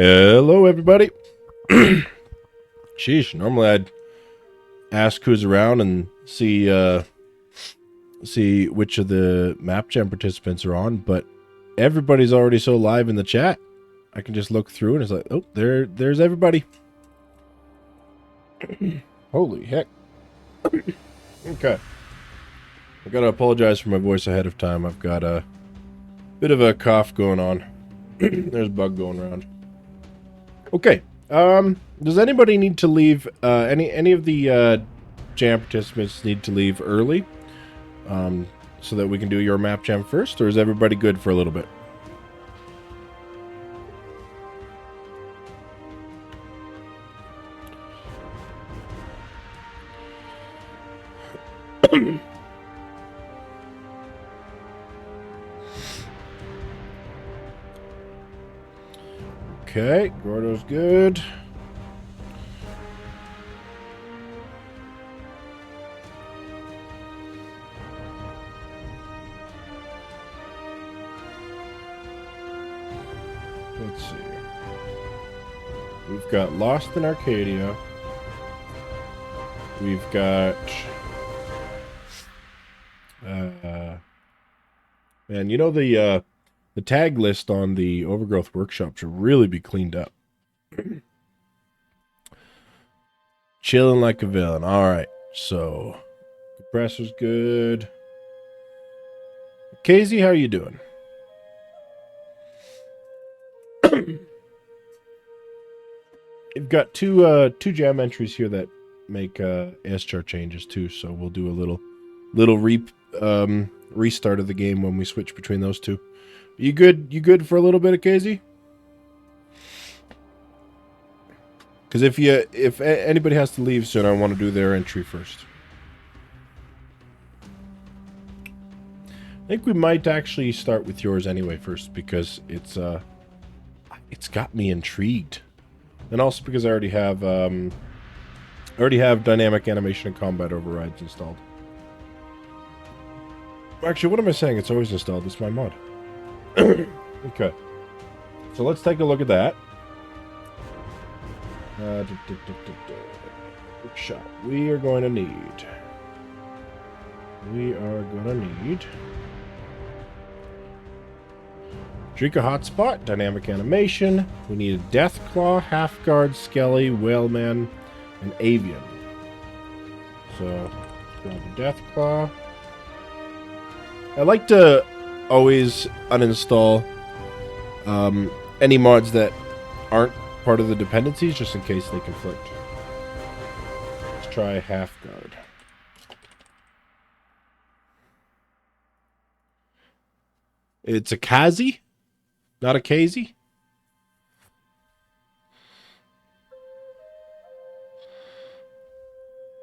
Hello, everybody. Sheesh. Normally, I'd ask who's around and see which of the map jam participants are on, but everybody's already so live in the chat. I can just look through and it's like, oh, there's everybody. Holy heck. Okay. I gotta apologize for my voice ahead of time. I've got a bit of a cough going on. There's a bug going around. Okay. Does anybody need to leave? Any of the jam participants need to leave early, so that we can do your map jam first, or is everybody good for a little bit? Okay, Gordo's good. Let's see. We've got Lost in Arcadia. We've got... man, you know the tag list on the Overgrowth Workshop should really be cleaned up. Chilling like a villain. Alright, so... Compressor's good. Casey, how are you doing? You've got two jam entries here that make AS changes too, so we'll do a little restart of the game when we switch between those two. You good for a little bit of Casey? Because if anybody has to leave soon, I want to do their entry first. I think we might actually start with yours anyway first, because it's got me intrigued, and also because I already have dynamic animation and combat overrides installed. Actually, what am I saying? It's always installed. It's my mod. Okay, so let's take a look at that. Workshop. We are going to need Drika Hotspot, dynamic animation. We need a Deathclaw, Halfguard, Skelly, Whaleman, and Avian. So, grab the Deathclaw. I like to always uninstall any mods that aren't part of the dependencies, just in case they conflict. Let's try Halfguard. It's a Kazi? Not a Casey?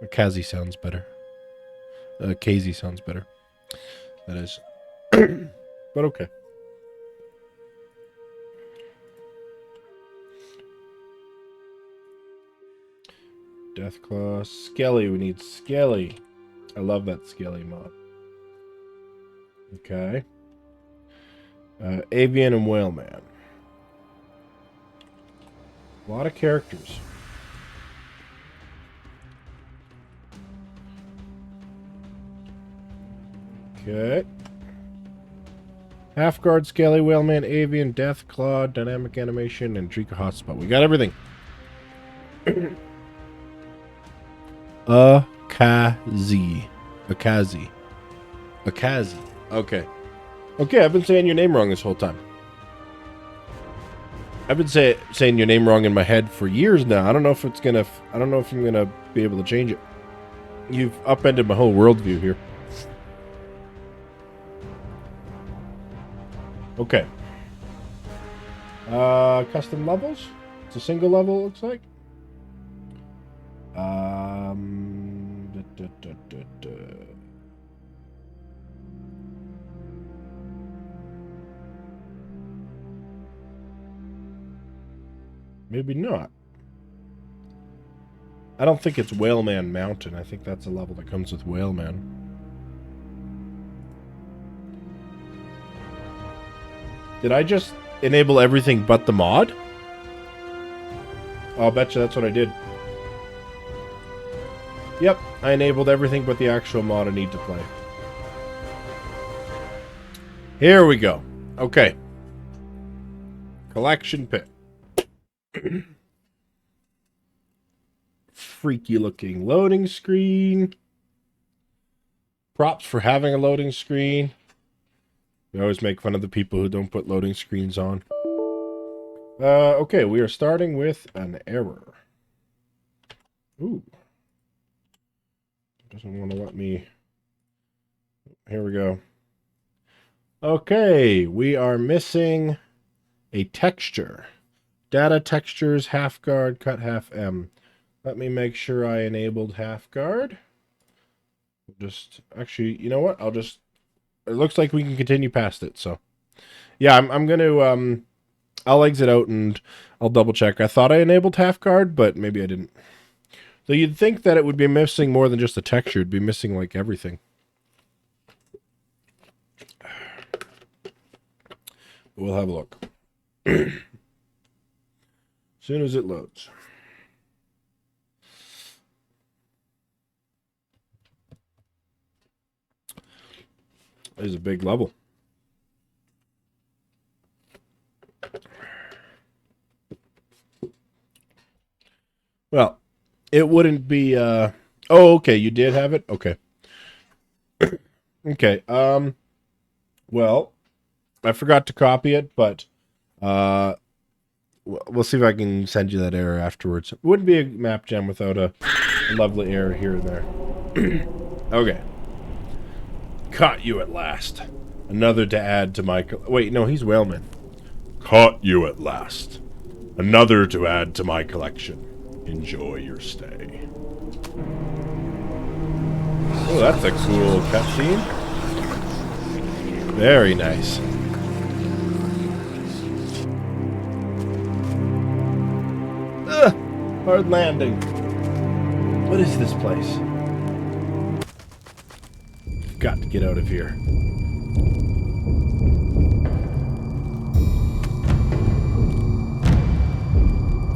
A Kazi sounds better. Casey sounds better. That is. But okay. Deathclaw. Skelly. We need Skelly. I love that Skelly mod. Okay. Avian and Whaleman. A lot of characters. Okay. Halfguard, Skelly, Whaleman, Avian, Deathclaw, dynamic animation, and Drika Hotspot. We got everything. Akazi. Okay. Okay, I've been saying your name wrong this whole time. I've been saying your name wrong in my head for years now. I don't know if I'm gonna be able to change it. You've upended my whole worldview here. Okay. Custom levels. It's a single level, it looks like. Maybe not. I don't think it's Whaleman Mountain. I think that's a level that comes with Whaleman. Did I just enable everything but the mod? I'll bet you that's what I did. Yep, I enabled everything but the actual mod I need to play. Here we go. Okay. Collection pit. Freaky looking loading screen. Props for having a loading screen. We always make fun of the people who don't put loading screens on. Okay, we are starting with an error. Ooh. Doesn't want to let me... Here we go. Okay, we are missing a texture. Data textures, half guard, cut half M. Let me make sure I enabled half guard. Just, actually, you know what? I'll just... It looks like we can continue past it, so... Yeah, I'm going to... I'll exit out and I'll double check. I thought I enabled half guard, but maybe I didn't. So you'd think that it would be missing more than just the texture. It'd be missing like everything. We'll have a look. As soon as it loads. There's a big level. Well, it wouldn't be, oh, okay, you did have it? Okay. Okay, well, I forgot to copy it, but, we'll see if I can send you that error afterwards. It wouldn't be a map jam without a lovely error here and there. Okay. Caught you at last. Another to add to my... Wait, no, he's Whaleman. Caught you at last. Another to add to my collection. Enjoy your stay. Oh, that's a cool cutscene. Very nice. Ugh, hard landing. What is this place? I've got to get out of here.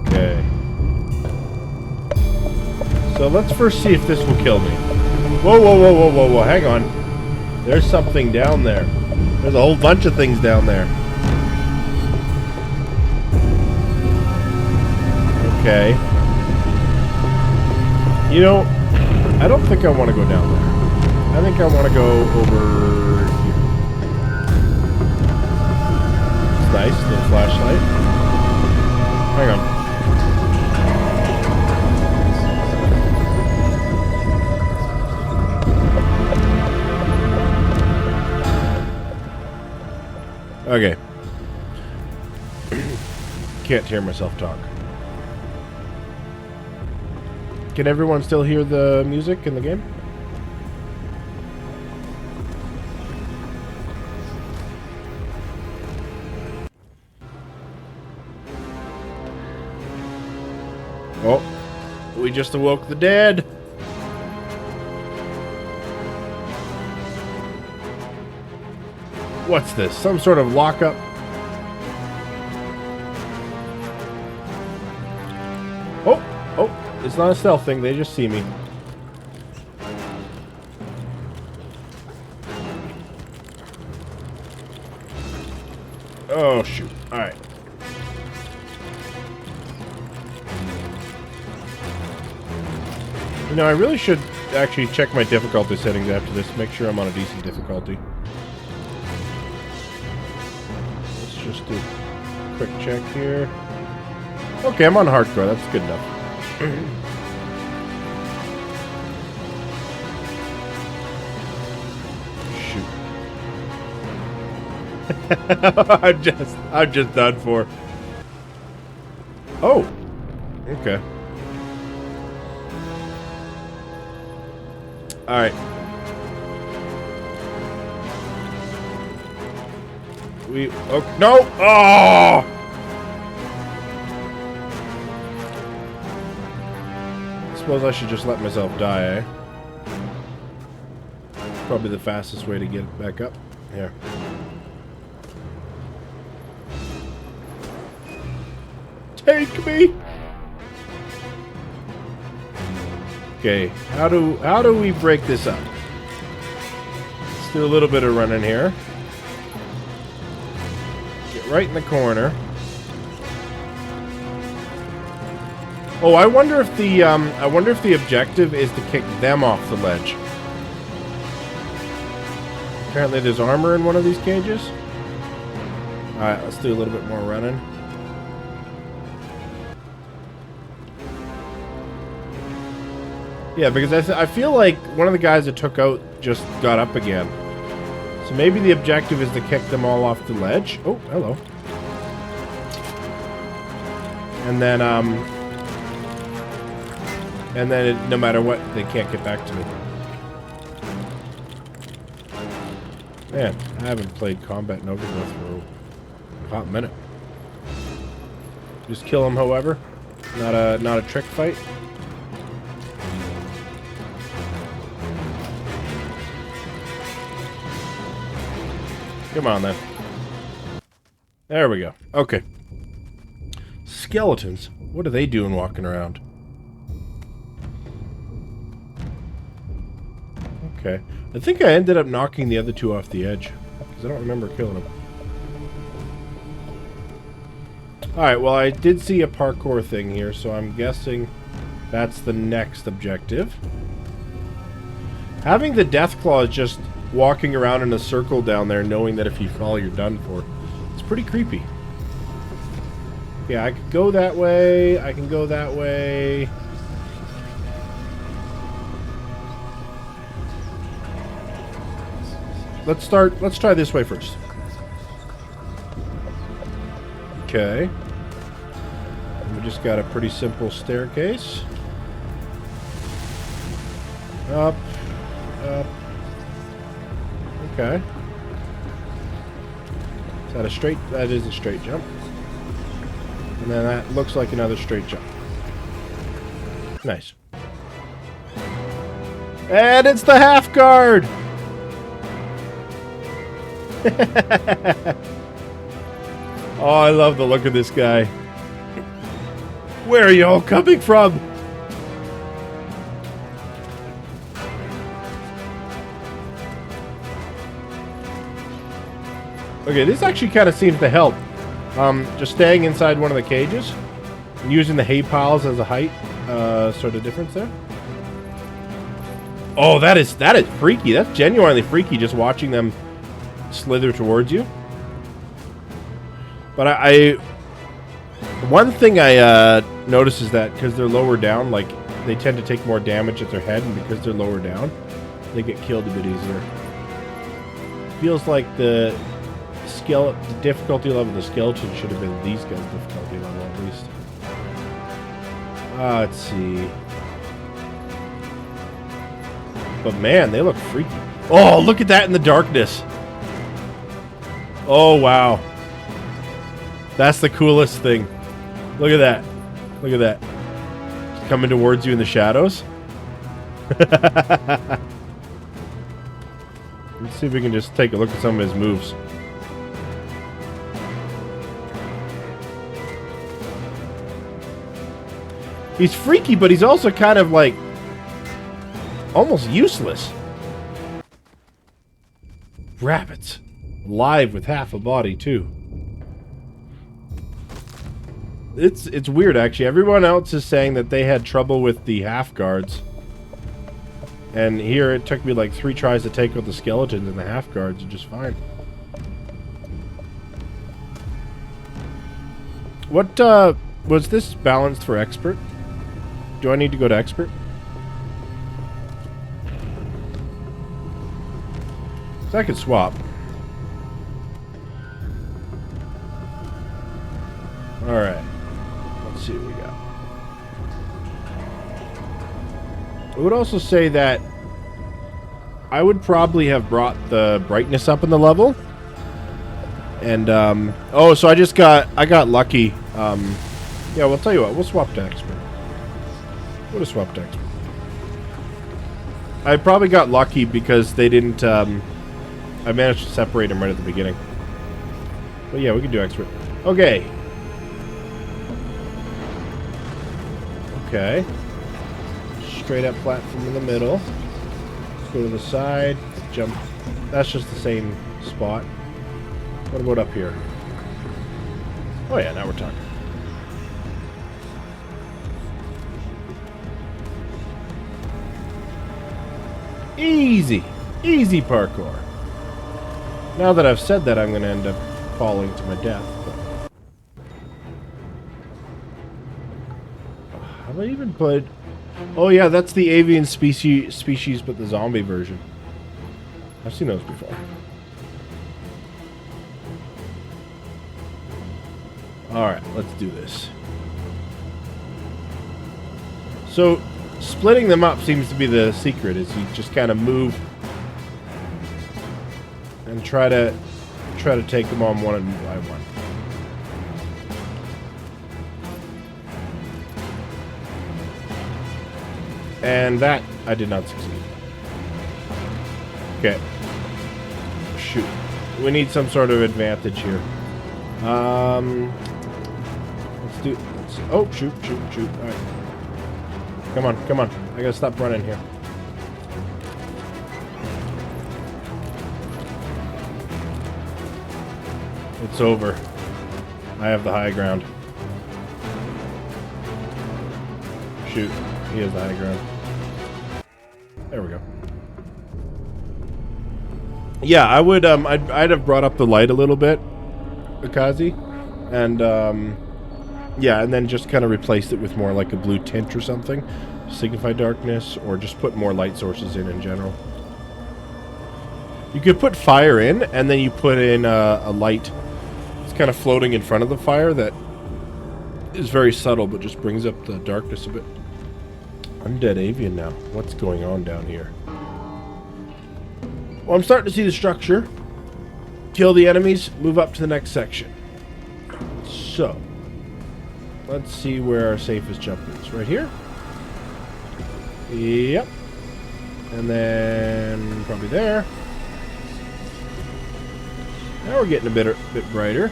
Okay. So let's first see if this will kill me. Whoa, whoa, whoa, whoa, whoa, whoa, hang on. There's something down there. There's a whole bunch of things down there. Okay. You know, I don't think I want to go down there. I think I want to go over here. It's nice, little flashlight. Hang on. Okay. Can't hear myself talk. Can everyone still hear the music in the game? Oh, we just awoke the dead. What's this? Some sort of lockup? Oh, oh, it's not a stealth thing. They just see me. Oh, shoot. All right. You know, I really should actually check my difficulty settings after this. Make sure I'm on a decent difficulty. Just do a quick check here. Okay, I'm on hardcore. That's good enough. Shoot. I'm just done for. Oh. Okay. All right. Oh, no! Oh! I suppose I should just let myself die, eh? Probably the fastest way to get it back up. Here. Take me! Okay, how do we break this up? Let's do a little bit of running here. Get right in the corner. Oh, I wonder if the objective is to kick them off the ledge. Apparently there's armor in one of these cages. Alright, let's do a little bit more running. Yeah, because I feel like one of the guys that took out just got up again. So maybe the objective is to kick them all off the ledge. Oh, hello. And then no matter what, they can't get back to me. Man, I haven't played Combat Novogorod for a hot minute. Just kill them, however. Not a trick fight. Come on, then. There we go. Okay. Skeletons. What are they doing walking around? Okay. I think I ended up knocking the other two off the edge. Because I don't remember killing them. Alright, well, I did see a parkour thing here, so I'm guessing that's the next objective. Having the Deathclaw just walking around in a circle down there, knowing that if you fall, you're done for. It's pretty creepy. Yeah, I could go that way. I can go that way. Let's try this way first. Okay. We just got a pretty simple staircase. Up. Up. Okay. Is that a straight? That is a straight jump. And then that looks like another straight jump. Nice. And it's the half guard! Oh, I love the look of this guy. Where are y'all coming from? Okay, this actually kind of seems to help. Just staying inside one of the cages and using the hay piles as a height sort of difference there. Oh, that is freaky. That's genuinely freaky, just watching them slither towards you. But one thing I notice is that because they're lower down, like, they tend to take more damage at their head, and because they're lower down, they get killed a bit easier. Feels like the difficulty level of the skeleton should have been these guys' difficulty level at least. Let's see. But man, they look freaky. Oh, look at that in the darkness. Oh, wow. That's the coolest thing. Look at that. Look at that. Just coming towards you in the shadows. Let's see if we can just take a look at some of his moves. He's freaky, but he's also kind of like almost useless. Rabbits. Live with half a body, too. It's weird, actually. Everyone else is saying that they had trouble with the half guards. And here it took me like 3 tries to take out the skeletons, and the half guards are just fine. What, was this balanced for expert? Do I need to go to expert? So I could swap. Alright. Let's see what we got. I would also say that I would probably have brought the brightness up in the level. And, oh, so I got lucky. Yeah, we'll tell you what, we'll swap to expert. We'll just swap to expert. I probably got lucky because they didn't, I managed to separate them right at the beginning. But yeah, we can do expert. Okay. straight up platform in the middle. Let's go to the side. Jump. That's just the same spot. What about up here? Oh yeah, now we're talking. Easy. Easy parkour. Now that I've said that, I'm going to end up falling to my death. But... have I even played... oh yeah, that's the avian species, but the zombie version. I've seen those before. Alright, let's do this. So, splitting them up seems to be the secret, is you just kind of move and try to take them on one by one. And that, I did not succeed. Okay. Shoot. We need some sort of advantage here. Oh, shoot. Alright. Come on. I gotta stop running here. It's over. I have the high ground. Shoot. He has the high ground. There we go. Yeah, I would, I'd have brought up the light a little bit, Akazi. And, yeah, and then just kind of replaced it with more like a blue tint or something. Signify darkness, or just put more light sources in general. You could put fire in, and then you put in a light. It's kind of floating in front of the fire that is very subtle, but just brings up the darkness a bit. Undead avian now. What's going on down here? Well, I'm starting to see the structure. Kill the enemies, move up to the next section. So, let's see where our safest jump is. Right here? Yep. And then probably there. Now we're getting a bit brighter.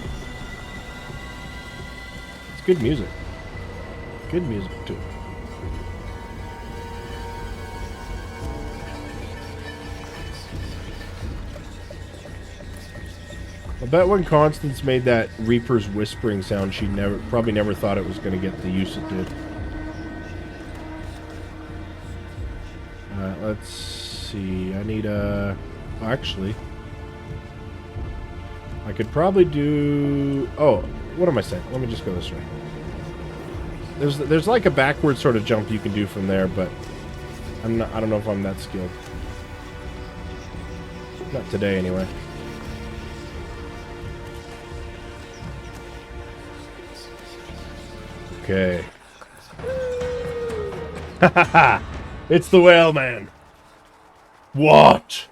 It's good music. Good music, too. I bet when Constance made that Reaper's whispering sound, she probably never thought it was going to get the use it did. Alright, let's see. I need a... actually, I could probably do... oh, what am I saying? Let me just go this way. There's like a backward sort of jump you can do from there, but I don't know if I'm that skilled. Not today, anyway. Okay. Hahaha! It's the whale man. What?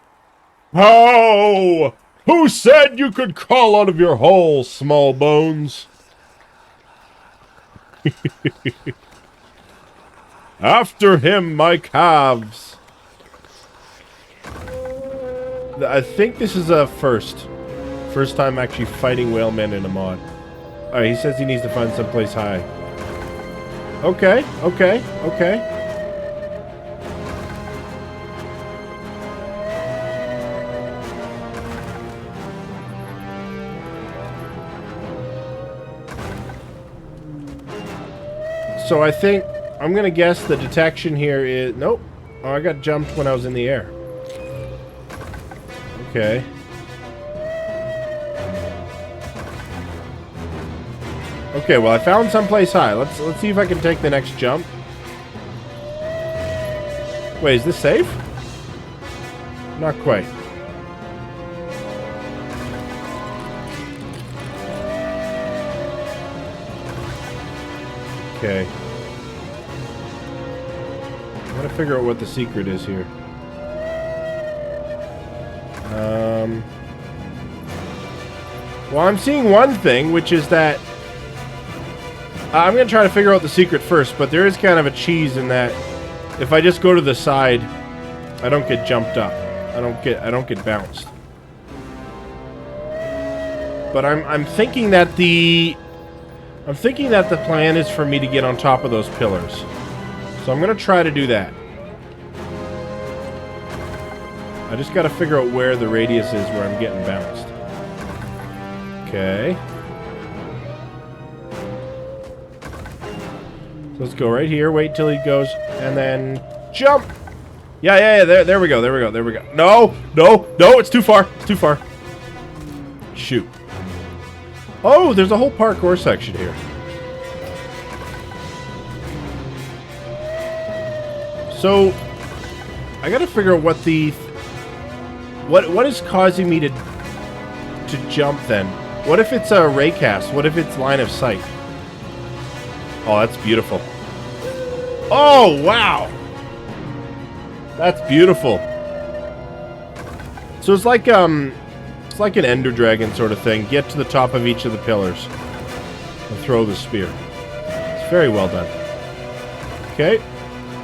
How? Who said you could crawl out of your hole, small bones? After him, my calves. I think this is a first time actually fighting whale men in a mod. Alright, he says he needs to find someplace high. Okay. So I think, I'm gonna guess the detection here is... nope. Oh, I got jumped when I was in the air. Okay. Okay, well I found someplace high. Let's see if I can take the next jump. Wait, is this safe? Not quite. Okay. I'm gonna figure out what the secret is here. Well, I'm seeing one thing, which is that I'm going to try to figure out the secret first, but there is kind of a cheese in that if I just go to the side, I don't get jumped up. I don't get bounced. But I'm thinking that the plan is for me to get on top of those pillars. So I'm going to try to do that. I just gotta figure out where the radius is where I'm getting bounced. Okay. So let's go right here, wait till he goes, and then jump! Yeah, there we go. No, it's too far. It's too far. Shoot. Oh, there's a whole parkour section here. So, I gotta figure out what the... What is causing me to jump then? What if it's a raycast? What if it's line of sight? Oh, that's beautiful. Oh, wow! That's beautiful. So it's like an Ender Dragon sort of thing. Get to the top of each of the pillars and throw the spear. It's very well done. Okay.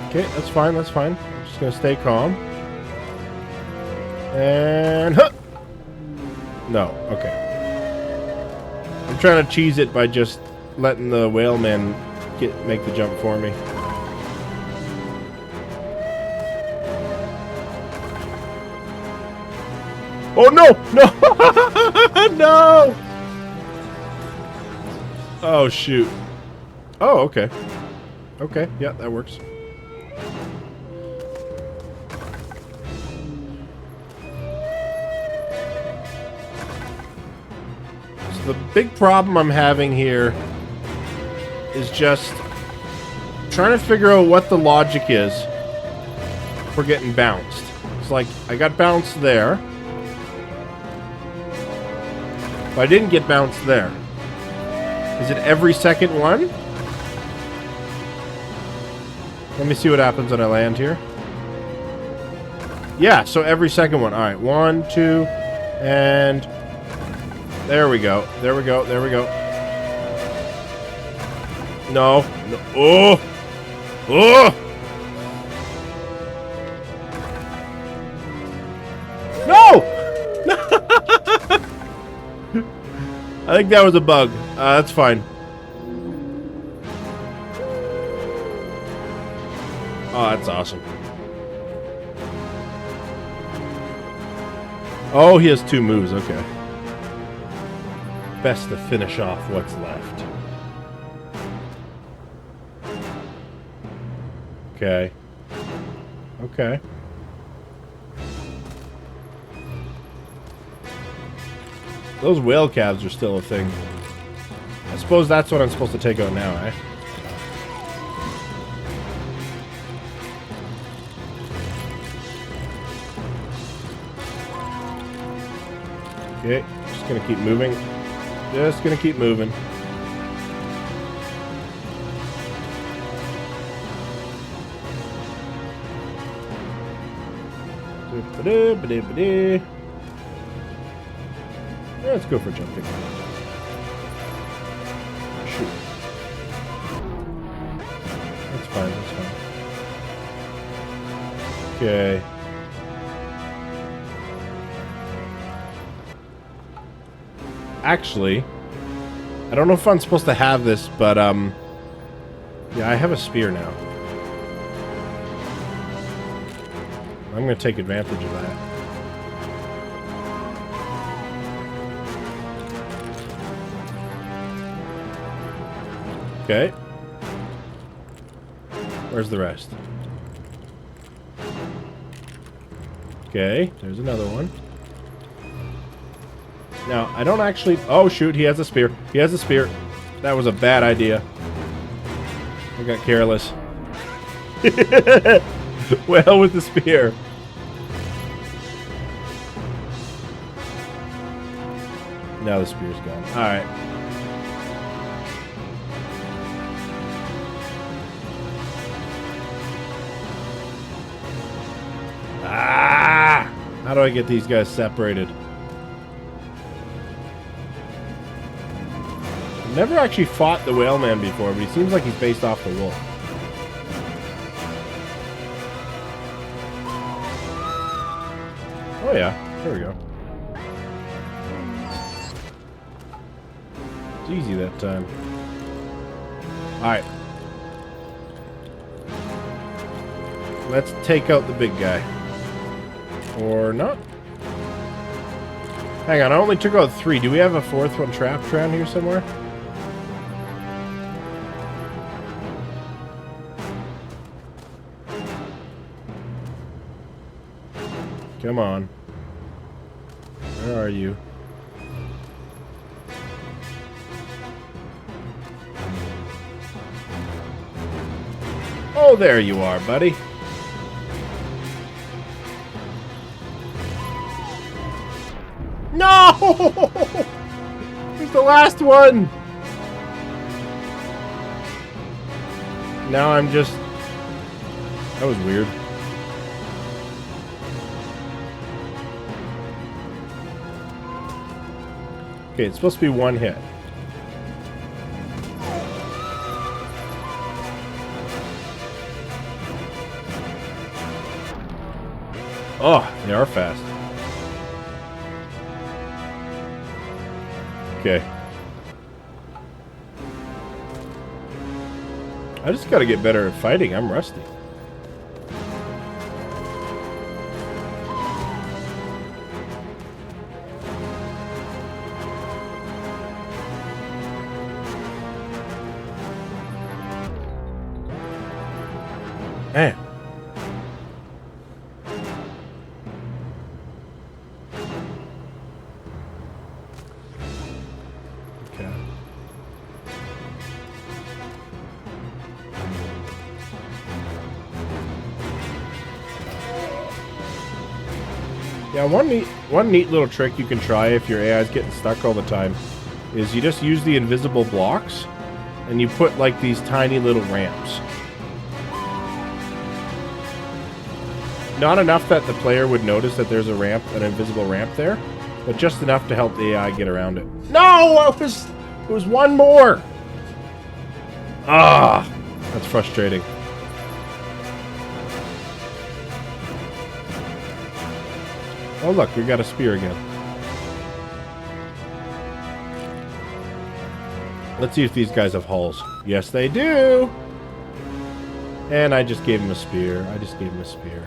Okay, that's fine, that's fine. I'm just gonna stay calm. And huh! No, okay. I'm trying to cheese it by just letting the whaleman make the jump for me. Oh no! No! No! Oh shoot. Oh, okay. Okay, yeah, that works. So the big problem I'm having here is just trying to figure out what the logic is for getting bounced. It's like, I got bounced there, but I didn't get bounced there. Is it every second one? Let me see what happens when I land here. Yeah, so every second one. Alright, 1, 2, and... There we go. There we go. There we go. No. No. Oh! Oh! No! I think that was a bug. That's fine. Oh, that's awesome. Oh, he has 2 moves. Okay. Best to finish off what's left. Okay. Okay. Those whale calves are still a thing. I suppose that's what I'm supposed to take out now, eh? Okay, just gonna keep moving. Just gonna keep moving. Let's go for jumping. Shoot. That's fine, that's fine. Okay. Actually, I don't know if I'm supposed to have this, but, yeah, I have a spear now. I'm going to take advantage of that. Okay. Where's the rest? Okay, there's another one. Now, I don't actually... Oh, shoot, he has a spear. He has a spear. That was a bad idea. I got careless. Well, with the spear. Now the spear's gone. Alright. Ah! How do I get these guys separated? I've never actually fought the whaleman before, but he seems like he's based off the wolf. Oh yeah, there we go. It's easy that time. Alright. Let's take out the big guy. Or not? Hang on, I only took out 3. Do we have a 4th one trapped around here somewhere? Come on. Where are you? Oh, there you are, buddy. No! He's the last one! Now I'm just... That was weird. Okay, it's supposed to be 1 hit. Oh, they are fast. Okay. I just gotta get better at fighting. I'm rusty. Man. Okay. Yeah, one neat little trick you can try if your AI is getting stuck all the time is you just use the invisible blocks and you put like these tiny little ramps. Not enough that the player would notice that there's a ramp, an invisible ramp there, but just enough to help the AI get around it. No! It was one more! Ah! That's frustrating. Oh look, we got a spear again. Let's see if these guys have hulls. Yes, they do! And I just gave him a spear. I just gave him a spear.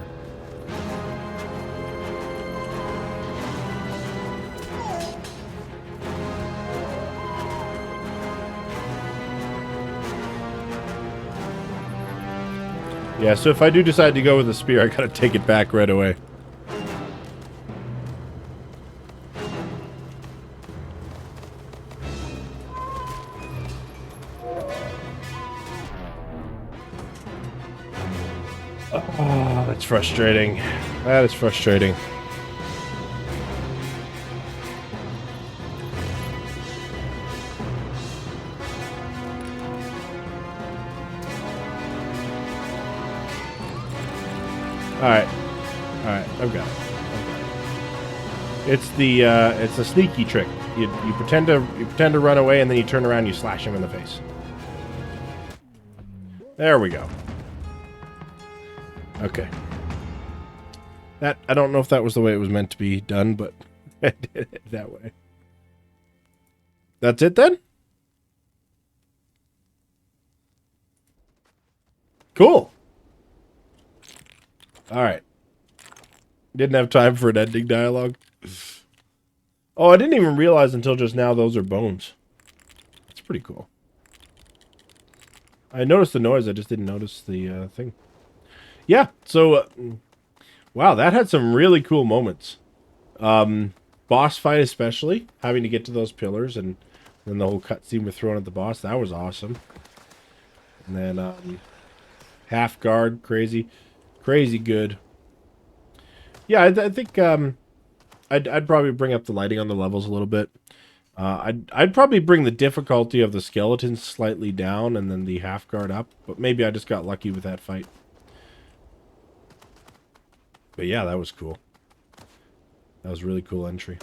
Yeah, so if I do decide to go with a spear, I gotta take it back right away. Oh, that's frustrating. That is frustrating. Alright. Alright, I've got it. It's a sneaky trick. You pretend to run away and then you turn around and you slash him in the face. There we go. Okay. That, I don't know if that was the way it was meant to be done, but I did it that way. That's it then? Cool. Alright. Didn't have time for an ending dialogue. Oh, I didn't even realize until just now those are bones. That's pretty cool. I noticed the noise, I just didn't notice the thing. Yeah, so, wow, that had some really cool moments. Boss fight especially, having to get to those pillars, and then the whole cutscene with throwing at the boss, that was awesome. And then, half guard, crazy good. Yeah, I think, I'd probably bring up the lighting on the levels a little bit. I'd probably bring the difficulty of the skeletons slightly down, and then the half guard up, but maybe I just got lucky with that fight. But yeah, that was cool. That was a really cool entry.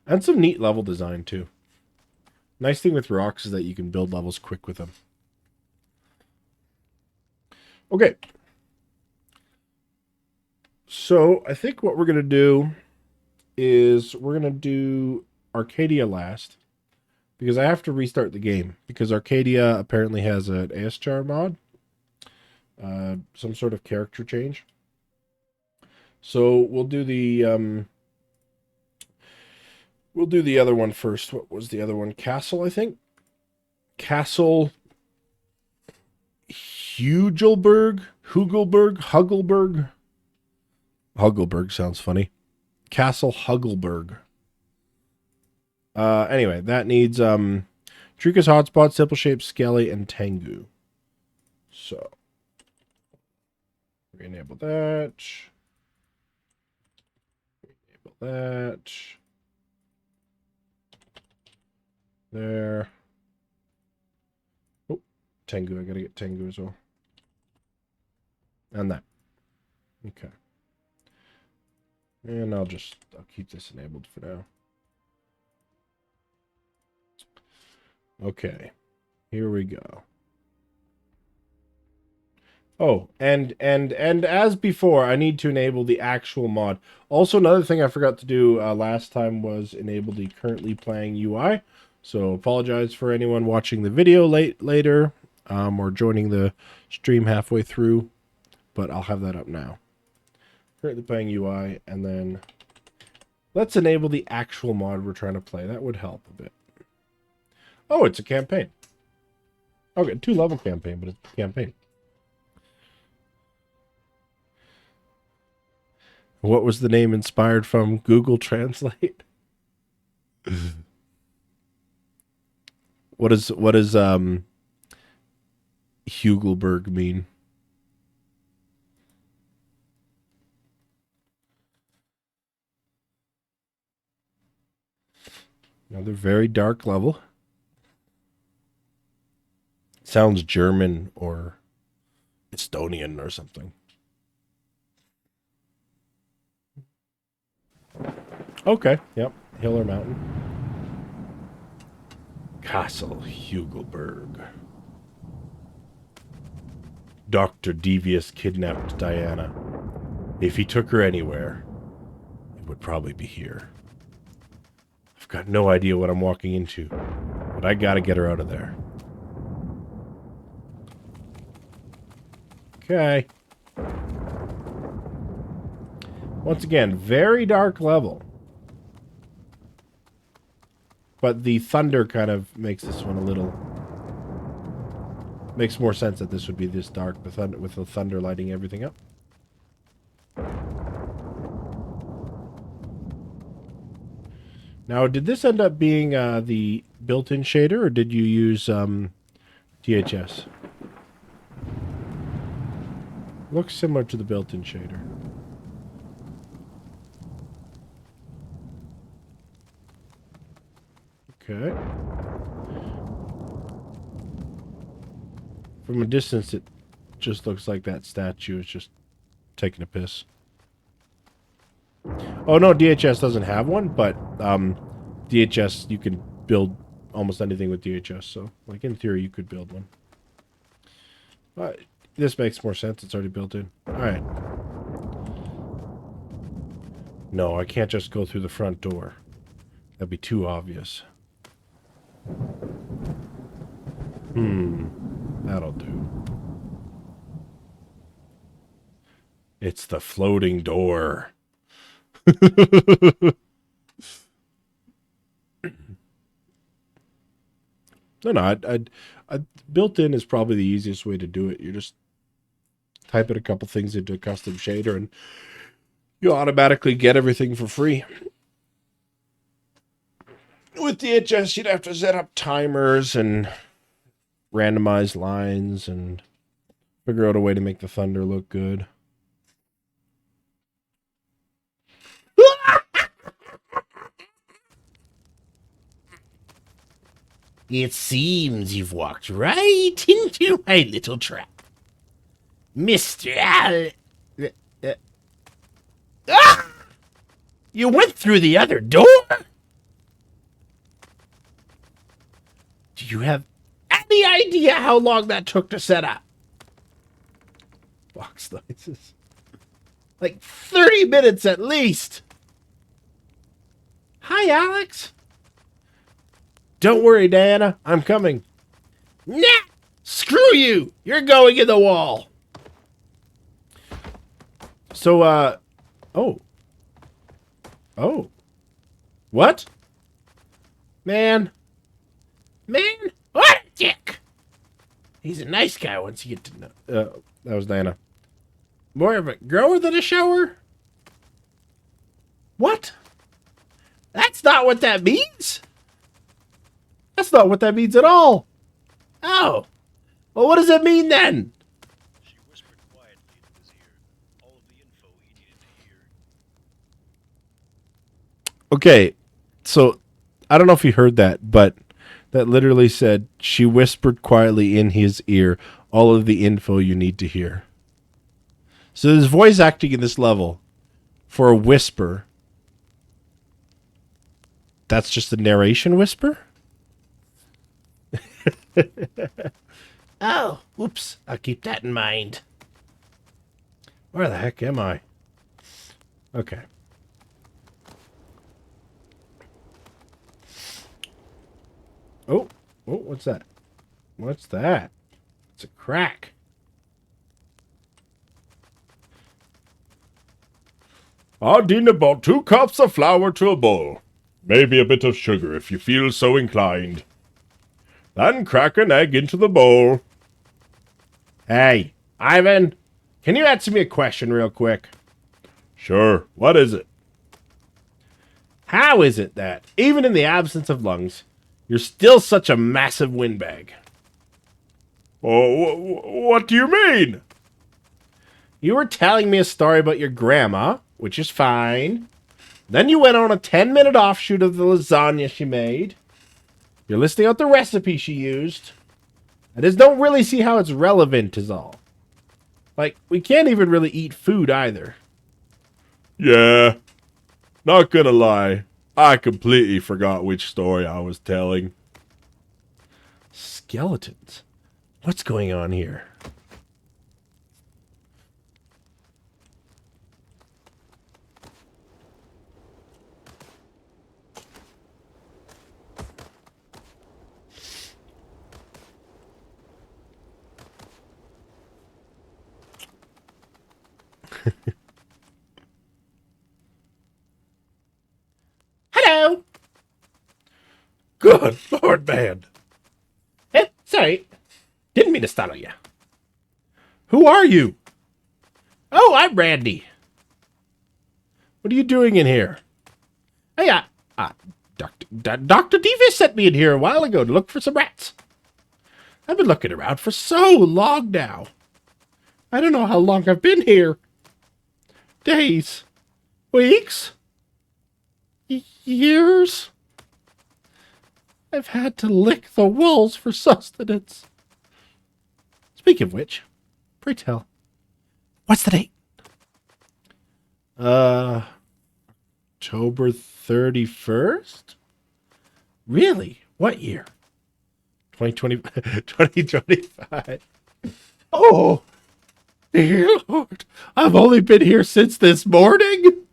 And some neat level design, too. Nice thing with rocks is that you can build levels quick with them. Okay. So, I think what we're going to do is we're going to do Arcadia last. Because I have to restart the game. Because Arcadia apparently has an ASCHR mod. Some sort of character change. So we'll do the other one first. What was the other one? Castle, I think. Castle Hugelberg. Hugelberg sounds funny. Castle Hugelberg. Anyway, that needs Trika's Hotspot, Simple Shape, Skelly, and Tengu. So re-enable that. Enable that. There. Oh, Tengu. I gotta get Tengu as well. And that. Okay. And I'll keep this enabled for now. Okay. Here we go. Oh, and as before, I need to enable the actual mod. Also, another thing I forgot to do last time was enable the currently playing UI. So apologize for anyone watching the video later or joining the stream halfway through, but I'll have that up now. Currently playing UI, and then let's enable the actual mod we're trying to play. That would help a bit. Oh, it's a campaign. Okay, 2-level campaign, but it's a campaign. What was the name inspired from? Google Translate? What does Hugelberg mean? Another very dark level. Sounds German or Estonian or something. Okay, yep. Hill or mountain. Castle Hugelberg. Dr. Devious kidnapped Diana. If he took her anywhere, it would probably be here. I've got no idea what I'm walking into, but I gotta get her out of there. Okay. Once again, very dark level. But the thunder kind of makes this one a little... Makes more sense that this would be this dark with the thunder lighting everything up. Now, did this end up being the built-in shader, or did you use DHS? Looks similar to the built-in shader. Okay. From a distance, it just looks like that statue is just taking a piss. Oh, no, DHS doesn't have one, but DHS, you can build almost anything with DHS, so, like, in theory, you could build one. But this makes more sense. It's already built in. Alright. No, I can't just go through the front door. That'd be too obvious. That'll do. It's the floating door. No, I built-in is probably the easiest way to do it. You just type in a couple things into a custom shader, and you automatically get everything for free. With DHS, you'd have to set up timers and randomize lines and figure out a way to make the thunder look good. It seems you've walked right into my little trap. Mr. Ah! You went through the other door? Do you have any idea how long that took to set up? Box noises. Like 30 minutes at least. Hi, Alex. Don't worry, Diana. I'm coming. Nah! Screw you! You're going in the wall. So, Oh. Oh. What? Man. Man, what a dick! He's a nice guy once you get to know. That was Diana. More of a grower than a shower? What? That's not what that means. That's not what that means at all. Oh. Well, what does it mean then? She whispered quietly into his ear all of the info he needed to hear. Okay, so I don't know if you heard that, but that literally said she whispered quietly in his ear all of the info you need to hear. So there's voice acting in this level for a whisper. That's just a narration whisper? Oh, whoops. I'll keep that in mind. Where the heck am I? Okay. Oh, what's that? What's that? It's a crack. Add in about 2 cups of flour to a bowl. Maybe a bit of sugar if you feel so inclined. Then crack an egg into the bowl. Hey, Ivan, can you answer me a question real quick? Sure, what is it? How is it that, even in the absence of lungs, you're still such a massive windbag? Oh, what do you mean? You were telling me a story about your grandma, which is fine. Then you went on a 10-minute offshoot of the lasagna she made. You're listing out the recipe she used. I just don't really see how it's relevant is all. Like, we can't even really eat food either. Yeah, not gonna lie. I completely forgot which story I was telling. Skeletons? What's going on here? Hello. Good Lord, man. Sorry. Didn't mean to startle you. Who are you? Oh, I'm Randy. What are you doing in here? Hey, Dr. Davis sent me in here a while ago to look for some rats. I've been looking around for so long now. I don't know how long I've been here. Days. Weeks. Years. I've had to lick the walls for sustenance. Speaking of which, pray tell, what's the date? October 31st? Really? What year? 2020, 2025. Oh, dear Lord, I've only been here since this morning.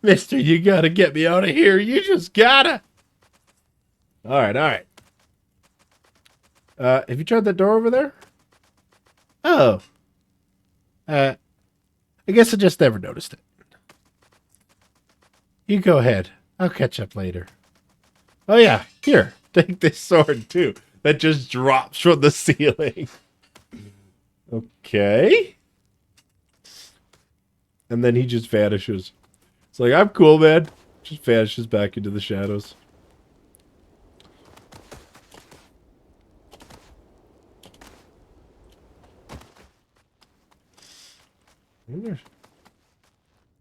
Mister, you gotta get me out of here. You just gotta. All right. Have you tried that door over there? Oh. I guess I just never noticed it. You go ahead. I'll catch up later. Oh yeah, here, take this sword too. That just drops from the ceiling. Okay. And then he just vanishes. It's like, I'm cool, man. Just vanishes back into the shadows.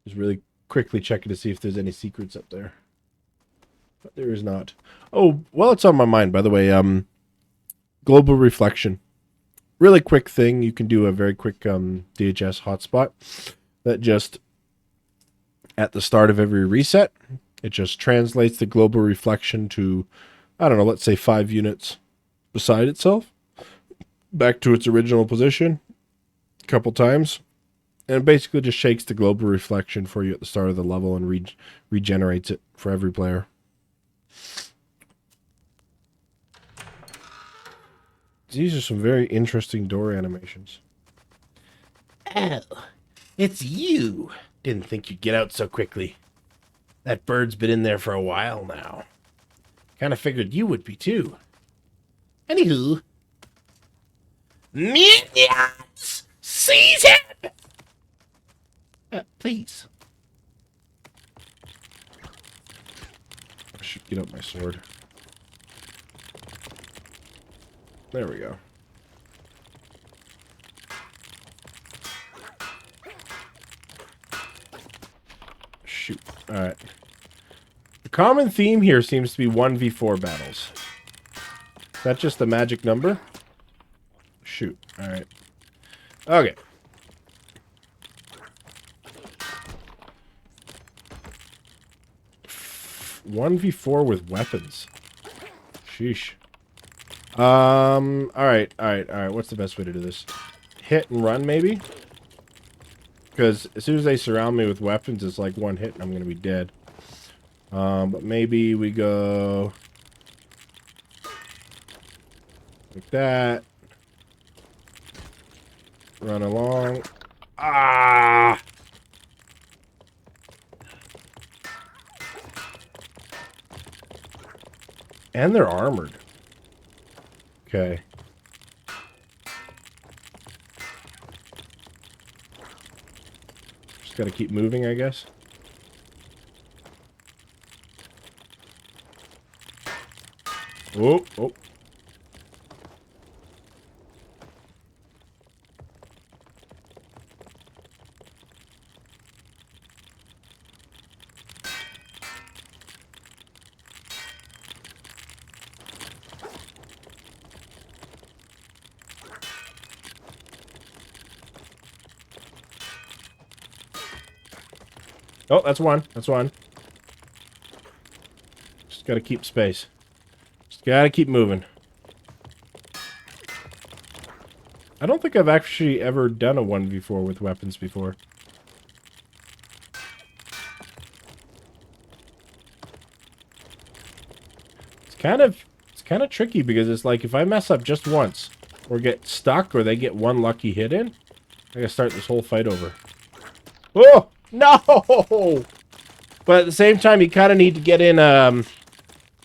Just really quickly checking to see if there's any secrets up there. But there is not. Oh, well, it's on my mind, by the way. Global reflection. Really quick thing. You can do a very quick DHS hotspot that just, at the start of every reset, it just translates the global reflection to, I don't know, let's say 5 units beside itself, back to its original position a couple times. And it basically just shakes the global reflection for you at the start of the level and regenerates it for every player. These are some very interesting door animations. Oh, It's you. Didn't think you'd get out so quickly. That bird's been in there for a while now. Kind of figured you would be too. Anywho. Minions! Seize him! Please. I should get up my sword. There we go. Shoot. Alright. The common theme here seems to be 1v4 battles. Is that just the magic number? Shoot. Alright. Okay. F 1v4 with weapons. Sheesh. Alright. What's the best way to do this? Hit and run, maybe? Because as soon as they surround me with weapons, it's like one hit and I'm going to be dead. But maybe we go... like that. Run along. Ah! And they're armored. Okay. Just gotta keep moving, I guess. Oh, oh. Oh, that's one. That's one. Just gotta keep space. Just gotta keep moving. I don't think I've actually ever done a 1v4 with weapons before. It's kind of tricky because it's like if I mess up just once or get stuck or they get one lucky hit in, I gotta start this whole fight over. Oh! No! But at the same time, you kind of need to get in,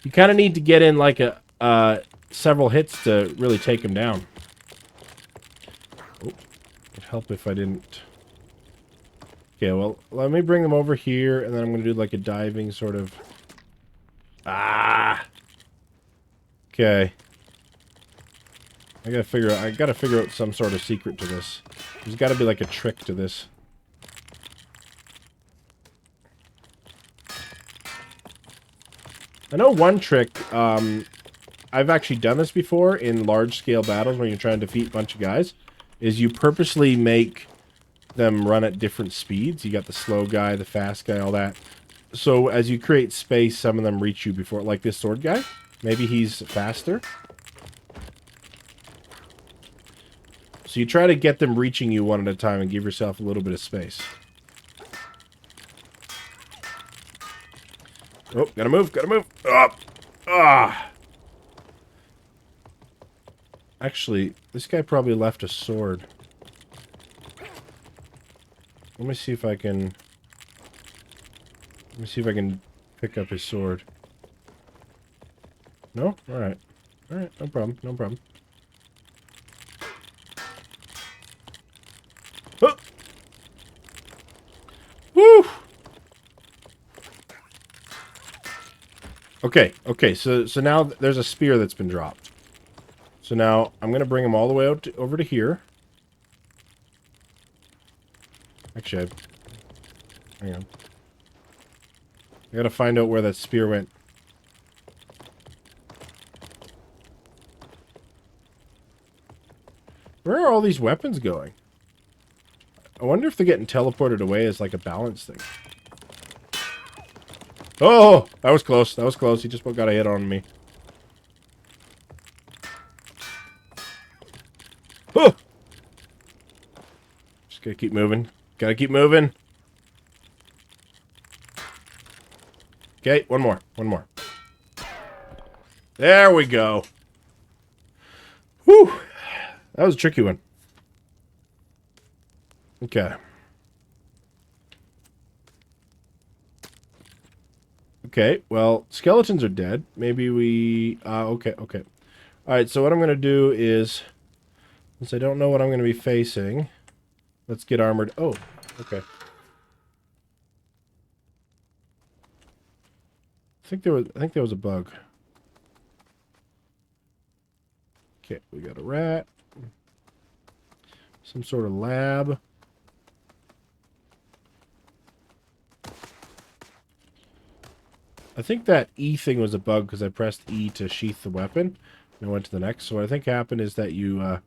you kind of need to get in, like, several hits to really take him down. Oh, it'd help if I didn't... Okay, well, let me bring them over here, and then I'm going to do, like, a diving sort of... Ah! Okay. I gotta figure out some sort of secret to this. There's gotta be, like, a trick to this. I know one trick, I've actually done this before in large-scale battles when you're trying to defeat a bunch of guys, is you purposely make them run at different speeds. You got the slow guy, the fast guy, all that. So as you create space, some of them reach you before, like this sword guy. Maybe he's faster. So you try to get them reaching you one at a time and give yourself a little bit of space. Oh, gotta move, gotta move. Up! Ah! Actually, this guy probably left a sword. Let me see if I can... Let me see if I can pick up his sword. No? Alright. Alright, no problem, no problem. Oh! Woo! Okay, so now there's a spear that's been dropped. So now I'm going to bring him all the way out over to here. Actually, hang on. I got to find out where that spear went. Where are all these weapons going? I wonder if they're getting teleported away as like a balance thing. Oh, that was close. That was close. He just got a hit on me. Oh! Just gotta keep moving. Gotta keep moving. Okay, one more. One more. There we go. Whew. That was a tricky one. Okay. Okay, well, skeletons are dead. Maybe we... okay. Alright, so what I'm going to do is, since I don't know what I'm going to be facing, let's get armored. Oh, okay. I think there was a bug. Okay, we got a rat. Some sort of lab. I think that E thing was a bug because I pressed E to sheath the weapon and I went to the next. So what I think happened is that you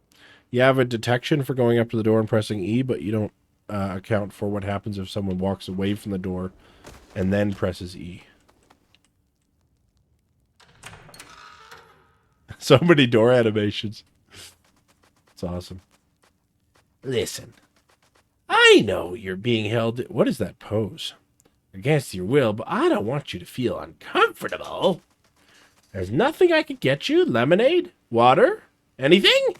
have a detection for going up to the door and pressing E, but you don't account for what happens if someone walks away from the door and then presses E. So many door animations. It's awesome. Listen, I know you're being held... What is that pose? Against your will, but I don't want you to feel uncomfortable. There's nothing I could get you. Lemonade? Water? Anything?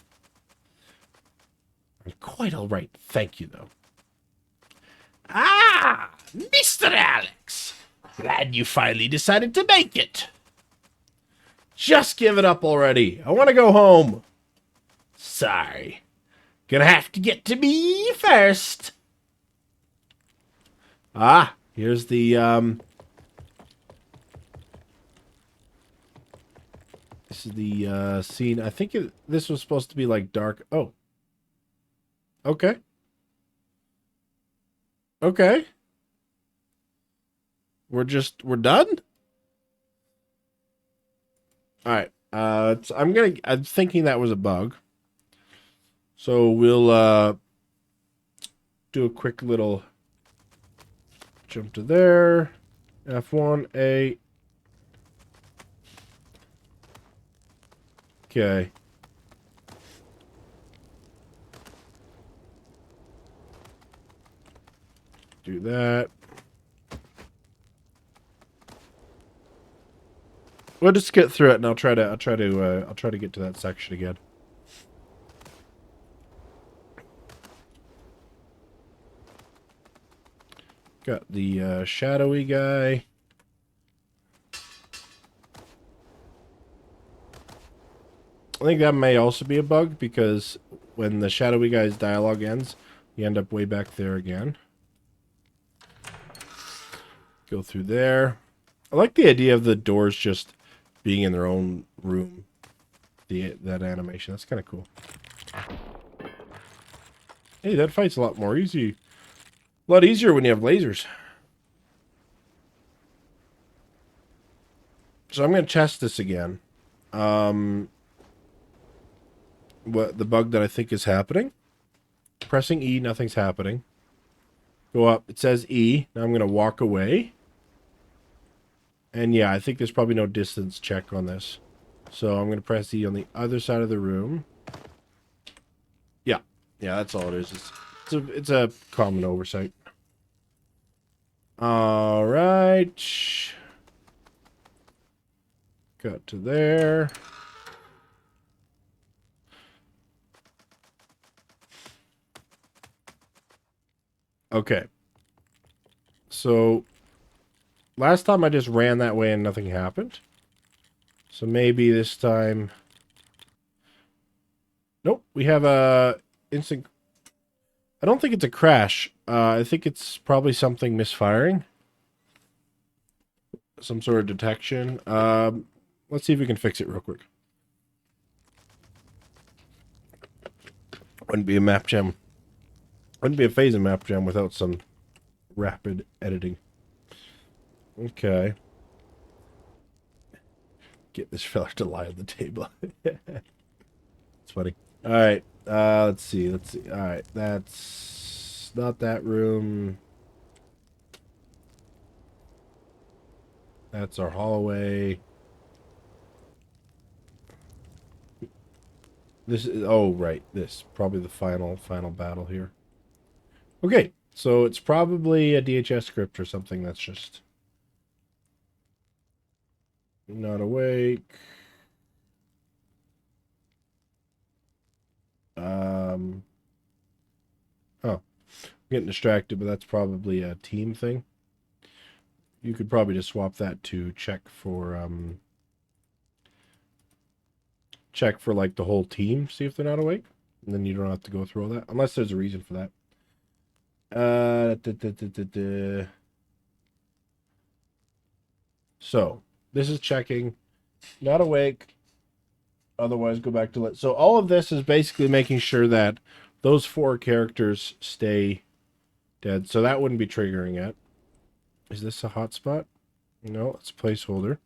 I'm quite all right, thank you, though. Ah, Mr. Alex. Glad you finally decided to make it. Just give it up already. I want to go home. Sorry. Gonna have to get to me first. Ah, here's the, this is the, scene. I think this was supposed to be, like, dark. Oh. Okay. Okay. We're done? Alright. I'm thinking that was a bug. So we'll, do a quick little jump to there. F1A. Okay. Do that. We'll just get through it, and I'll try to get to that section again. Got the shadowy guy. I think that may also be a bug because when the shadowy guy's dialogue ends, you end up way back there again. Go through there. I like the idea of the doors just being in their own room. That animation. That's kind of cool. Hey, that fight's a lot more easy. A lot easier when you have lasers. So I'm going to test this again. What the bug that I think is happening. Pressing E, nothing's happening. Go up. It says E. Now I'm going to walk away. And yeah, I think there's probably no distance check on this. So I'm going to press E on the other side of the room. Yeah. Yeah, that's all it is. It's a common oversight. All right. Got to there. Okay. So last time I just ran that way and nothing happened. So maybe this time... Nope, we have a instant... I don't think it's a crash. I think it's probably something misfiring. Some sort of detection. Let's see if we can fix it real quick. Wouldn't be a map gem. Wouldn't be a phase in map gem without some rapid editing. Okay. Get this fella to lie on the table. It's funny. Alright. Let's see. Alright. That's not that room. That's our hallway. This is... Oh, right. This. Probably the final battle here. Okay. So it's probably a DHS script or something that's just... Not awake. Oh. I'm getting distracted, but that's probably a team thing. You could probably just swap that to check for like the whole team, see if they're not awake. And then you don't have to go through all that. Unless there's a reason for that. So, this is checking. Not awake. Otherwise, go back to let. So, all of this is basically making sure that those 4 characters stay dead. So, that wouldn't be triggering it. Is this a hotspot? No, it's a placeholder.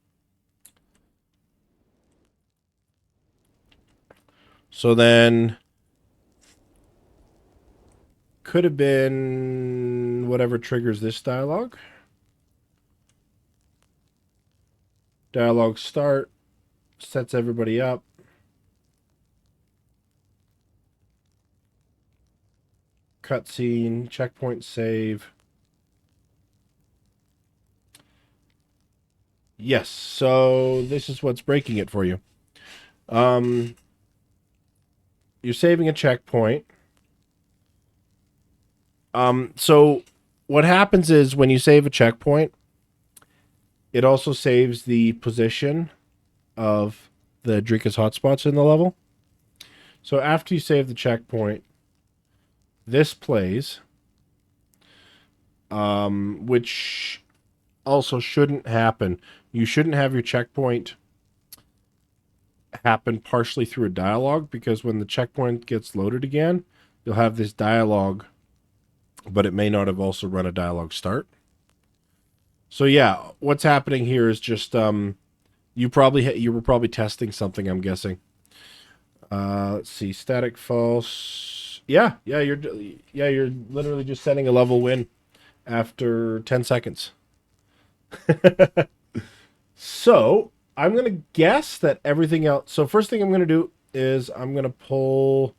So then, could have been whatever triggers this dialogue. Dialogue start, sets everybody up. Cutscene, checkpoint save. Yes, so this is what's breaking it for you. You're saving a checkpoint. So what happens is when you save a checkpoint, it also saves the position of the Drika's hotspots in the level. So after you save the checkpoint, this plays, which also shouldn't happen. You shouldn't have your checkpoint happen partially through a dialogue, because when the checkpoint gets loaded again, you'll have this dialogue, but it may not have also run a dialogue start. So yeah, what's happening here is just you were probably testing something, I'm guessing. Let's see, static false. Yeah, you're literally just setting a level win after 10 seconds. So, I'm going to guess that everything else... So, first thing I'm going to do is I'm going to pull...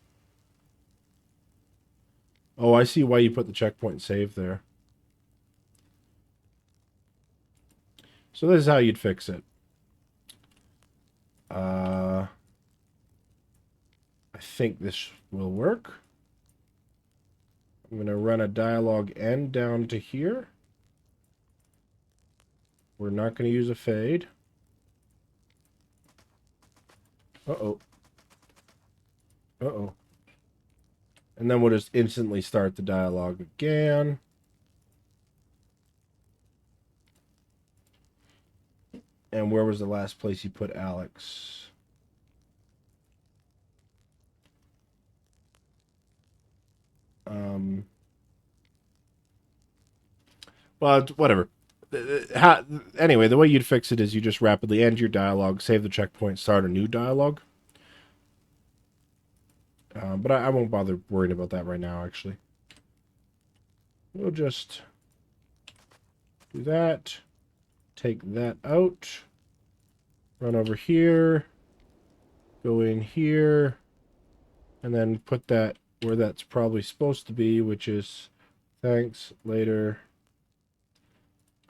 Oh, I see why you put the checkpoint save there. So, this is how you'd fix it. I think this will work. I'm going to run a dialogue end down to here. We're not going to use a fade. Uh-oh. Uh-oh. And then we'll just instantly start the dialogue again. And where was the last place you put Alex? Well, whatever. Anyway, the way you'd fix it is you just rapidly end your dialogue, save the checkpoint, start a new dialogue. But I won't bother worrying about that right now, actually. We'll just do that. Take that out. Run over here. Go in here. And then put that where that's probably supposed to be, which is thanks, later.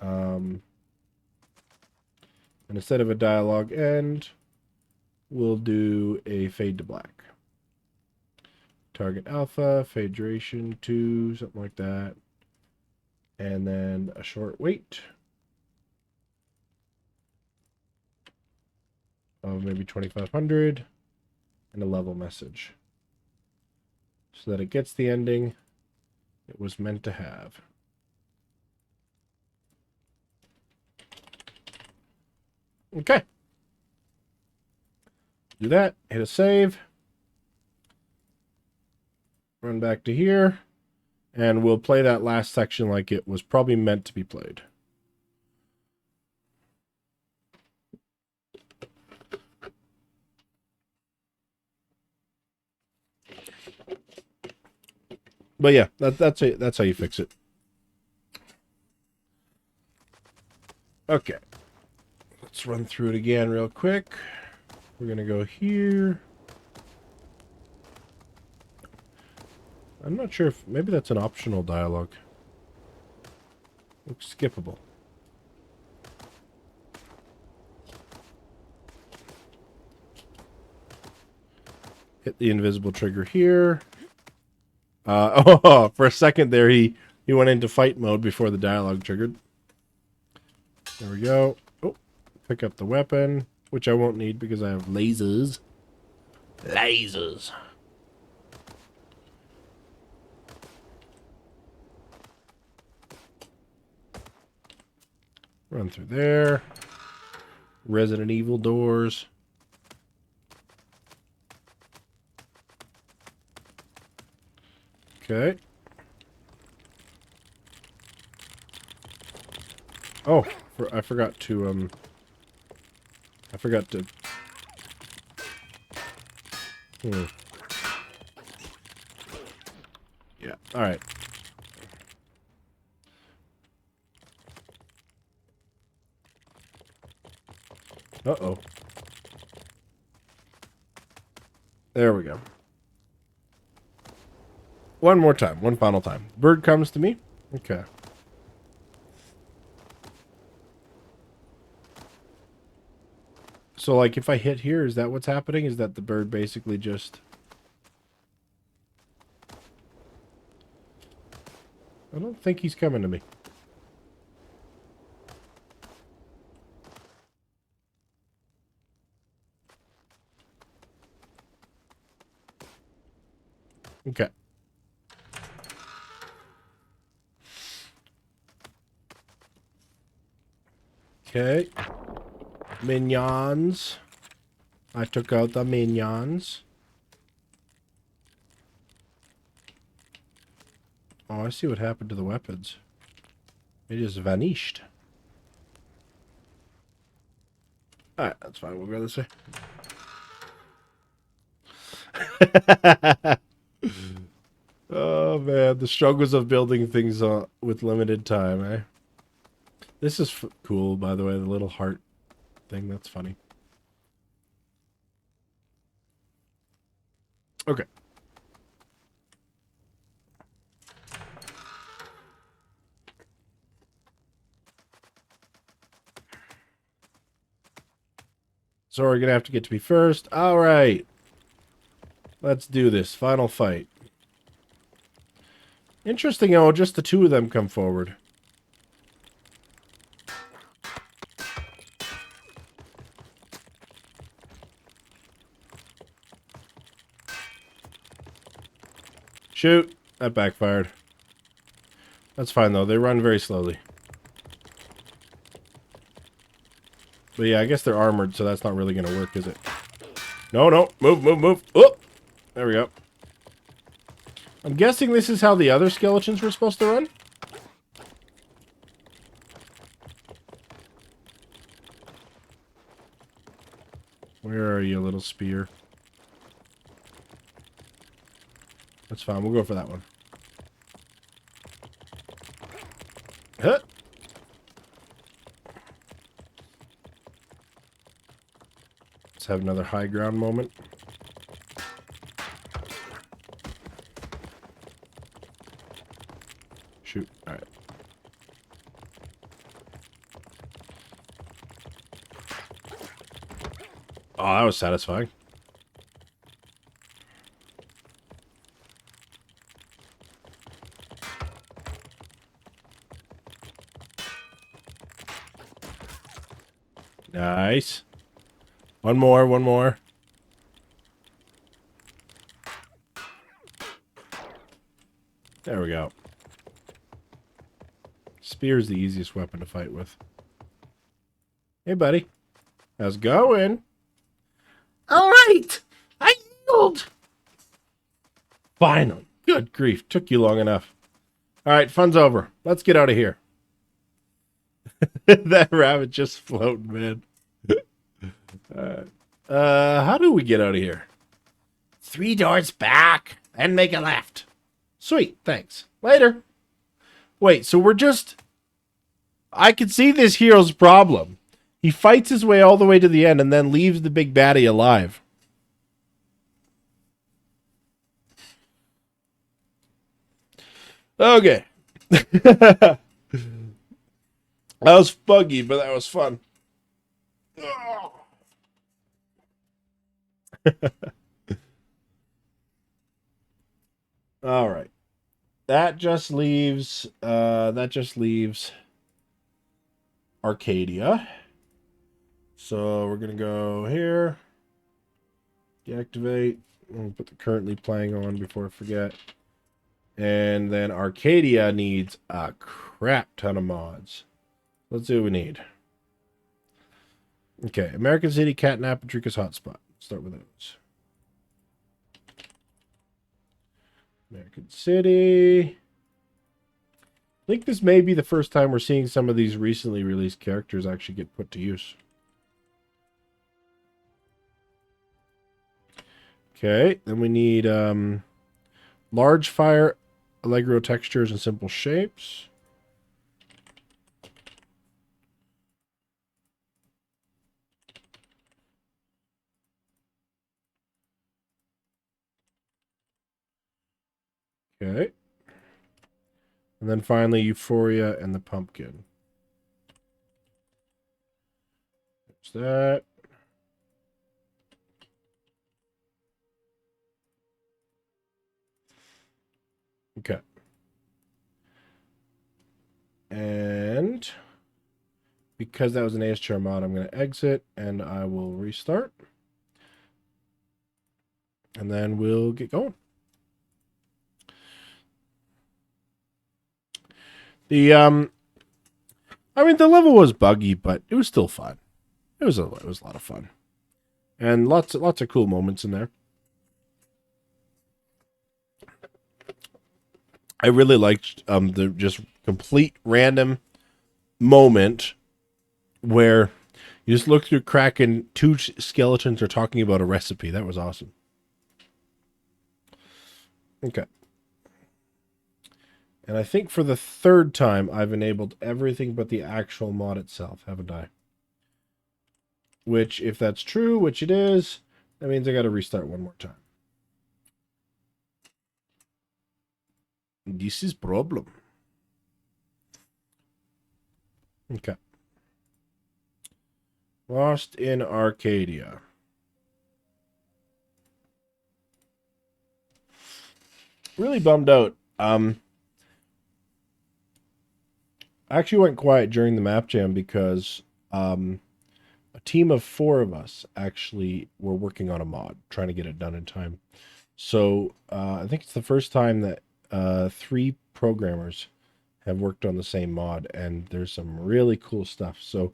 And instead of a dialogue end, we'll do a fade to black. Target alpha, fade duration 2, something like that. And then a short wait of maybe 2500 and a level message so that it gets the ending it was meant to have. Okay. Do that, hit a save. Run back to here, and we'll play that last section like it was probably meant to be played. But yeah, that's it. That's how you fix it. Okay. Let's run through it again real quick. We're going to go here. I'm not sure if... Maybe that's an optional dialogue. Looks skippable. Hit the invisible trigger here. For a second there, he went into fight mode before the dialogue triggered. There we go. Oh, pick up the weapon, which I won't need because I have lasers. Lasers. Run through there. Resident Evil doors. Okay. Oh, I forgot to, Yeah, alright. Uh-oh. There we go. One more time. One final time. Bird comes to me. Okay. So, like, if I hit here, is that what's happening? Is that the bird basically just... I don't think he's coming to me. Okay. Okay. Minions. I took out the minions. Oh, I see what happened to the weapons. They just vanished. Alright, that's fine. We'll go this way. Oh, man. The struggles of building things with limited time, eh? This is cool, by the way. The little heart thing. That's funny. Okay. So we're going to have to get to me first. All right. Let's do this. Final fight. Interesting how just the two of them come forward. Shoot. That backfired. That's fine, though. They run very slowly. But yeah, I guess they're armored, so that's not really going to work, is it? No, no. Move, move, move. Oh! There we go. I'm guessing this is how the other skeletons were supposed to run? Where are you, little spear? That's fine. We'll go for that one. Huh? Let's have another high ground moment. Shoot. Alright. Oh, that was satisfying. Nice. One more, one more. There we go. Spear's the easiest weapon to fight with. Hey, buddy. How's it going? All right. I yield. Finally. Good grief. Took you long enough. All right, fun's over. Let's get out of here. That rabbit just floating, man. How do we get out of here? 3 doors back, and make a left. Sweet, thanks. Later. Wait, so we're just... I can see this hero's problem. He fights his way all the way to the end and then leaves the big baddie alive. Okay. That was buggy, but that was fun. All right. That just leaves Arcadia. So we're going to go here. Deactivate. I'll put the currently playing on before I forget. And then Arcadia needs a crap ton of mods. Let's see what we need. Okay, American City, Catnap, and Trika's Hotspot. Start with those. American City. I think this may be the first time we're seeing some of these recently released characters actually get put to use. Okay, then we need large fire, Allegro textures, and simple shapes. Okay. And then finally, Euphoria and the Pumpkin. There's that. Okay. And because that was an ASTR mod, I'm going to exit and I will restart. And then we'll get going. I mean, the level was buggy, but it was still fun. It was a lot of fun. And lots of cool moments in there. I really liked the just complete random moment where you just look through a crack and two skeletons are talking about a recipe. That was awesome. Okay. And I think for the third time, I've enabled everything but the actual mod itself, haven't I? Which, if that's true, which it is, that means I got to restart one more time. This is problem. Okay. Lost in Arcadia. Really bummed out. I actually went quiet during the map jam because a team of 4 of us actually were working on a mod, trying to get it done in time. So I think it's the first time that 3 programmers have worked on the same mod, and there's some really cool stuff. So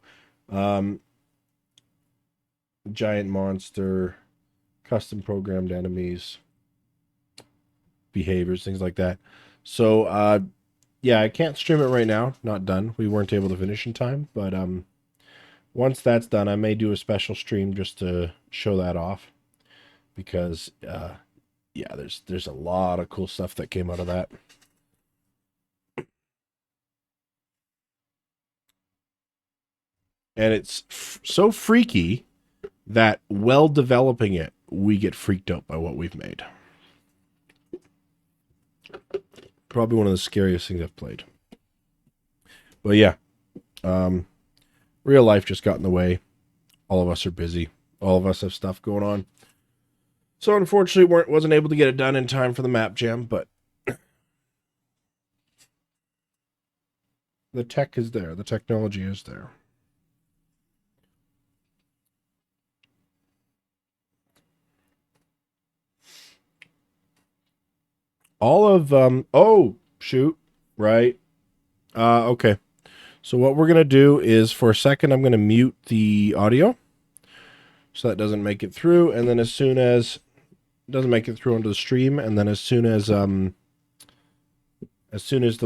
giant monster, custom programmed enemies, behaviors, things like that. So yeah, I can't stream it right now. Not done. We weren't able to finish in time, but once that's done, I may do a special stream just to show that off, because yeah, there's a lot of cool stuff that came out of that. And it's so freaky that while developing it, we get freaked out by what we've made. Probably one of the scariest things I've played. But yeah, real life just got in the way. All of us are busy. All of us have stuff going on. So unfortunately, wasn't able to get it done in time for the map jam, but the tech is there. The technology is there. All of oh shoot, right. Okay. So what we're going to do is, for a second, I'm going to mute the audio so that doesn't make it through, and then as soon as it doesn't make it through onto the stream, and then as soon as the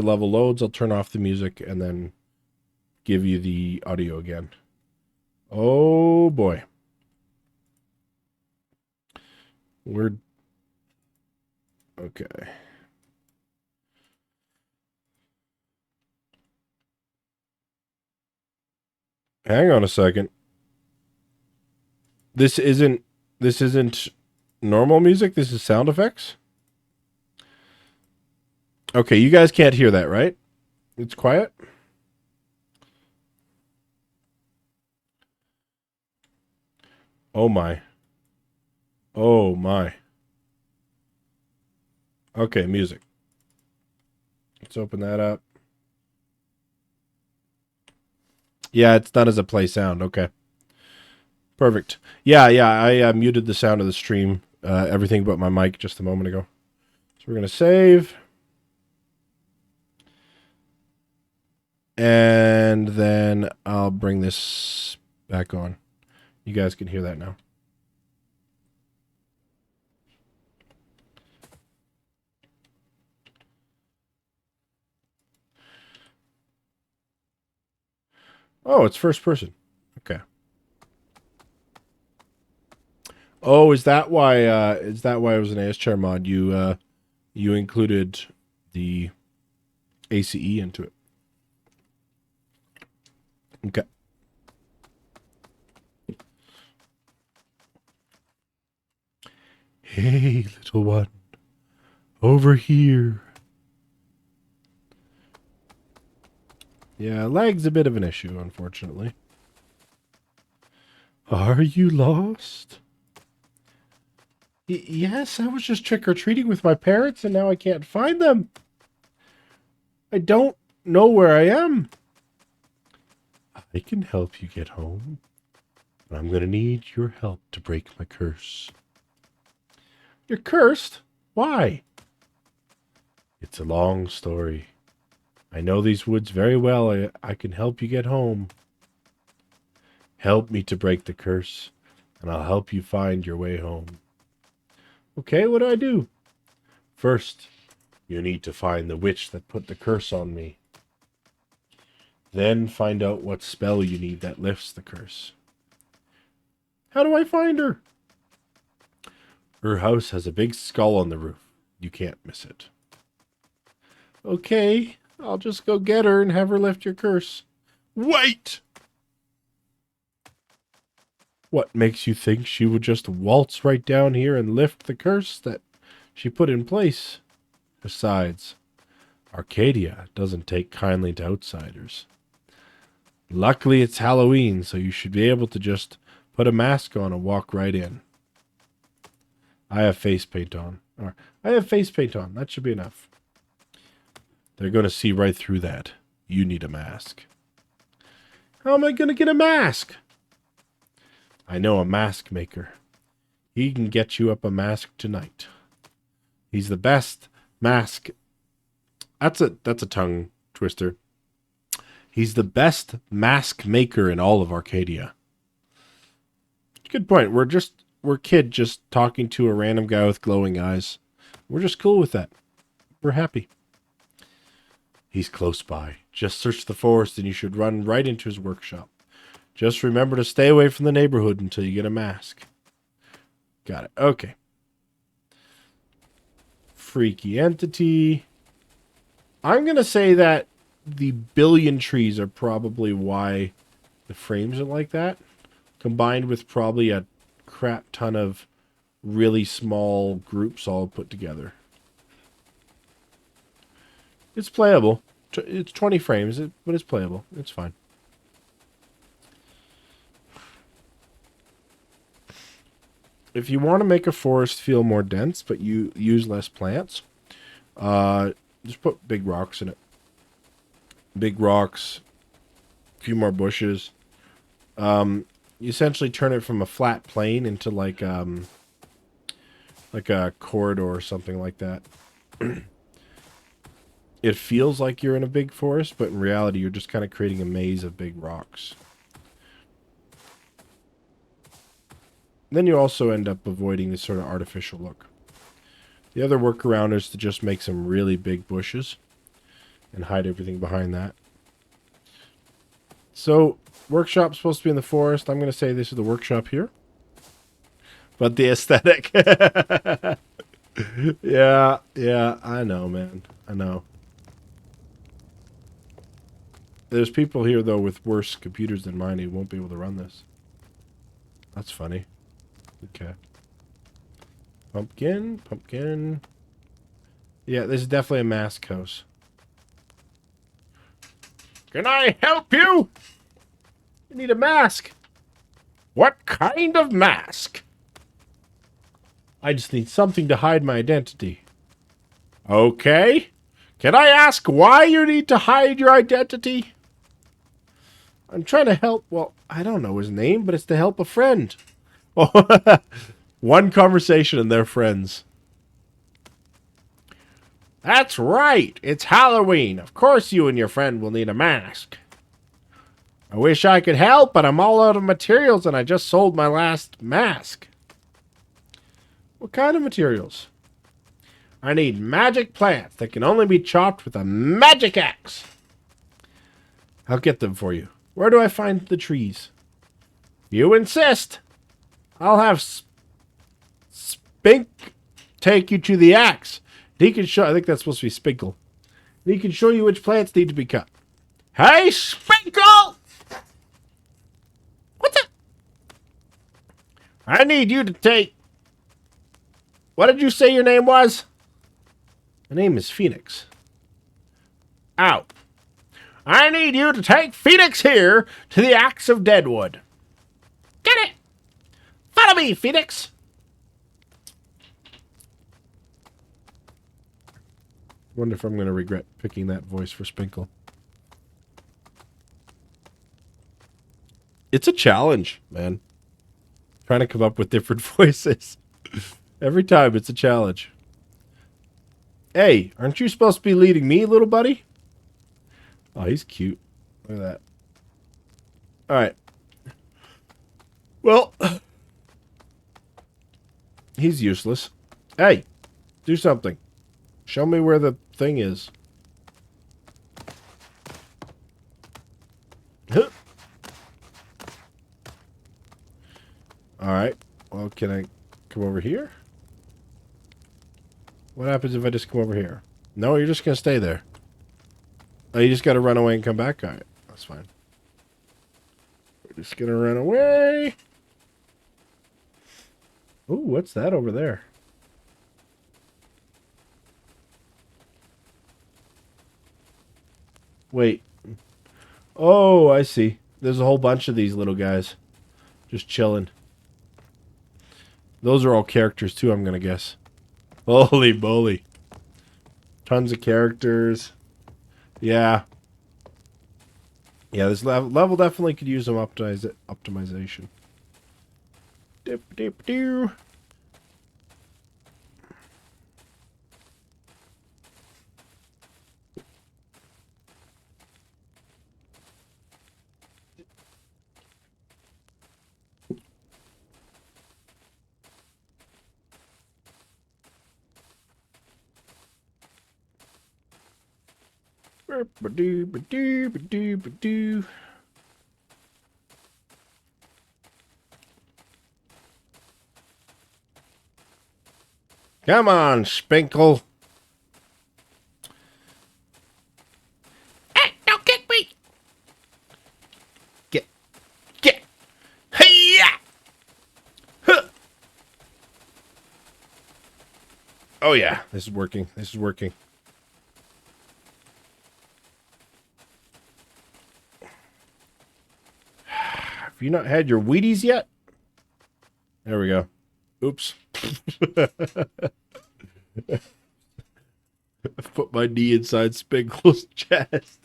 level loads, I'll turn off the music and then give you the audio again. Oh boy. We're okay. Hang on a second. This isn't normal music. This is sound effects. Okay, you guys can't hear that, right? It's quiet. Oh my. Oh my. Okay, music. Let's open that up. Yeah, it's done as a play sound. Okay. Perfect. Yeah, I muted the sound of the stream, everything but my mic just a moment ago. So we're going to save. And then I'll bring this back on. You guys can hear that now. Oh, it's first person. Okay. Oh, is that why it was an AS chair mod? You included the ACE into it. Okay. Hey, little one. Over here. Yeah, lag's a bit of an issue, unfortunately. Are you lost? Yes, I was just trick-or-treating with my parents, and now I can't find them. I don't know where I am. I can help you get home, but I'm going to need your help to break my curse. You're cursed? Why? It's a long story. I know these woods very well. I can help you get home. Help me to break the curse, and I'll help you find your way home. Okay, what do I do? First, you need to find the witch that put the curse on me. Then find out what spell you need that lifts the curse. How do I find her? Her house has a big skull on the roof. You can't miss it. Okay, I'll just go get her and have her lift your curse. Wait! What makes you think she would just waltz right down here and lift the curse that she put in place? Besides, Arcadia doesn't take kindly to outsiders. Luckily, it's Halloween, so you should be able to just put a mask on and walk right in. I have face paint on. Or, I have face paint on. That should be enough. They're going to see right through that. You need a mask. How am I going to get a mask? I know a mask maker. He can get you up a mask tonight. He's the best mask. That's a tongue twister. He's the best mask maker in all of Arcadia. Good point. We're kid just talking to a random guy with glowing eyes. We're just cool with that. We're happy. He's close by. Just search the forest and you should run right into his workshop. Just remember to stay away from the neighborhood until you get a mask. Got it. Okay. Freaky entity. I'm going to say that the billion trees are probably why the frames are like that. Combined with probably a crap ton of really small groups all put together. It's playable. It's 20 frames, but it's playable. It's fine. If you want to make a forest feel more dense, but you use less plants, just put big rocks in it. Big rocks, a few more bushes. You essentially turn it from a flat plane into like a corridor or something like that. It feels like you're in a big forest, but in reality, you're just kind of creating a maze of big rocks. Then you also end up avoiding this sort of artificial look. The other workaround is to just make some really big bushes and hide everything behind that. So, workshop's supposed to be in the forest. I'm going to say this is the workshop here. But the aesthetic. Yeah, I know, man. I know. There's people here, though, with worse computers than mine who won't be able to run this. That's funny. Okay. Pumpkin. Yeah, this is definitely a mask house. Can I help you? I need a mask. What kind of mask? I just need something to hide my identity. Okay. Can I ask why you need to hide your identity? I'm trying to help. Well, I don't know his name, but it's to help a friend. Oh, one conversation and they're friends. That's right. It's Halloween. Of course you and your friend will need a mask. I wish I could help, but I'm all out of materials and I just sold my last mask. What kind of materials? I need magic plants that can only be chopped with a magic axe. I'll get them for you. Where do I find the trees? You insist. I'll have Spink take you to the axe. He can show. I think that's supposed to be Spinkle. He can show you which plants need to be cut. Hey, Spinkle! What's up? I need you to take. What did you say your name was? My name is Phoenix. Ow. I need you to take Phoenix here to the Axe of Deadwood. Get it? Follow me, Phoenix. Wonder if I'm going to regret picking that voice for Spinkle. It's a challenge, man. Trying to come up with different voices. Every time it's a challenge. Hey, aren't you supposed to be leading me, little buddy? Oh, he's cute. Look at that. Alright. Well, he's useless. Hey, do something. Show me where the thing is. Alright. Well, can I come over here? What happens if I just come over here? No, you're just going to stay there. Oh, you just got to run away and come back? Alright, that's fine. We're just going to run away. Ooh, what's that over there? Wait. Oh, I see. There's a whole bunch of these little guys. Just chilling. Those are all characters too, I'm going to guess. Holy moly. Tons of characters. Yeah. Yeah, this level definitely could use some optimization. Dip, dip, doo. Ba-doo, ba-doo, ba-doo, ba-doo. Come on, Spinkle. Hey, don't kick me! Get. Hey-ya! Huh. Oh yeah, this is working. This is working. Have you not had your Wheaties yet? There we go. Oops. I've put my knee inside Spinkle's chest.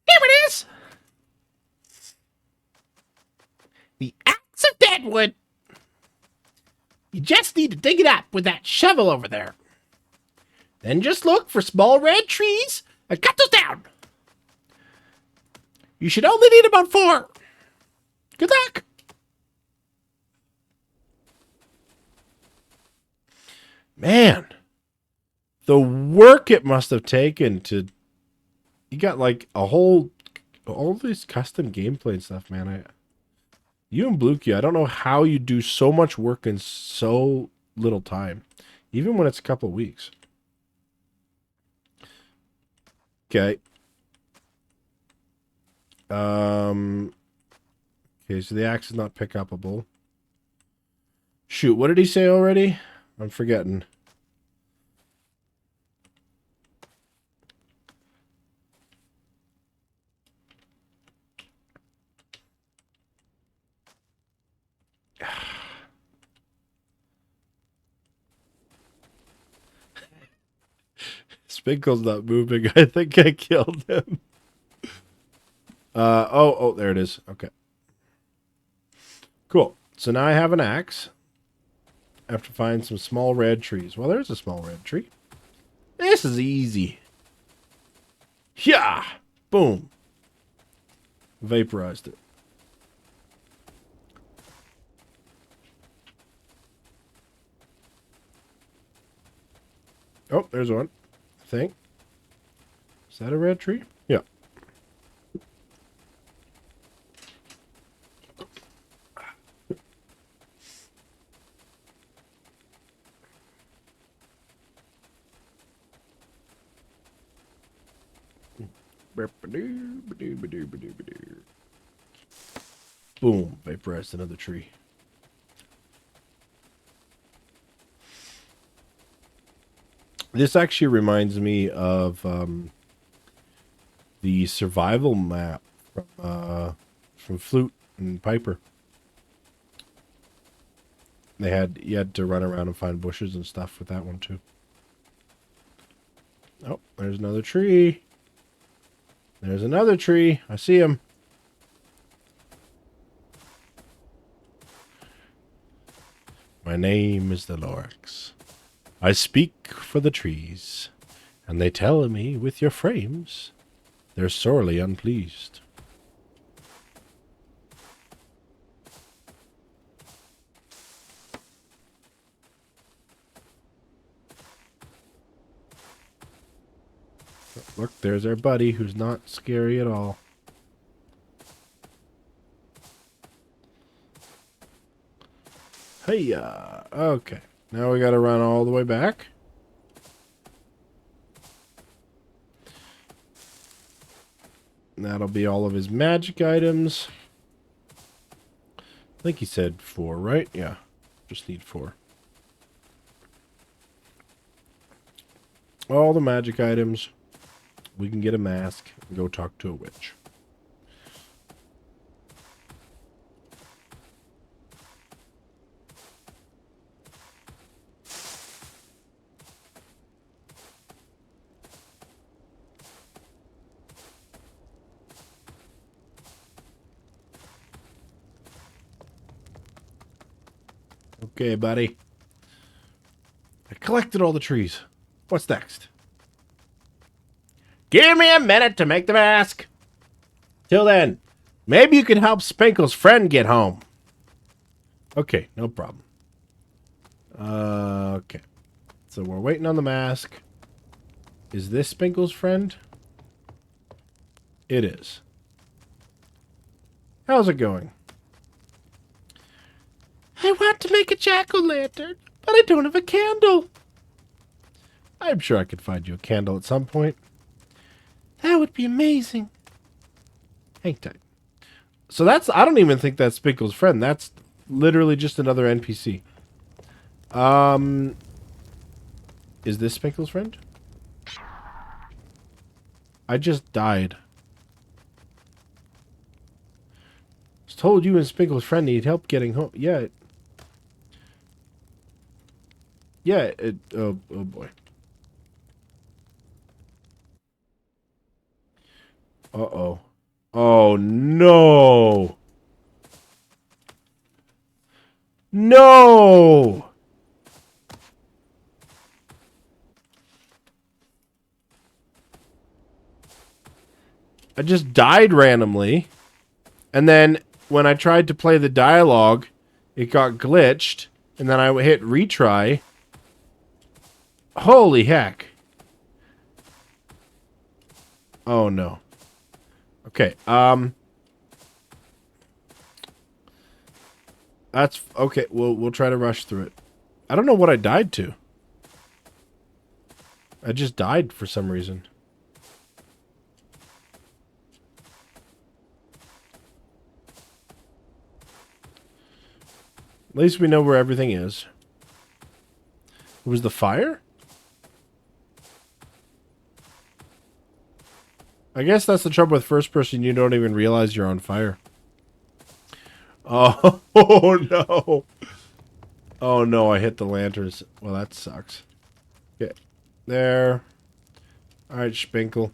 Here it is! The Axe of Deadwood. You just need to dig it up with that shovel over there. Then just look for small red trees and cut those down. You should only need about 4. Good luck. Man, the work it must have taken to... You got like all this custom gameplay and stuff, man. You and Bluekey, I don't know how you do so much work in so little time, even when it's a couple of weeks. Okay. Okay, so the axe is not pick upable. Shoot, what did he say already? I'm forgetting. Spinkle's not moving. I think I killed him. Oh, there it is. Okay. Cool. So now I have an axe. I have to find some small red trees. Well, there's a small red tree. This is easy. Yeah! Boom. Vaporized it. Oh, there's one. I think. Is that a red tree? Yeah. Boom. Vaporized another tree. This actually reminds me of the survival map from Flute and Piper. You had to run around and find bushes and stuff with that one too. Oh, there's another tree. There's another tree. I see him. My name is the Lorax. I speak for the trees, and they tell me with your frames they're sorely unpleased. Look, there's our buddy who's not scary at all. Hey-ya. Okay. Now we gotta run all the way back. And that'll be all of his magic items. I think he said 4, right? Yeah. Just need 4. All the magic items. We can get a mask and go talk to a witch. Okay, buddy. I collected all the trees. What's next? Give me a minute to make the mask. Till then, maybe you can help Spinkle's friend get home. Okay, no problem. Okay. So we're waiting on the mask. Is this Spinkle's friend? It is. How's it going? I want to make a jack-o'-lantern, but I don't have a candle. I'm sure I could find you a candle at some point. That would be amazing. Hang tight. So I don't even think that's Spinkle's friend. That's literally just another NPC. Is this Spinkle's friend? I just died. I was told you and Spinkle's friend need help getting home. Yeah. Oh boy. Uh-oh. Oh, no. No! I just died randomly. And then when I tried to play the dialogue, it got glitched. And then I hit retry. Holy heck. Oh, no. Okay, that's okay. We'll try to rush through it. I don't know what I died to. I just died for some reason. At least we know where everything is. It was the fire? I guess that's the trouble with first person. You don't even realize you're on fire. Oh, oh no. Oh no, I hit the lanterns. Well, that sucks. Okay. There. Alright, Spinkle.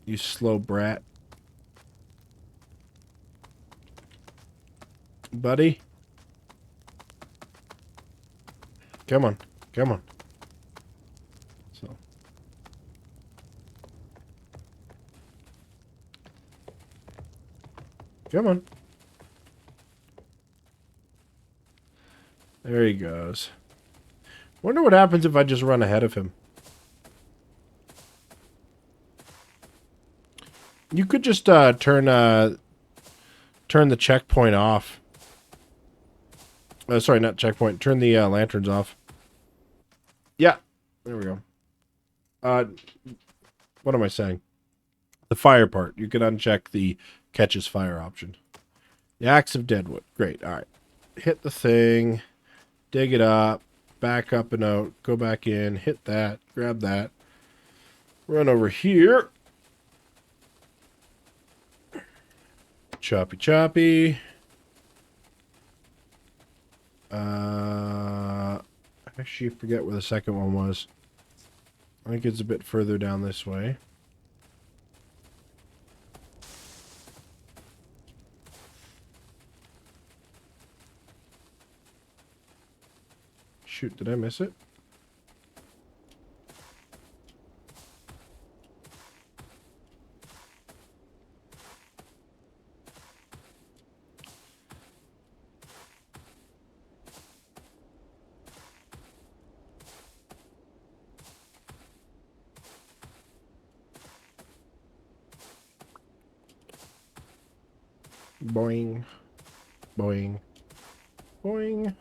You slow brat. Buddy. Come on. Come on. So. Come on. There he goes. Wonder what happens if I just run ahead of him. You could just turn the checkpoint off. Sorry, not checkpoint. Turn the lanterns off. Yeah, there we go. What am I saying? The fire part. You can uncheck the catches fire option. The axe of deadwood. Great. All right. Hit the thing. Dig it up. Back up and out. Go back in. Hit that. Grab that. Run over here. Choppy choppy. I actually forget where the second one was. I think it's a bit further down this way. Shoot, did I miss it? Boing. Boing. Boing.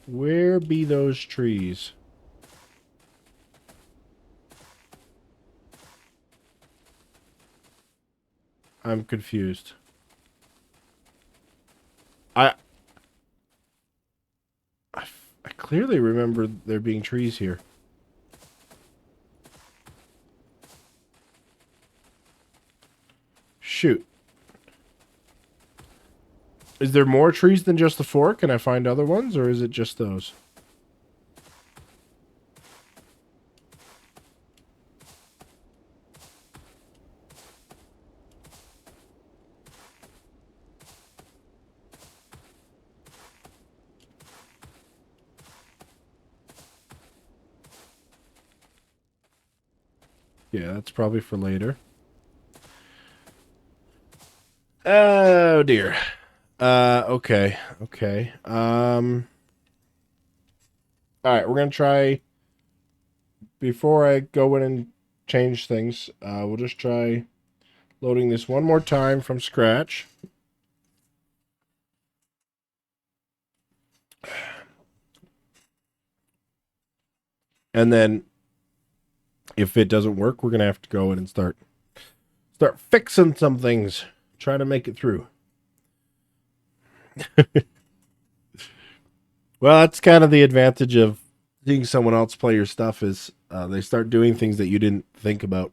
Where be those trees? I'm confused. I clearly remember there being trees here. Shoot. Is there more trees than just the four? Can I find other ones, or is it just those? Yeah, that's probably for later. Oh dear. Okay. Okay. Alright, we're gonna try before I go in and change things, we'll just try loading this one more time from scratch. And then if it doesn't work, we're gonna have to go in and start fixing some things. Try to make it through. Well, that's kind of the advantage of seeing someone else play your stuff is they start doing things that you didn't think about.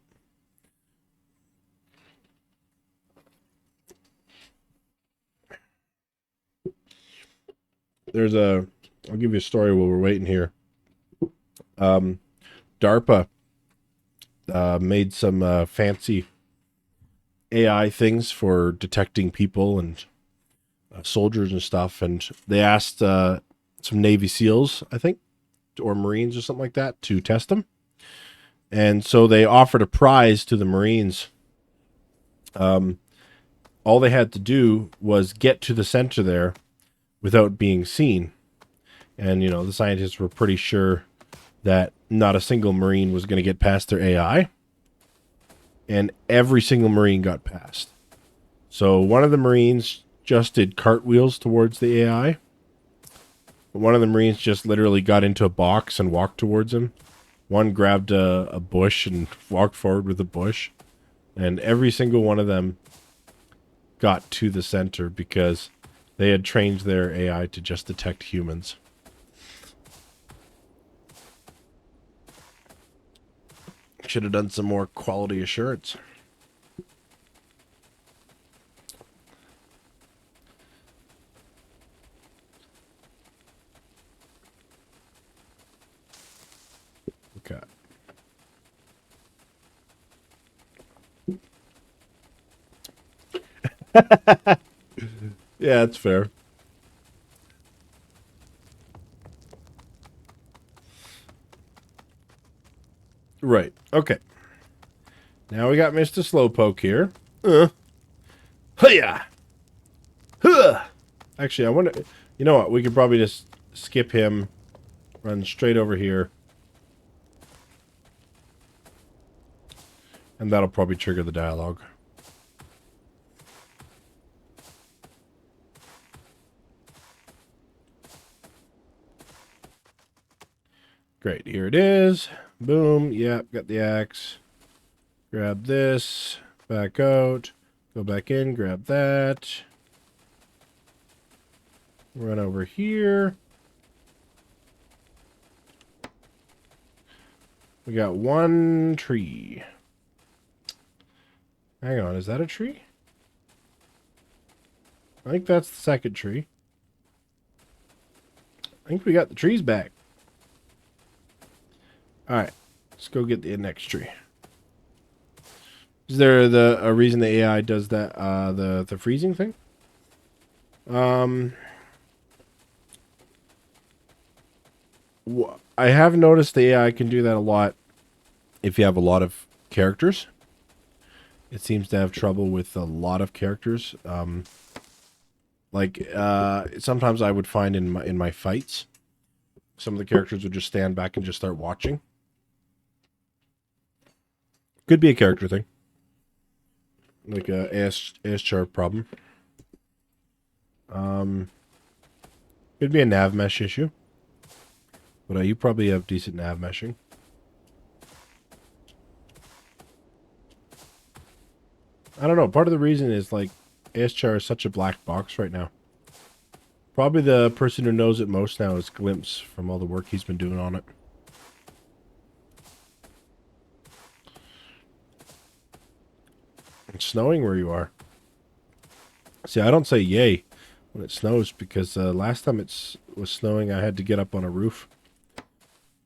I'll give you a story while we're waiting here. DARPA made some fancy AI things for detecting people and soldiers and stuff, and they asked some Navy SEALs, I think, or Marines or something like that, to test them. And so they offered a prize to the Marines. All they had to do was get to the center there without being seen. And, you know, the scientists were pretty sure that not a single Marine was going to get past their AI. And every single Marine got past. So one of the Marines just did cartwheels towards the AI. One of the Marines just literally got into a box and walked towards him. One grabbed a bush and walked forward with the bush. And every single one of them got to the center because they had trained their AI to just detect humans. Should have done some more quality assurance. Yeah, that's fair. Right. Okay. Now we got Mr. Slowpoke here. Hiya! Huh! Actually, I wonder... You know what? We could probably just skip him, run straight over here. And that'll probably trigger the dialogue. Great, here it is. Boom, yep, got the axe. Grab this, back out, go back in, grab that. Run over here. We got one tree. Hang on, is that a tree? I think that's the second tree. I think we got the trees back. Alright, let's go get the next tree. Is there a reason the AI does that, the freezing thing? I have noticed the AI can do that a lot if you have a lot of characters. It seems to have trouble with a lot of characters. Sometimes I would find in my fights, some of the characters would just stand back and just start watching. Could be a character thing. Like a ASCHR problem. Could be a nav mesh issue. But you probably have decent nav meshing. I don't know. Part of the reason is like ASCHR is such a black box right now. Probably the person who knows it most now is Glimpse from all the work he's been doing on it. It's snowing where you are. See, I don't say yay when it snows because last time it was snowing, I had to get up on a roof.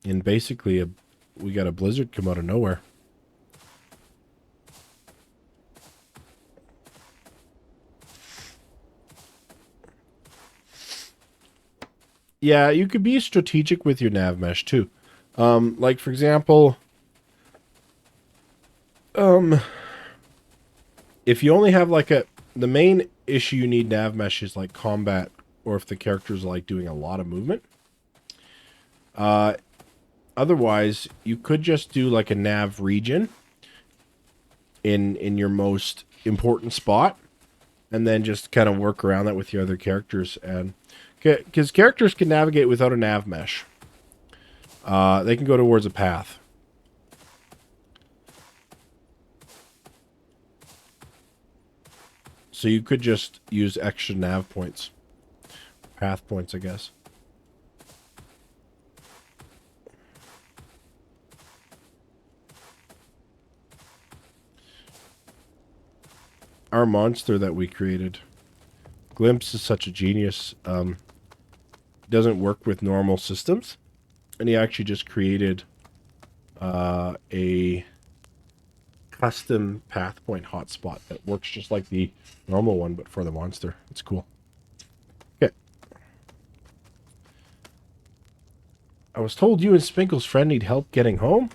And basically, we got a blizzard come out of nowhere. Yeah, you could be strategic with your nav mesh too. Like for example, if you only have like the main issue you need nav mesh is like combat, or if the character's like doing a lot of movement. Otherwise, you could just do like a nav region in your most important spot, and then just kind of work around that with your other characters. And because characters can navigate without a nav mesh, they can go towards a path. So you could just use extra nav points. Path points, I guess. Our monster that we created, Glimpse, is such a genius. Doesn't work with normal systems. And he actually just created a custom path point hotspot that works just like the normal one, but for the monster. It's cool. Okay. I was told you and Spinkle's friend need help getting home.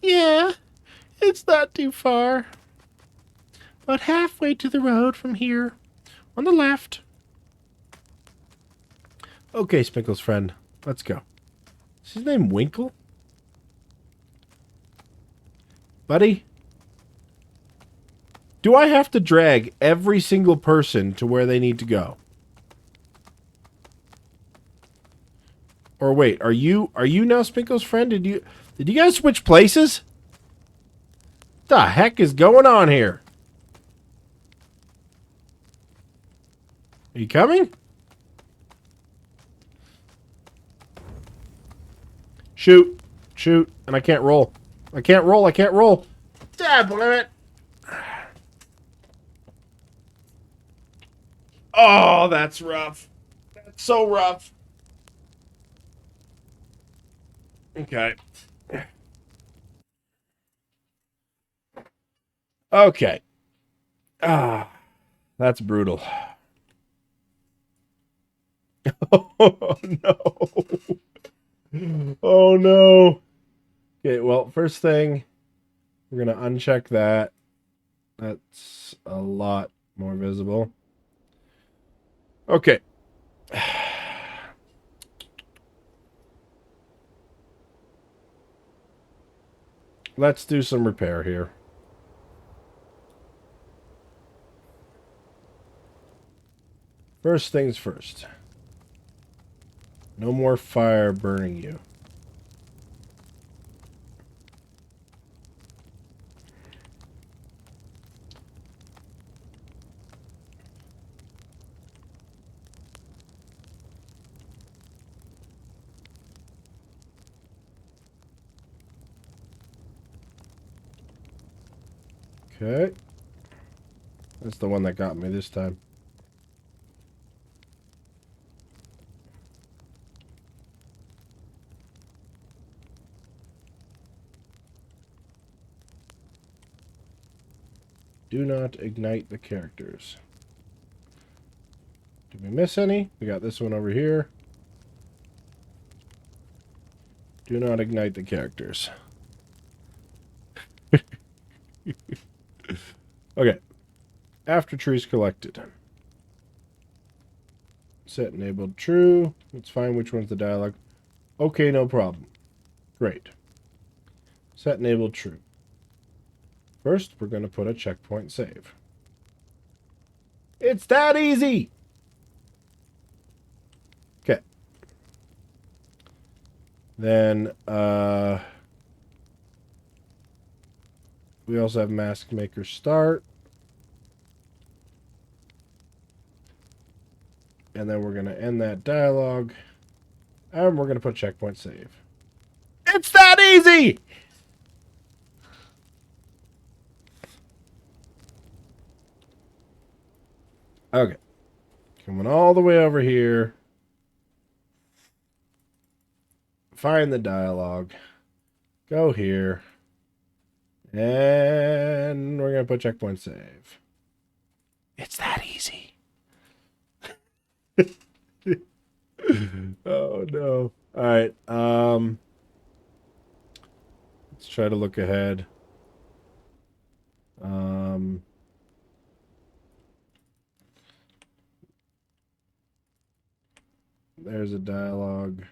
Yeah, it's not too far. About halfway to the road from here. On the left. Okay, Spinkle's friend. Let's go. Is his name Winkle? Buddy? Do I have to drag every single person to where they need to go? Or wait, are you now Spinkle's friend? Did you guys switch places? What the heck is going on here? Are you coming? Shoot. Shoot. And I can't roll. I can't roll. I can't roll. Damn it. Oh, that's rough. That's so rough. Okay. Okay. Ah, that's brutal. Oh, no. Oh, no. Okay, well, first thing, we're going to uncheck that. That's a lot more visible. Okay. Let's do some repair here. First things first. No more fire burning you. Okay. That's the one that got me this time. Do not ignite the characters. Did we miss any? We got this one over here. Do not ignite the characters. Okay. After trees collected. Set enabled true. Let's find which one's the dialogue. Okay, no problem. Great. Set enabled true. First, we're going to put a checkpoint save. It's that easy! Okay. Then, we also have Mask Maker start. And then we're going to end that dialogue. And we're going to put checkpoint save. It's that easy! Okay. Coming all the way over here. Find the dialogue. Go here. And we're going to put checkpoint save. It's that easy. Oh, no. All right. Let's try to look ahead. There's a dialogue.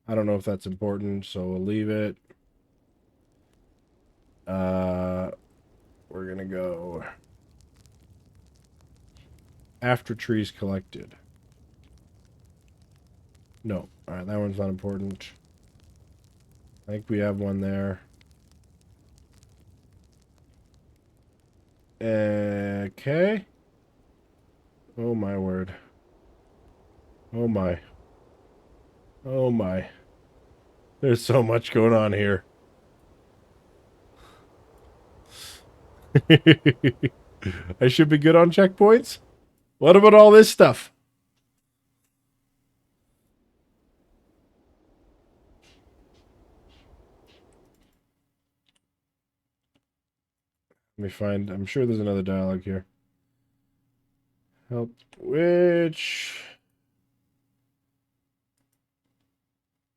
I don't know if that's important, so we'll leave it. We're gonna go after trees collected. No. Alright, that one's not important. I think we have one there. Okay. Oh my word. Oh my. Oh my. There's so much going on here. I should be good on checkpoints? What about all this stuff? Let me find... I'm sure there's another dialogue here. Help which...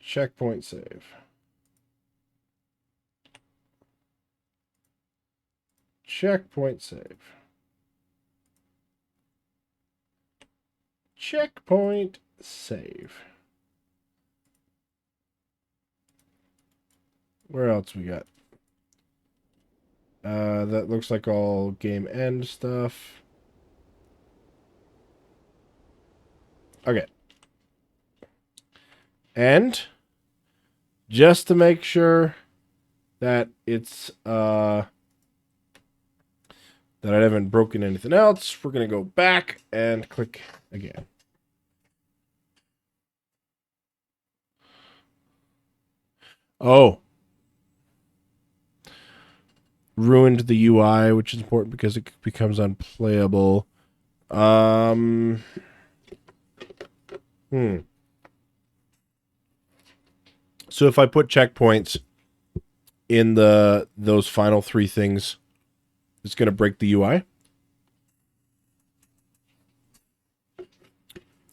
Checkpoint save. Checkpoint save. Checkpoint save. Where else we got? That looks like all game end stuff. Okay. And just to make sure that it's that I haven't broken anything else, we're gonna go back and click again. Oh. Ruined the UI, which is important because it becomes unplayable. So if I put checkpoints in those final three things, it's going to break the UI.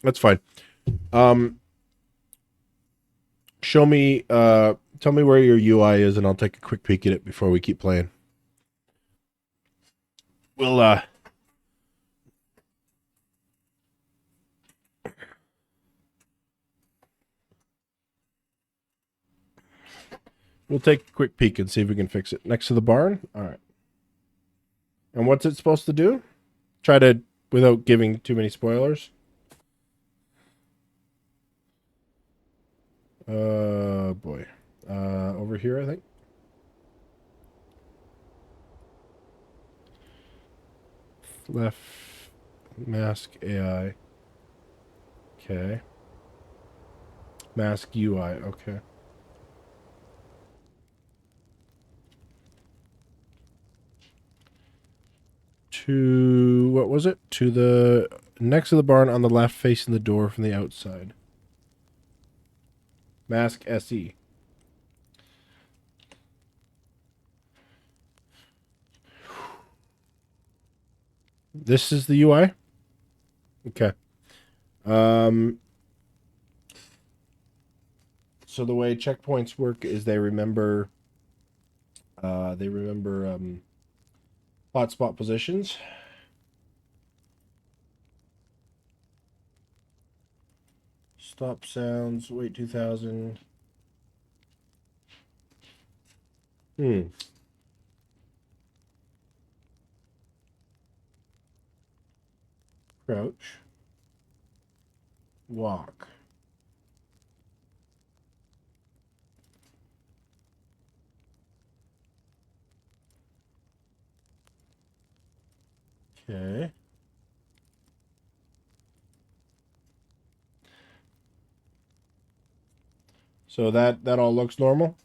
That's fine. Show me, tell me where your UI is, and I'll take a quick peek at it before we keep playing. We'll take a quick peek and see if we can fix it. Next to the barn? Alright. And what's it supposed to do? Try to, without giving too many spoilers. Boy. Over here, I think. Left mask AI. Okay. Mask UI. Okay. To what was it? To the next to the barn on the left, facing the door from the outside. Mask SE. This is the UI? Okay. So the way checkpoints work is they remember hotspot positions. Stop sounds, wait 2000. Crouch. Walk. Okay. So that all looks normal?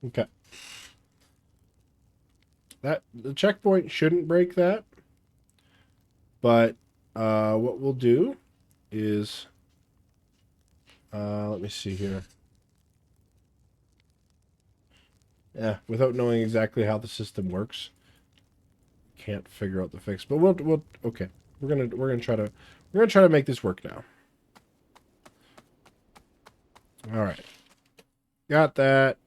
Okay. That the checkpoint shouldn't break that. But what we'll do is let me see here. Yeah, without knowing exactly how the system works, can't figure out the fix. But we'll okay. We're gonna try to make this work now. All right. Got that.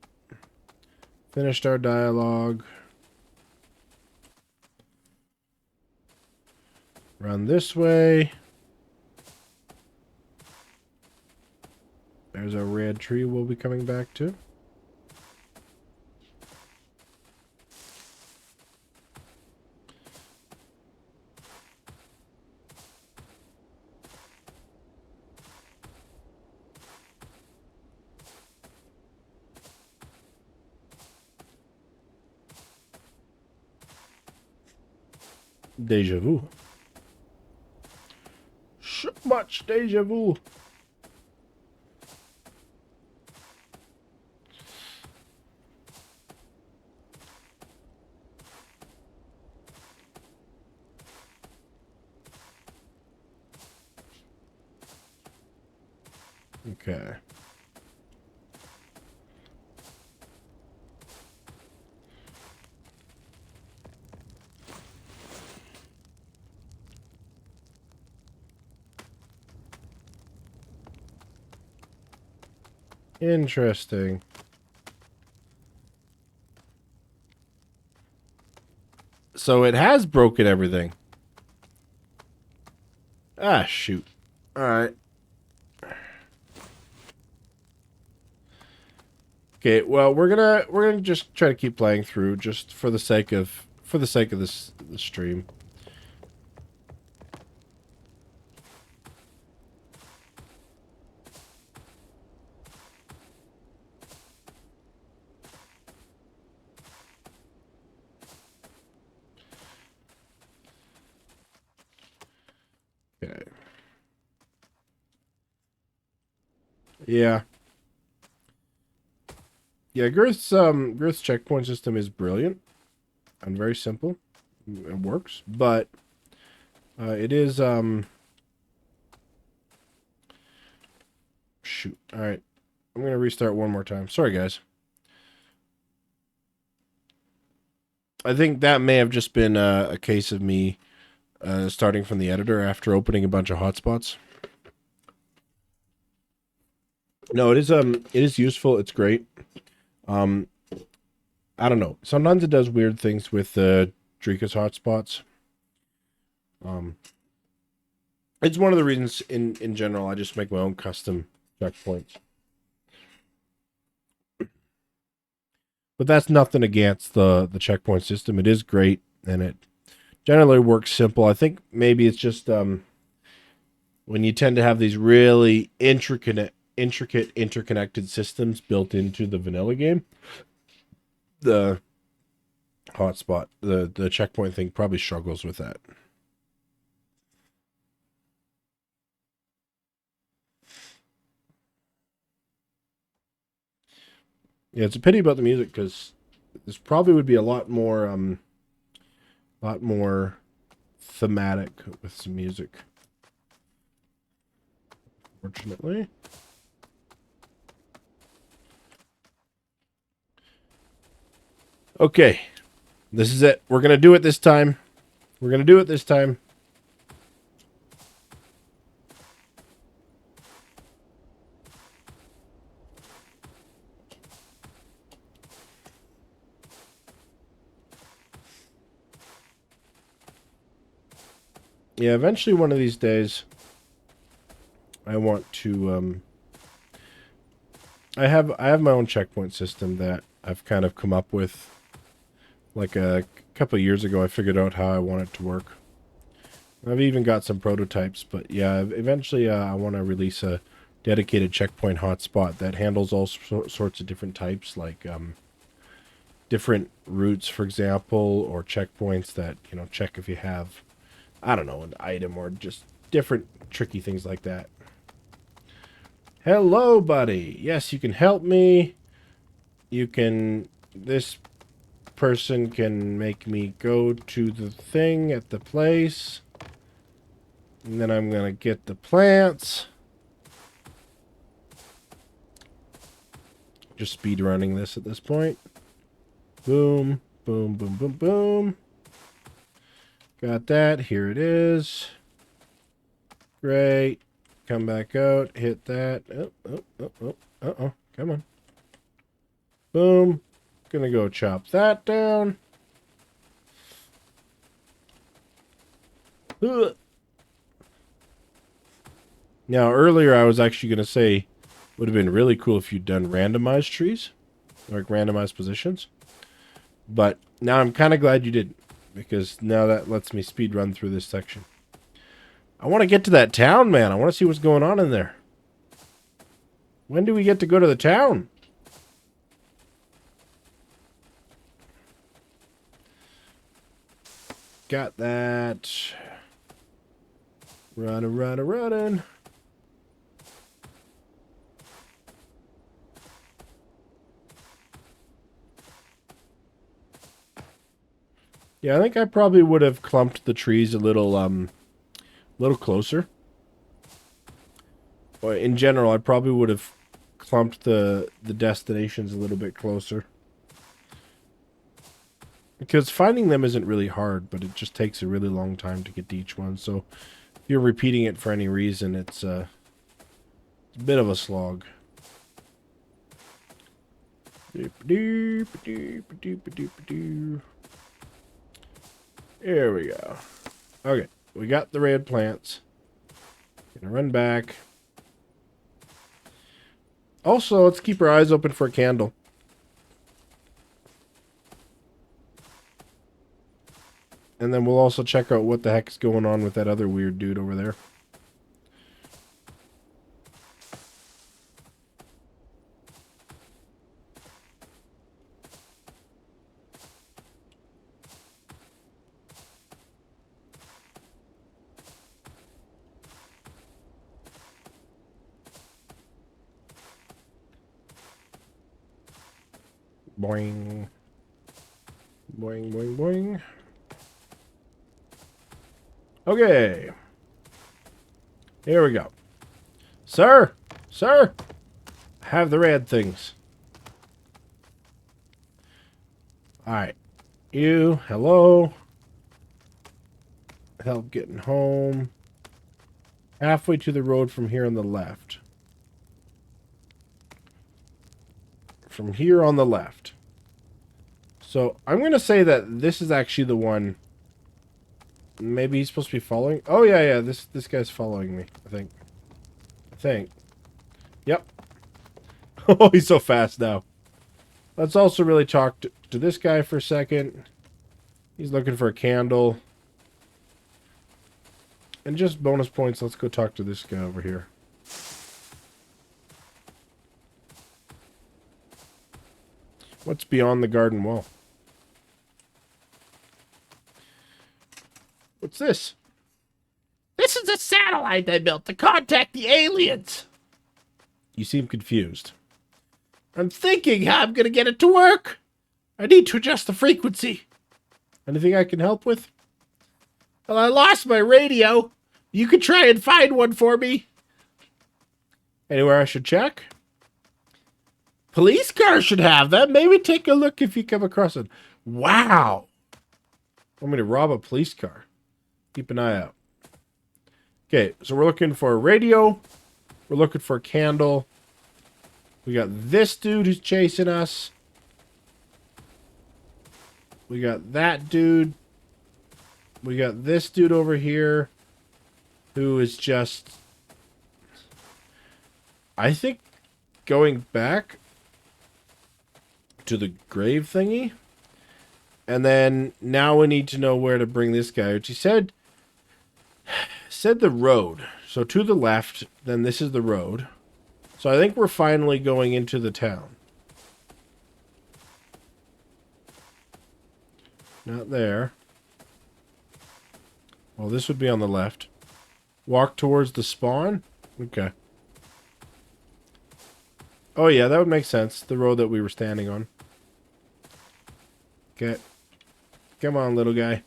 Finished our dialogue. Run this way. There's a red tree we'll be coming back to. Deja vu. So much deja vu. Okay. Interesting. So it has broken everything. Ah, shoot. All right. Okay, well, we're gonna just try to keep playing through just for the sake of this stream. Okay. Yeah. Yeah, Girth's checkpoint system is brilliant and very simple. It works, but it is Shoot. All right. I'm going to restart one more time. Sorry, guys. I think that may have just been a case of me starting from the editor after opening a bunch of hotspots. No, it is useful. It's great. I don't know. Sometimes it does weird things with Drika's hotspots. It's one of the reasons in general I just make my own custom checkpoints. But that's nothing against the checkpoint system. It is great, and it generally works simple. I think maybe it's just when you tend to have these really intricate interconnected systems built into the vanilla game, the hotspot, the checkpoint thing probably struggles with that. Yeah, it's a pity about the music because this probably would be a lot more thematic with some music. Fortunately. Okay. This is it. We're going to do it this time. We're going to do it this time. Yeah, eventually one of these days I want to I have my own checkpoint system that I've kind of come up with. Like a couple of years ago I figured out how I want it to work. I've even got some prototypes, but yeah, eventually I want to release a dedicated checkpoint hotspot that handles all sorts of different types, like different routes, for example, or checkpoints that, you know, check if you have, I don't know, an item or just different tricky things like that. Hello, buddy. Yes, you can help me. You can... This person can make me go to the thing at the place. And then I'm going to get the plants. Just speed running this at this point. Boom, boom, boom, boom, boom. Got that. Here it is. Great. Come back out. Hit that. Uh-oh. Come on. Boom. Gonna go chop that down. Ugh. Now, earlier I was actually going to say would have been really cool if you'd done randomized trees. Like randomized positions. But now I'm kind of glad you didn't. Because now that lets me speed run through this section. I want to get to that town, man. I want to see what's going on in there. When do we get to go to the town? Got that. Running. Yeah, I think I probably would have clumped the trees a little closer. But in general, I probably would have clumped the destinations a little bit closer. Because finding them isn't really hard, but it just takes a really long time to get to each one. So if you're repeating it for any reason, it's a bit of a slog. There we go. Okay, we got the red plants. Gonna run back. Also, let's keep our eyes open for a candle. And then we'll also check out what the heck is going on with that other weird dude over there. Boing. Boing, boing, boing. Okay. Here we go. Sir! Sir, I have the red things. Alright. You, hello. Help getting home. Halfway to the road from here on the left. From here on the left. So, I'm going to say that this is actually the one. Maybe he's supposed to be following. Oh, yeah. This guy's following me, I think. Yep. Oh, he's so fast now. Let's also really talk to this guy for a second. He's looking for a candle. And just bonus points, let's go talk to this guy over here. What's beyond the garden wall? What's this? This is a satellite I built to contact the aliens. You seem confused. I'm thinking how I'm going to get it to work. I need to adjust the frequency. Anything I can help with? Well, I lost my radio. You could try and find one for me. Anywhere I should check? Police cars should have them. Maybe take a look if you come across it. Wow. Want me to rob a police car? Keep an eye out. Okay, so we're looking for a radio. We're looking for a candle. We got this dude who's chasing us. We got that dude. We got this dude over here who is just, I think, going back to the grave thingy. And then now we need to know where to bring this guy, which he said the road. So to the left, then this is the road. So I think we're finally going into the town. Not there. Well, this would be on the left. Walk towards the spawn? Okay. Oh yeah, that would make sense. The road that we were standing on. Okay. Come on, little guy.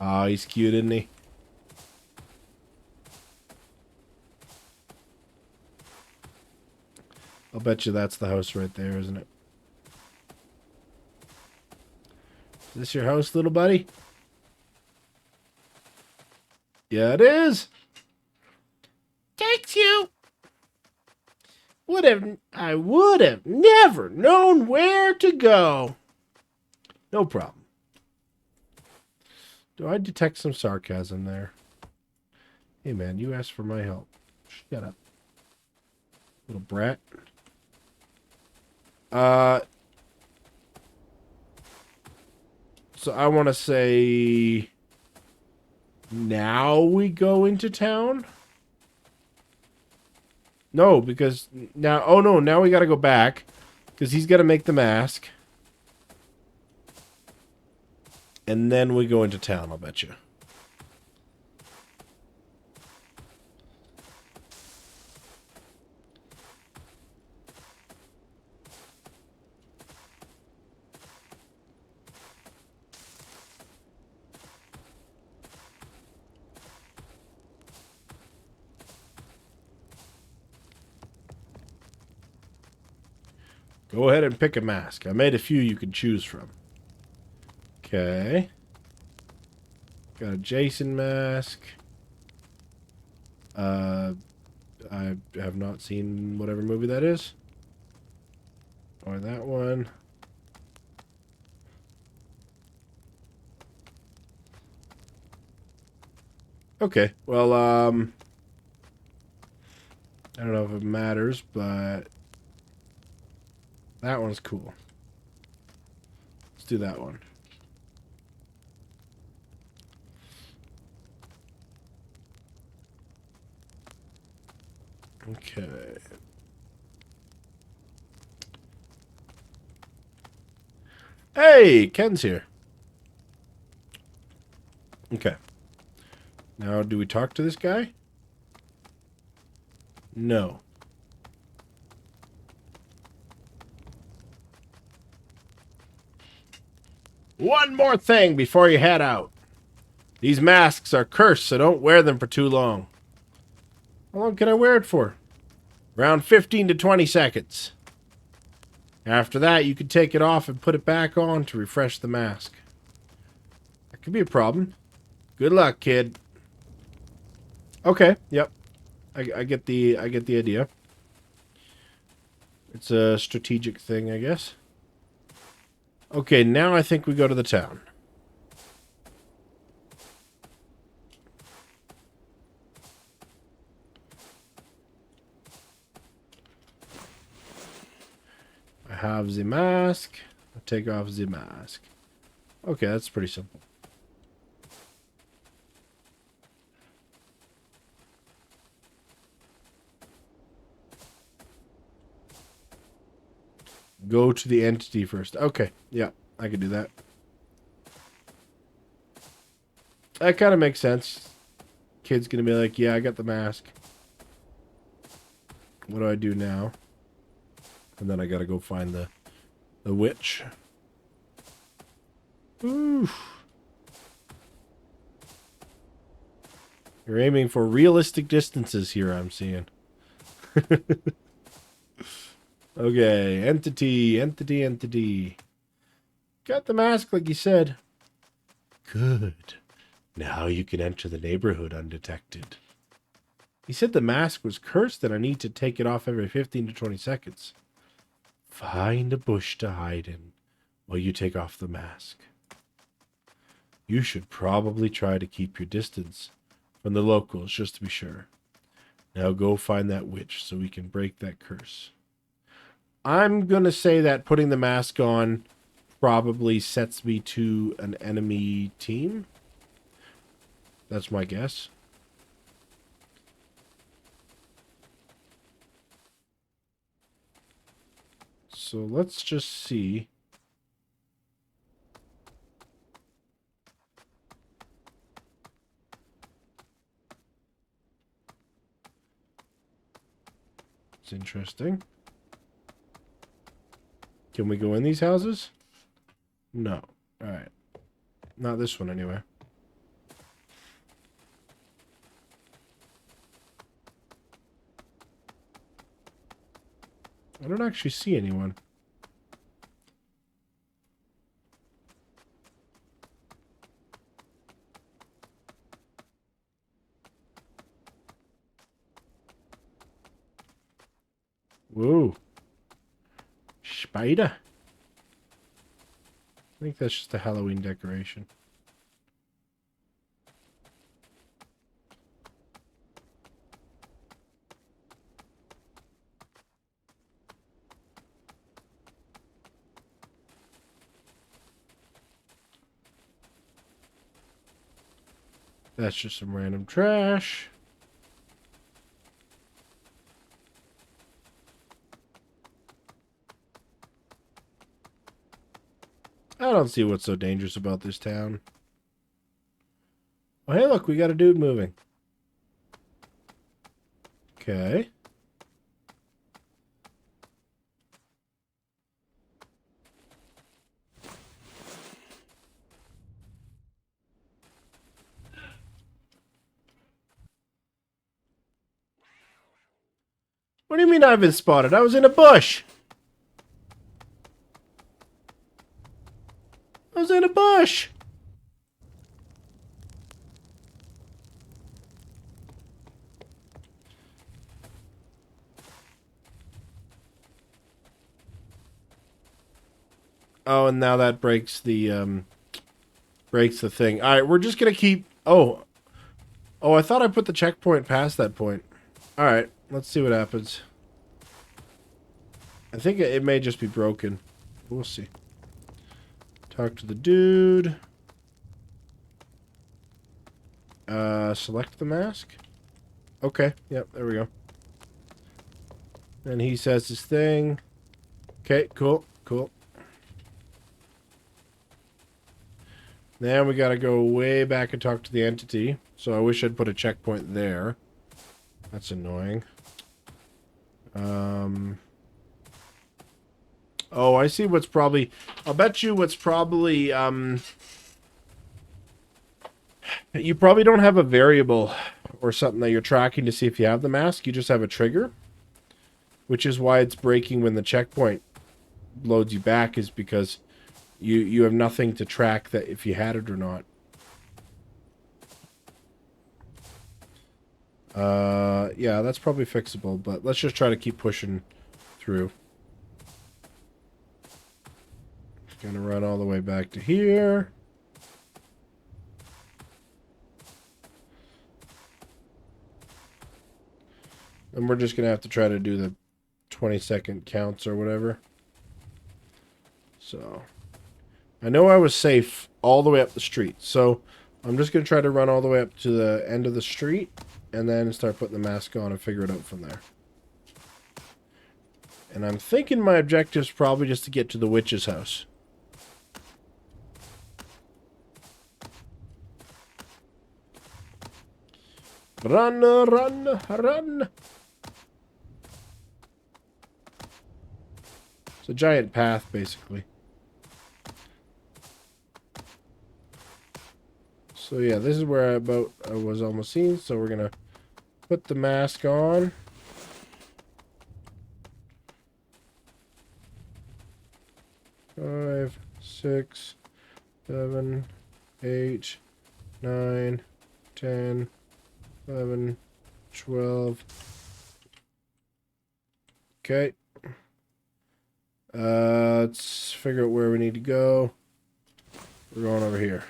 Oh, he's cute, isn't he? I'll bet you that's the house right there, isn't it? Is this your house, little buddy? Yeah, it is. Thanks you. I would have never known where to go. No problem. Do I detect some sarcasm there? Hey, man, you asked for my help. Shut up. Little brat. So I want to say now we go into town? No, because now, oh no, now we got to go back because he's got to make the mask. And then we go into town, I'll bet you. Go ahead and pick a mask. I made a few you can choose from. Okay. Got a Jason mask. I have not seen whatever movie that is. Or that one. Okay, well, I don't know if it matters, but that one's cool. Let's do that one. Okay. Hey, Ken's here. Okay. Now, do we talk to this guy? No. One more thing before you head out. These masks are cursed, so don't wear them for too long. How long can I wear it for? Around 15 to 20 seconds. After that, you can take it off and put it back on to refresh the mask. That could be a problem. Good luck, kid. Okay, yep. I get the idea. It's a strategic thing, I guess. Okay, now I think we go to the town. I have the mask. I take off the mask. Okay, that's pretty simple. Go to the entity first. Okay, yeah, I can do that. That kind of makes sense. Kid's gonna be like, yeah, I got the mask. What do I do now? And then I gotta go find the witch. Oof. You're aiming for realistic distances here, I'm seeing. Okay, entity. Got the mask like you said. Good. Now you can enter the neighborhood undetected. He said the mask was cursed and I need to take it off every 15 to 20 seconds. Find a bush to hide in while you take off the mask. You should probably try to keep your distance from the locals just to be sure. Now go find that witch so we can break that curse. I'm going to say that putting the mask on probably sets me to an enemy team. That's my guess. So let's just see. It's interesting. Can we go in these houses? No. Alright. Not this one, anyway. I don't actually see anyone. Whoa. Spider. I think that's just a Halloween decoration. That's just some random trash. I don't see what's so dangerous about this town. Oh, hey, look, we got a dude moving. Okay. What do you mean I've been spotted? I was in a bush. I was in a bush. Oh, and now that breaks the thing. All right, we're just gonna keep. Oh, I thought I put the checkpoint past that point. All right, let's see what happens. I think it may just be broken. We'll see. Talk to the dude. Select the mask. Okay, yep, there we go. And he says his thing. Okay, cool. Now we gotta go way back and talk to the entity. So I wish I'd put a checkpoint there. That's annoying. Oh, I see what's probably... I'll bet you what's probably... You probably don't have a variable or something that you're tracking to see if you have the mask. You just have a trigger. which is why it's breaking when the checkpoint loads you back, is because you have nothing to track that if you had it or not. Yeah, that's probably fixable, but let's just try to keep pushing through. Gonna run all the way back to here. And we're just gonna have to try to do the 20-second counts or whatever. So, I know I was safe all the way up the street, so I'm just gonna try to run all the way up to the end of the street and then start putting the mask on and figure it out from there. And I'm thinking my objective's probably just to get to the witch's house. Run, run, run! It's a giant path, basically. So yeah, this is where I was almost seen, so we're gonna put the mask on. Five, 6, 7, 8, 9, 10, 11, 12. Okay. Let's figure out where we need to go. We're going over here.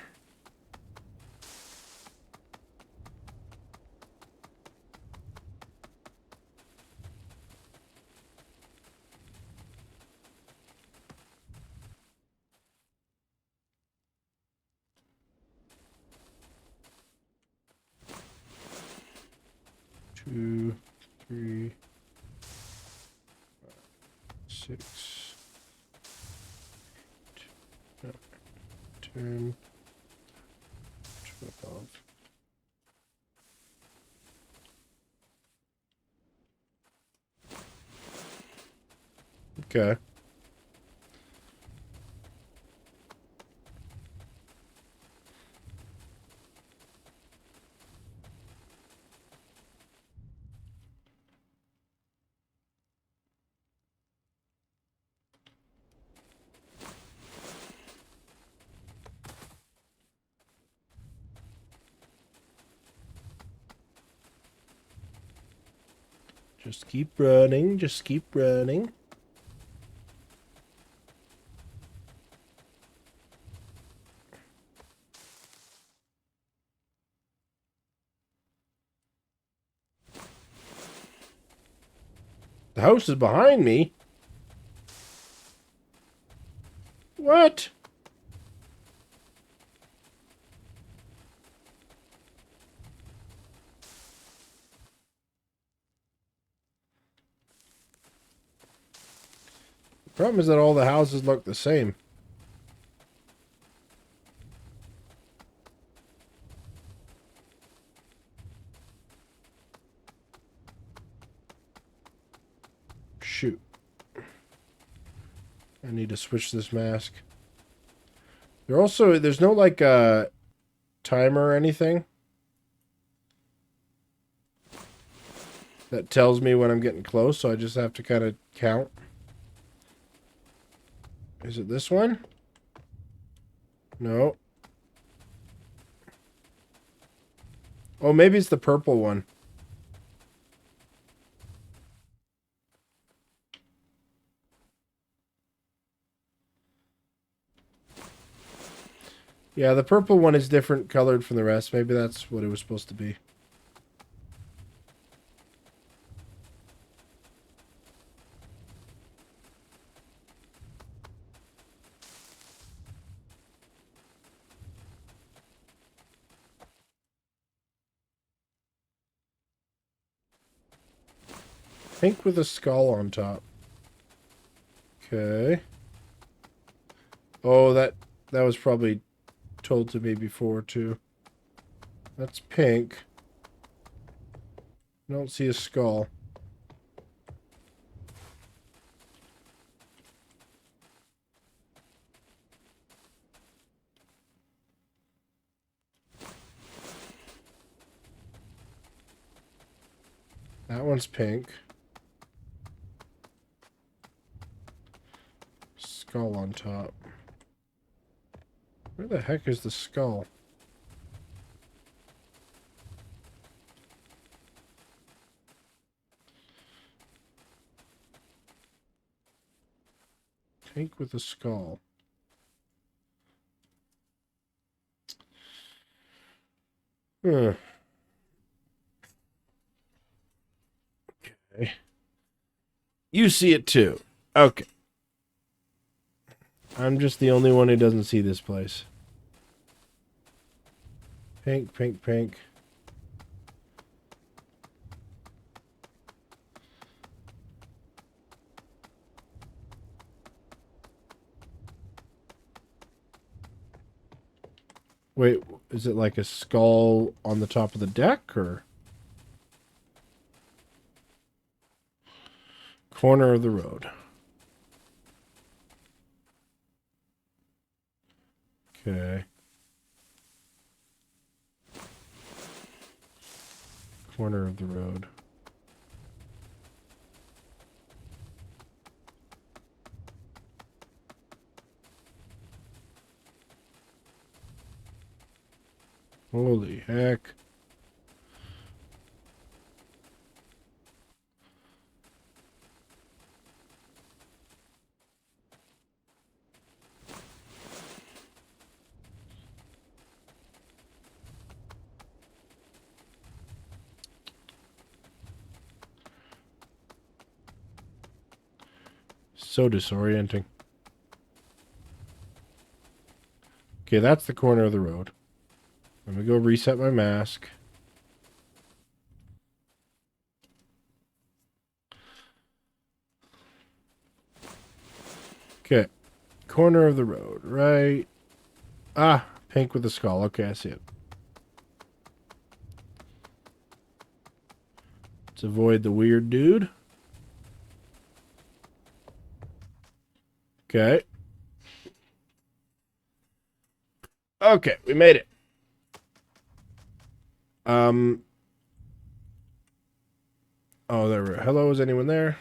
Two, 3, 6, 10, 12. Okay. Just keep running, just keep running. The house is behind me. What? The problem is that all the houses look the same. Shoot. I need to switch this mask. There's no like timer or anything that tells me when I'm getting close, so I just have to kind of count. Is it this one? No. Oh, maybe it's the purple one. Yeah, the purple one is different colored from the rest. Maybe that's what it was supposed to be. Pink with a skull on top. Okay. Oh, that was probably told to me before, too. That's pink. I don't see a skull. That one's pink. skull on top. Where the heck is the skull? Tank with a skull. Okay. You see it too. Okay. I'm just the only one who doesn't see this place. Pink, pink, pink. Wait, is it like a skull on the top of the deck, or? Corner of the road. Okay. Corner of the road. Holy heck. So disorienting. Okay, that's the corner of the road. Let me go reset my mask. Okay. Corner of the road, right? Ah, pink with a skull. Okay, I see it. Let's avoid the weird dude. Okay. Okay, we made it. Oh, there we go. Hello, is anyone there?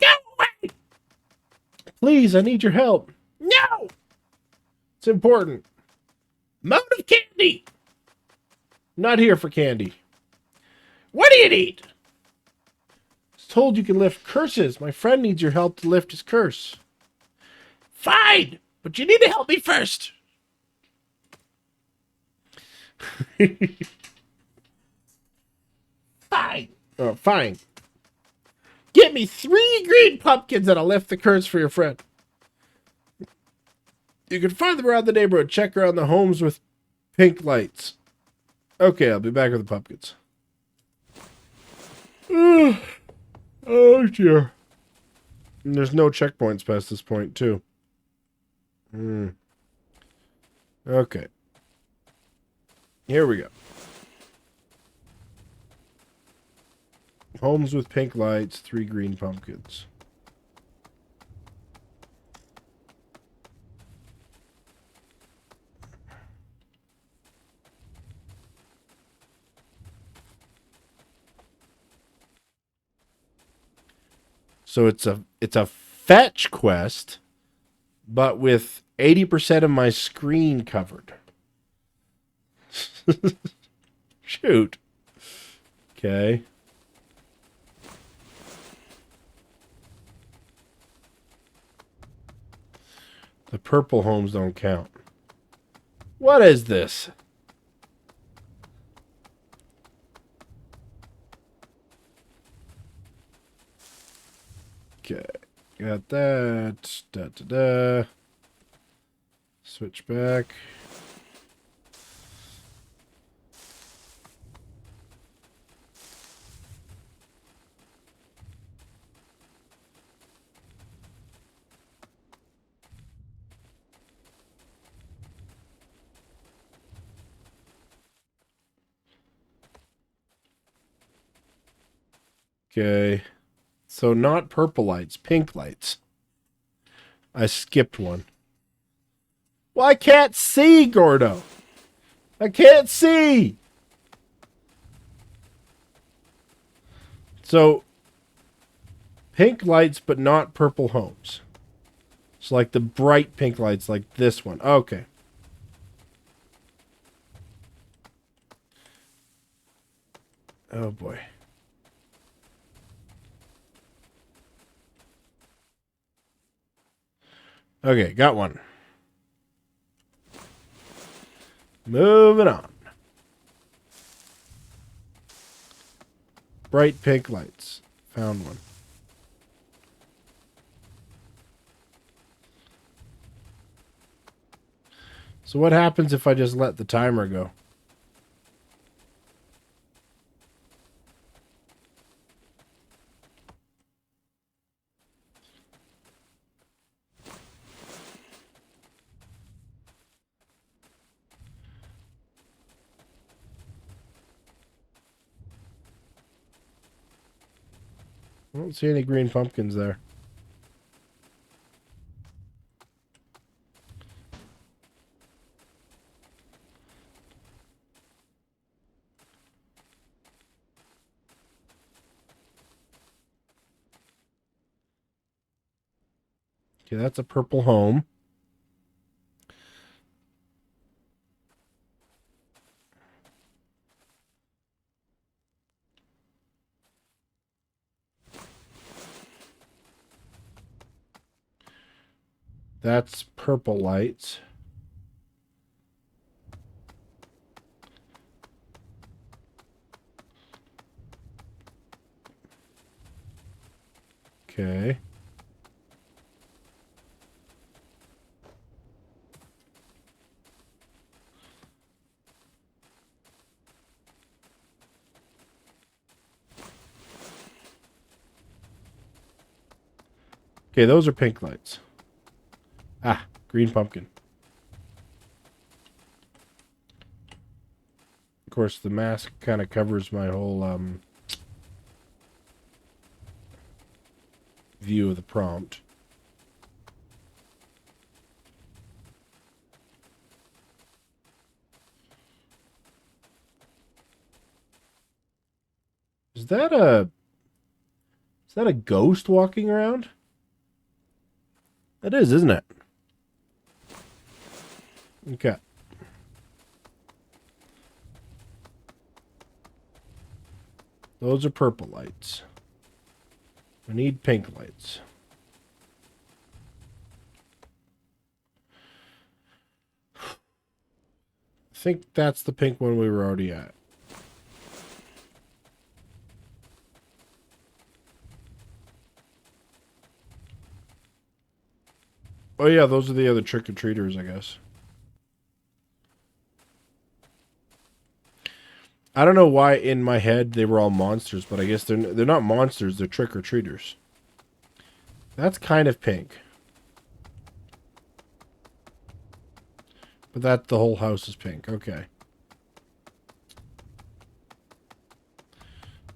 Go away! Please, I need your help. No! It's important. Mode of candy! Not here for candy. What do you need? I was told you can lift curses. My friend needs your help to lift his curse. Fine, but you need to help me first. Fine. Oh, fine. Get me 3 green pumpkins and I'll lift the curse for your friend. You can find them around the neighborhood. Check around the homes with pink lights. Okay, I'll be back with the pumpkins. Oh, dear. And there's no checkpoints past this point, too. Okay. Here we go. Homes with pink lights, 3 green pumpkins. So it's a fetch quest, but with 80% of my screen covered. Shoot. Okay. The purple homes don't count. What is this? Okay. Got that. Da da da. Switch back. Okay. So not purple lights, pink lights. I skipped one. Well, I can't see, Gordo. I can't see. So, pink lights, but not purple homes. So like the bright pink lights like this one. Okay. Oh boy. Okay, got one. Moving on. Bright pink lights. Found one. So what happens if I just let the timer go? I don't see any green pumpkins there. Okay, that's a purple home. That's purple lights. Okay. Okay, those are pink lights. Ah, green pumpkin. Of course, the mask kind of covers my whole view of the prompt. Is that a ghost walking around? That is, isn't it? Okay. Those are purple lights. We need pink lights. I think that's the pink one we were already at. Oh yeah, those are the other trick-or-treaters, I guess. I don't know why in my head they were all monsters, but I guess they're not monsters, they're trick-or-treaters. That's kind of pink. But that the whole house is pink. Okay.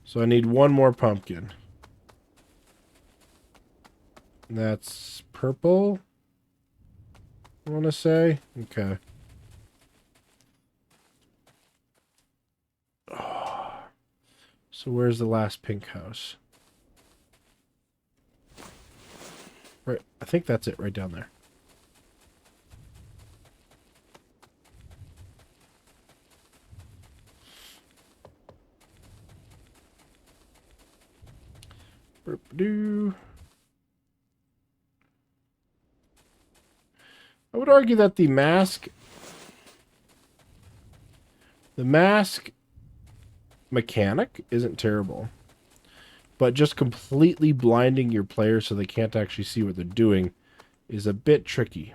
So I need one more pumpkin. That's purple, I want to say. Okay. So where's the last pink house? Right, I think that's it right down there. Burp-a-doo. I would argue that the mask mechanic isn't terrible, but just completely blinding your player so they can't actually see what they're doing is a bit tricky.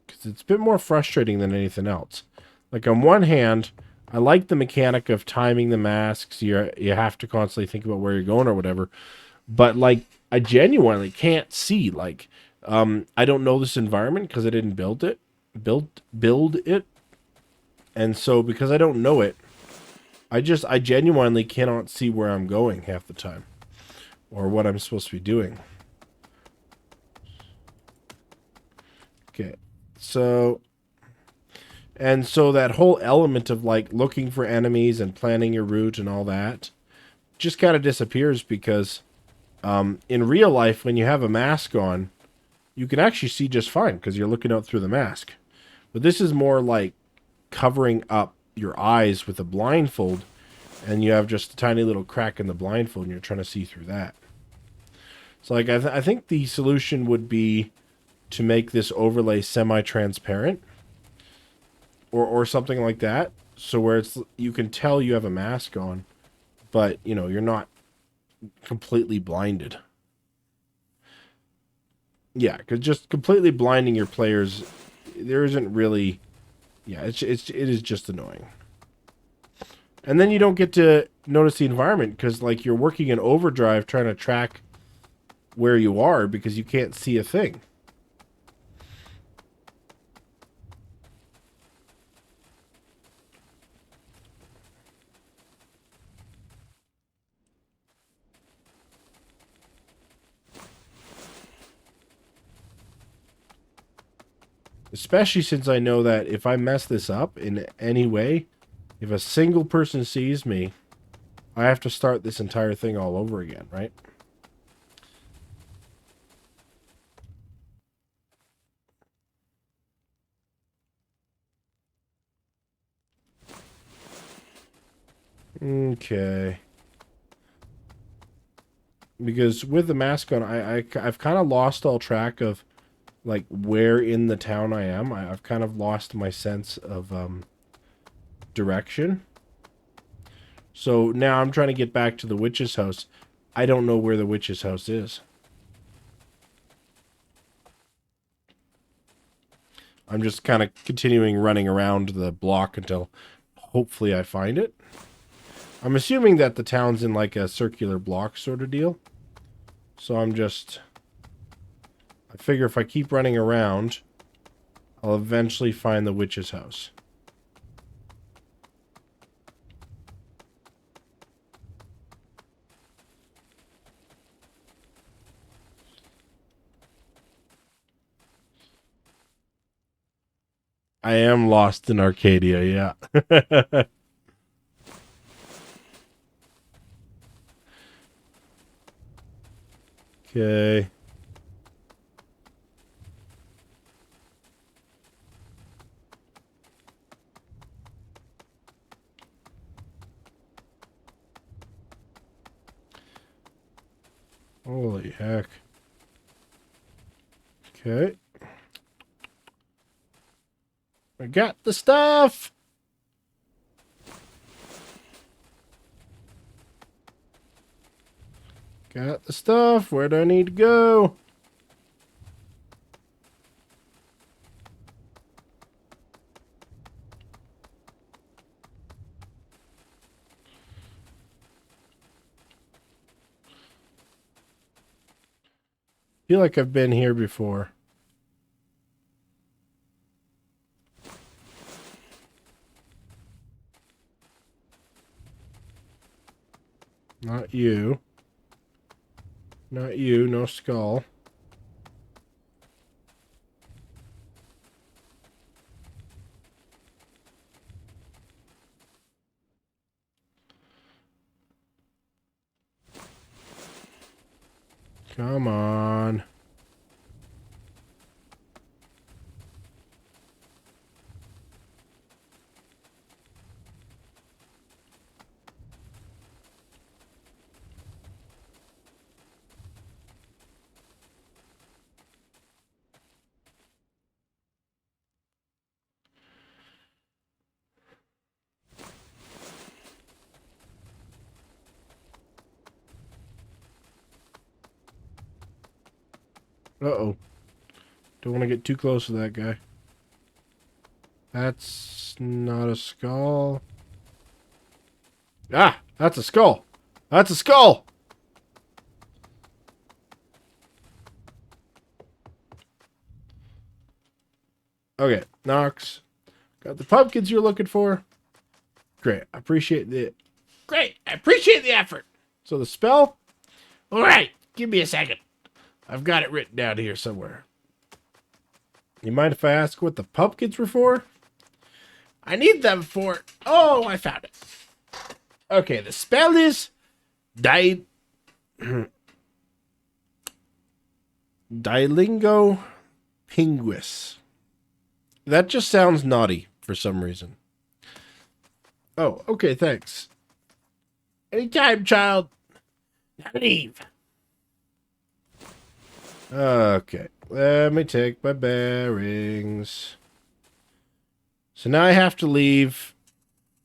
Because it's a bit more frustrating than anything else. Like on one hand, I like the mechanic of timing the masks. You have to constantly think about where you're going or whatever. But like I genuinely can't see. Like I don't know this environment because I didn't build it. And so because I don't know it, I genuinely cannot see where I'm going half the time or what I'm supposed to be doing. Okay. So that whole element of like looking for enemies and planning your route and all that, just kind of disappears because in real life, when you have a mask on, you can actually see just fine because you're looking out through the mask. But this is more like covering up your eyes with a blindfold, and you have just a tiny little crack in the blindfold, and you're trying to see through that. So, like, I think the solution would be to make this overlay semi-transparent, or something like that, so where you can tell you have a mask on, but you know you're not completely blinded. Yeah, because just completely blinding your players, there isn't really. Yeah, it is just annoying. And then you don't get to notice the environment because, like, you're working in overdrive trying to track where you are because you can't see a thing. Especially since I know that if I mess this up in any way, if a single person sees me, I have to start this entire thing all over again, right? Okay. Because with the mask on, I've kind of lost all track of, like, where in the town I am. I've kind of lost my sense of direction. So now I'm trying to get back to the witch's house. I don't know where the witch's house is. I'm just kind of continuing running around the block until hopefully I find it. I'm assuming that the town's in like a circular block sort of deal. So I figure if I keep running around, I'll eventually find the witch's house. I am lost in Arcadia, yeah. Okay. Holy heck. Okay. I got the stuff! Got the stuff. Where do I need to go? Feel like I've been here before. Not you. Not you, no skull. Come on. Uh-oh. Don't want to get too close to that guy. That's not a skull. Ah! That's a skull! That's a skull! Okay, Nox. Got the pumpkins you're looking for. Great. I appreciate the... Great. I appreciate the effort. So the spell? All right. Give me a second. I've got it written down here somewhere. You mind if I ask what the pumpkins were for? I need them for... Oh, I found it. Okay, the spell is Dilingo pinguis. That just sounds naughty for some reason. Oh, okay, thanks. Anytime, child. Now leave. Okay, let me take my bearings. So now I have to leave.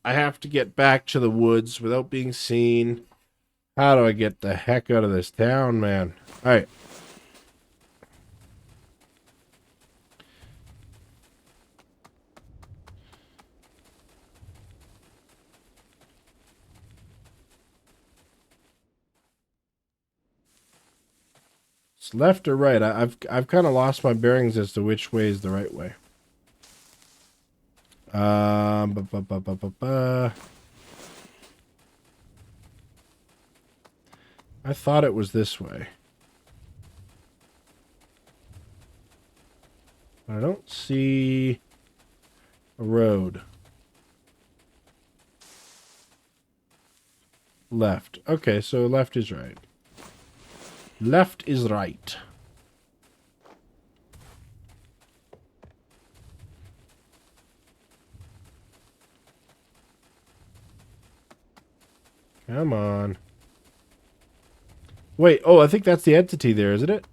I have to get back to the woods without being seen. How do I get the heck out of this town, man? Alright. It's left or right. I've kind of lost my bearings as to which way is the right way. I thought it was this way. I don't see a road. Left. Okay, so left is right. Left is right. Come on. Wait, oh, I think that's the entity there, isn't it?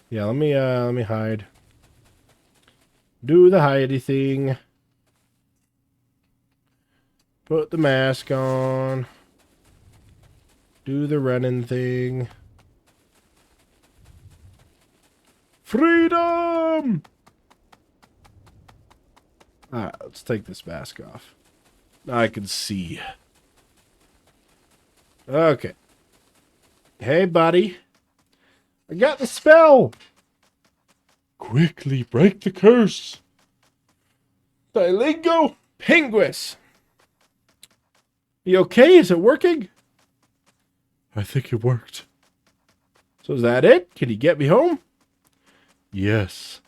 Yeah, let me hide. Do the hidey thing. Put the mask on. Do the running thing. Freedom! Alright, let's take this mask off. Now I can see. Okay. Hey, buddy. I got the spell! Quickly break the curse. Dilingo Pinguis. You okay? Is it working? I think it worked. So is that it? Can you get me home? Yes,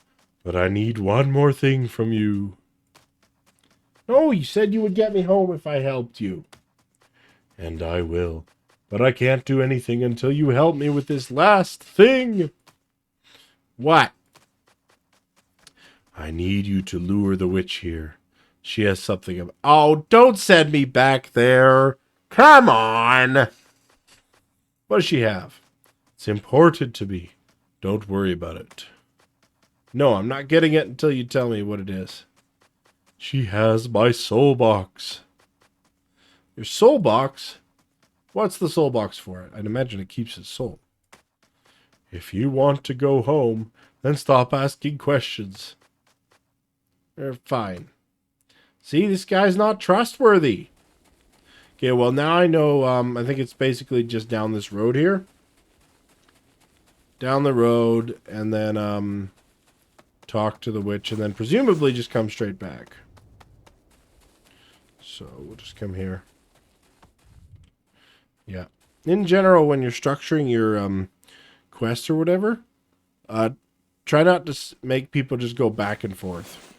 but I need one more thing from you. No, you said you would get me home if I helped you. And I will. But I can't do anything until you help me with this last thing. What? I need you to lure the witch here. She has something of... Oh, don't send me back there. Come on. What does she have? It's important to me. Don't worry about it. No, I'm not getting it until you tell me what it is. She has my soul box. Your soul box? What's the soul box for? I'd imagine it keeps his soul. If you want to go home, then stop asking questions. Fine. See, this guy's not trustworthy. Okay, well, now I know, I think it's basically just down this road here. Down the road, and then, talk to the witch, and then presumably just come straight back. So, we'll just come here. Yeah. In general, when you're structuring your, quest or whatever, try not to make people just go back and forth.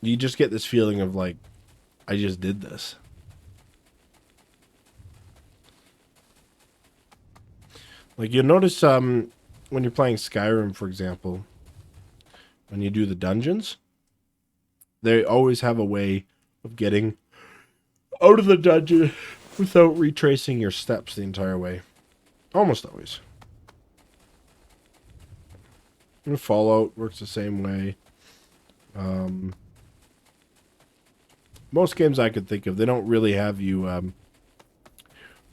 You just get this feeling of, like, I just did this. Like, you'll notice, when you're playing Skyrim, for example, when you do the dungeons, they always have a way of getting out of the dungeon without retracing your steps the entire way. Almost always. And Fallout works the same way. Most games I could think of, they don't really have you,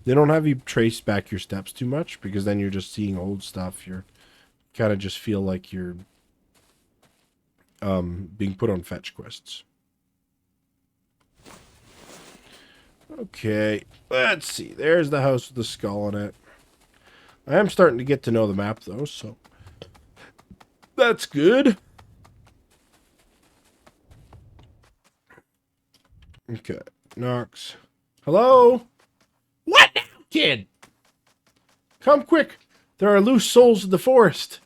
they don't have you trace back your steps too much, because then you're just seeing old stuff. You're kind of just feel like you're, being put on fetch quests. Okay, let's see. There's the house with the skull on it. I am starting to get to know the map, though, so that's good. Okay, knocks. Hello? What now, kid? Come quick. There are loose souls in the forest.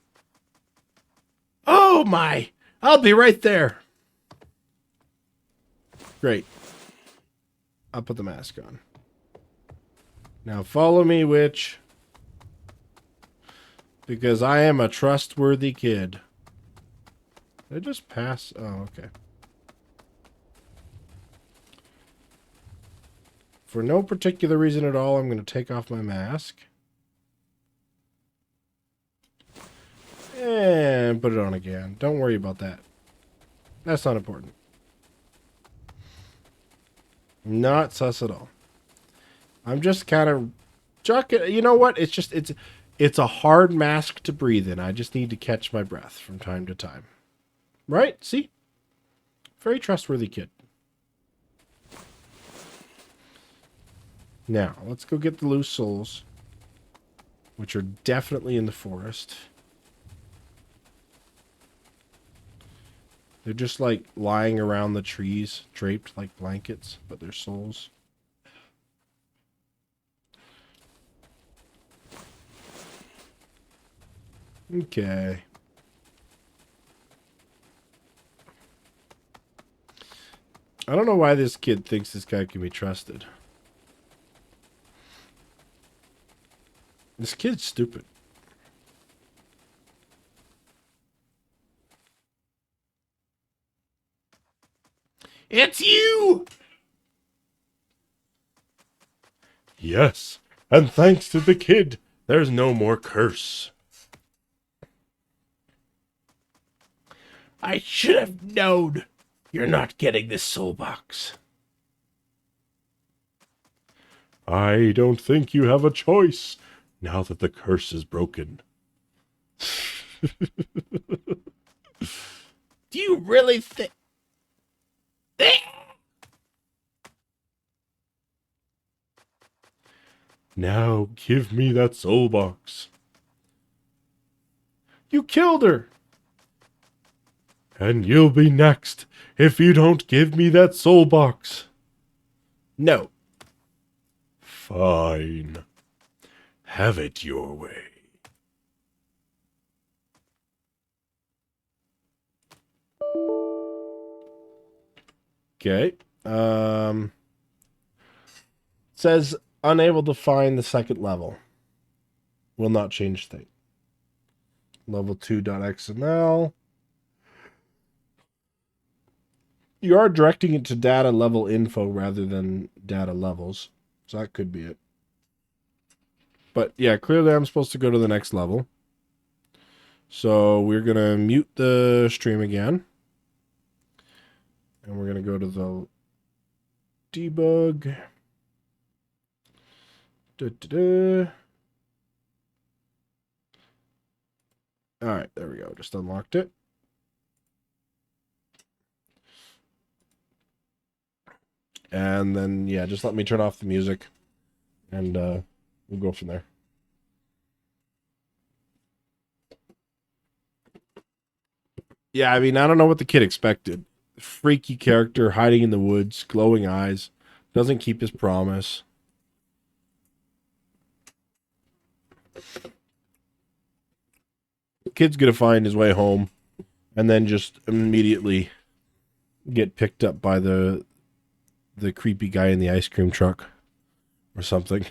Oh, my. I'll be right there. Great. I'll put the mask on. Now follow me, witch. Because I am a trustworthy kid. Did I just pass? Oh, okay. For no particular reason at all, I'm going to take off my mask. And put it on again. Don't worry about that. That's not important. Not sus at all. I'm just kind of joking. You know what? It's a hard mask to breathe in. I just need to catch my breath from time to time. Right? See? Very trustworthy kid. Now, let's go get the loose souls, which are definitely in the forest. They're just like lying around the trees, draped like blankets, but they're souls. Okay. I don't know why this kid thinks this guy can be trusted. This kid's stupid. It's you! Yes, and thanks to the kid, there's no more curse. I should have known. You're not getting this soul box. I don't think you have a choice now that the curse is broken. Do you really think... Now give me that soul box. You killed her! And you'll be next if you don't give me that soul box. No. Fine. Have it your way. Okay. Says unable to find the second level. Will not change thing. Level 2.xml. You are directing it to data level info rather than data levels. So that could be it. But yeah, clearly I'm supposed to go to the next level. So we're going to mute the stream again. And we're going to go to the debug. All right, there we go. Just unlocked it. And then, yeah, just let me turn off the music. And we'll go from there. Yeah, I mean, I don't know what the kid expected. Freaky character hiding in the woods, glowing eyes, doesn't keep his promise. The kid's gonna find his way home and then just immediately get picked up by the creepy guy in the ice cream truck or something.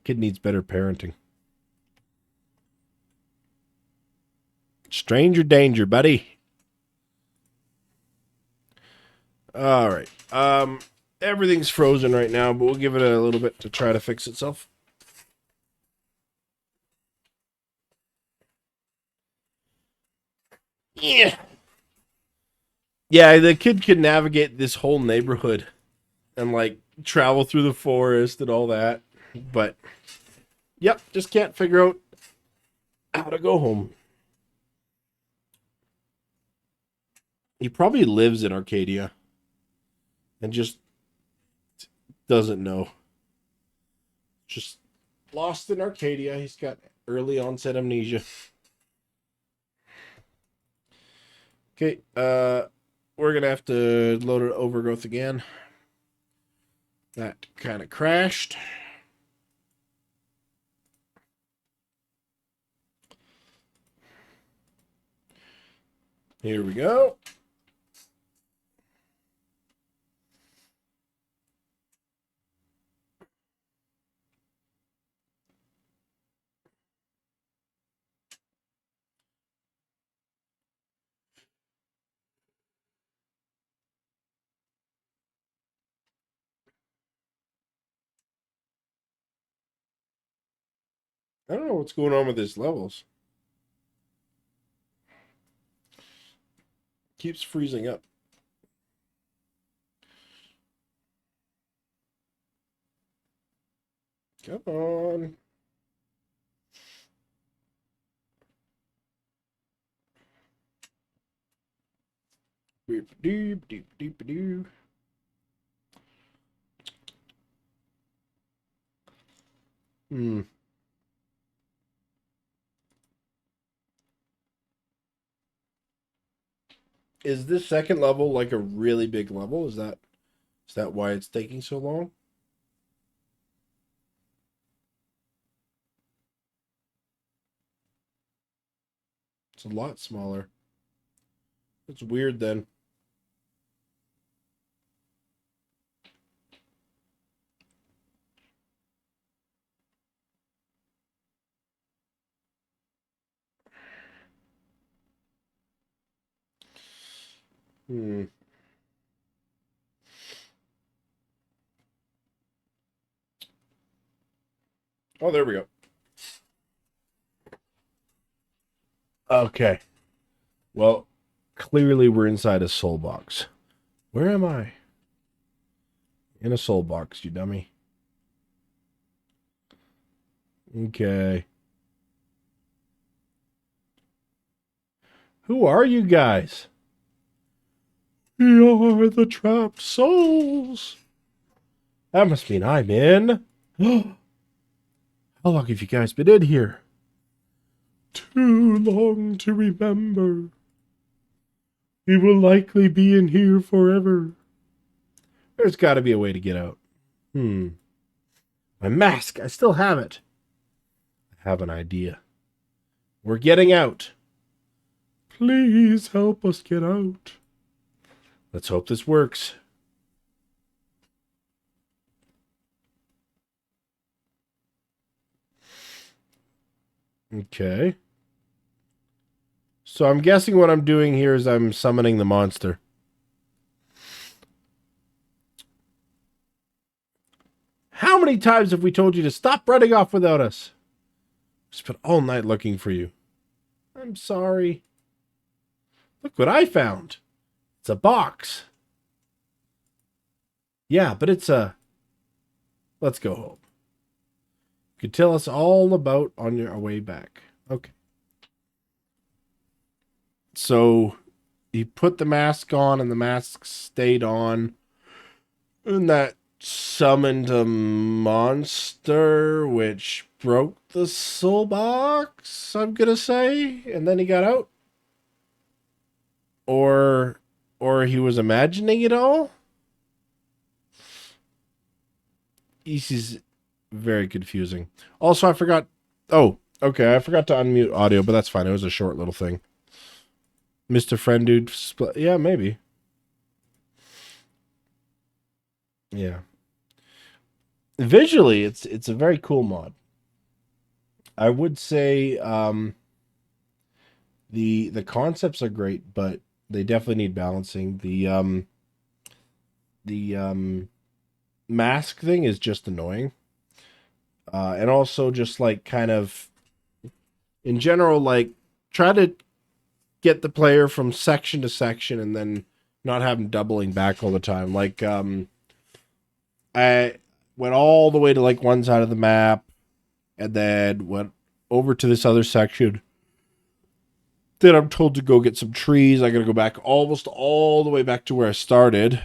Kid needs better parenting. Stranger danger, buddy. All right. Everything's frozen right now, but we'll give it a little bit to try to fix itself. Yeah. Yeah, the kid can navigate this whole neighborhood and like travel through the forest and all that. But yep, just can't figure out how to go home. He probably lives in Arcadia and just doesn't know. Just lost in Arcadia. He's got early onset amnesia. Okay, we're gonna have to load it overgrowth again. That kind of crashed. Here we go. I don't know what's going on with these levels. Keeps freezing up. Come on. Beep doop doop doop doo. Hmm. Is this second level like a really big level? Is that why it's taking so long? It's a lot smaller. It's weird then. Hmm. Oh, there we go. Okay. Well, clearly we're inside a soul box. Where am I? In a soul box, you dummy. Okay. Who are you guys? We are the trapped souls. That must mean I'm in. How long have you guys been in here? Too long to remember. We will likely be in here forever. There's got to be a way to get out. My mask. I still have it. I have an idea. We're getting out. Please help us get out. Let's hope this works. Okay. So I'm guessing what I'm doing here is I'm summoning the monster. How many times have we told you to stop running off without us? We spent all night looking for you. I'm sorry. Look what I found. It's a box. Yeah, but it's a... Let's go home. You could tell us all about on your way back. Okay. So he put the mask on and the mask stayed on. And that summoned a monster which broke the soul box, I'm gonna say. And then he got out. Or he was imagining it all. This is very confusing. Also, I forgot. Oh, okay. I forgot to unmute audio, but that's fine. It was a short little thing. Mr. Friend Dude. Yeah, maybe. Yeah. Visually, it's a very cool mod. I would say the concepts are great, but they definitely need balancing. The mask thing is just annoying. And also just like kind of in general, like try to get the player from section to section and then not have them doubling back all the time. Like I went all the way to like one side of the map and then went over to this other section. Then I'm told to go get some trees. I gotta go back almost all the way back to where I started.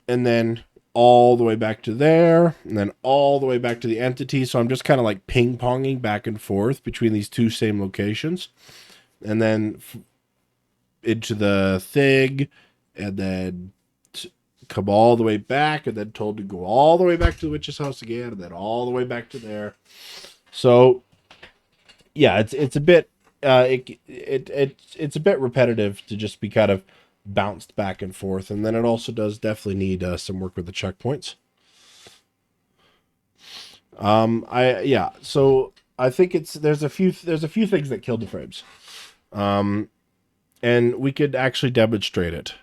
And then all the way back to there. And then all the way back to the entity. So I'm just kind of like ping-ponging back and forth between these two same locations. And then into the thing. And then come all the way back. And then told to go all the way back to the witch's house again. And then all the way back to there. So yeah, it's a bit it's a bit repetitive to just be kind of bounced back and forth, and then it also does definitely need some work with the checkpoints. So I think there's a few things that killed the frames, and we could actually demonstrate it.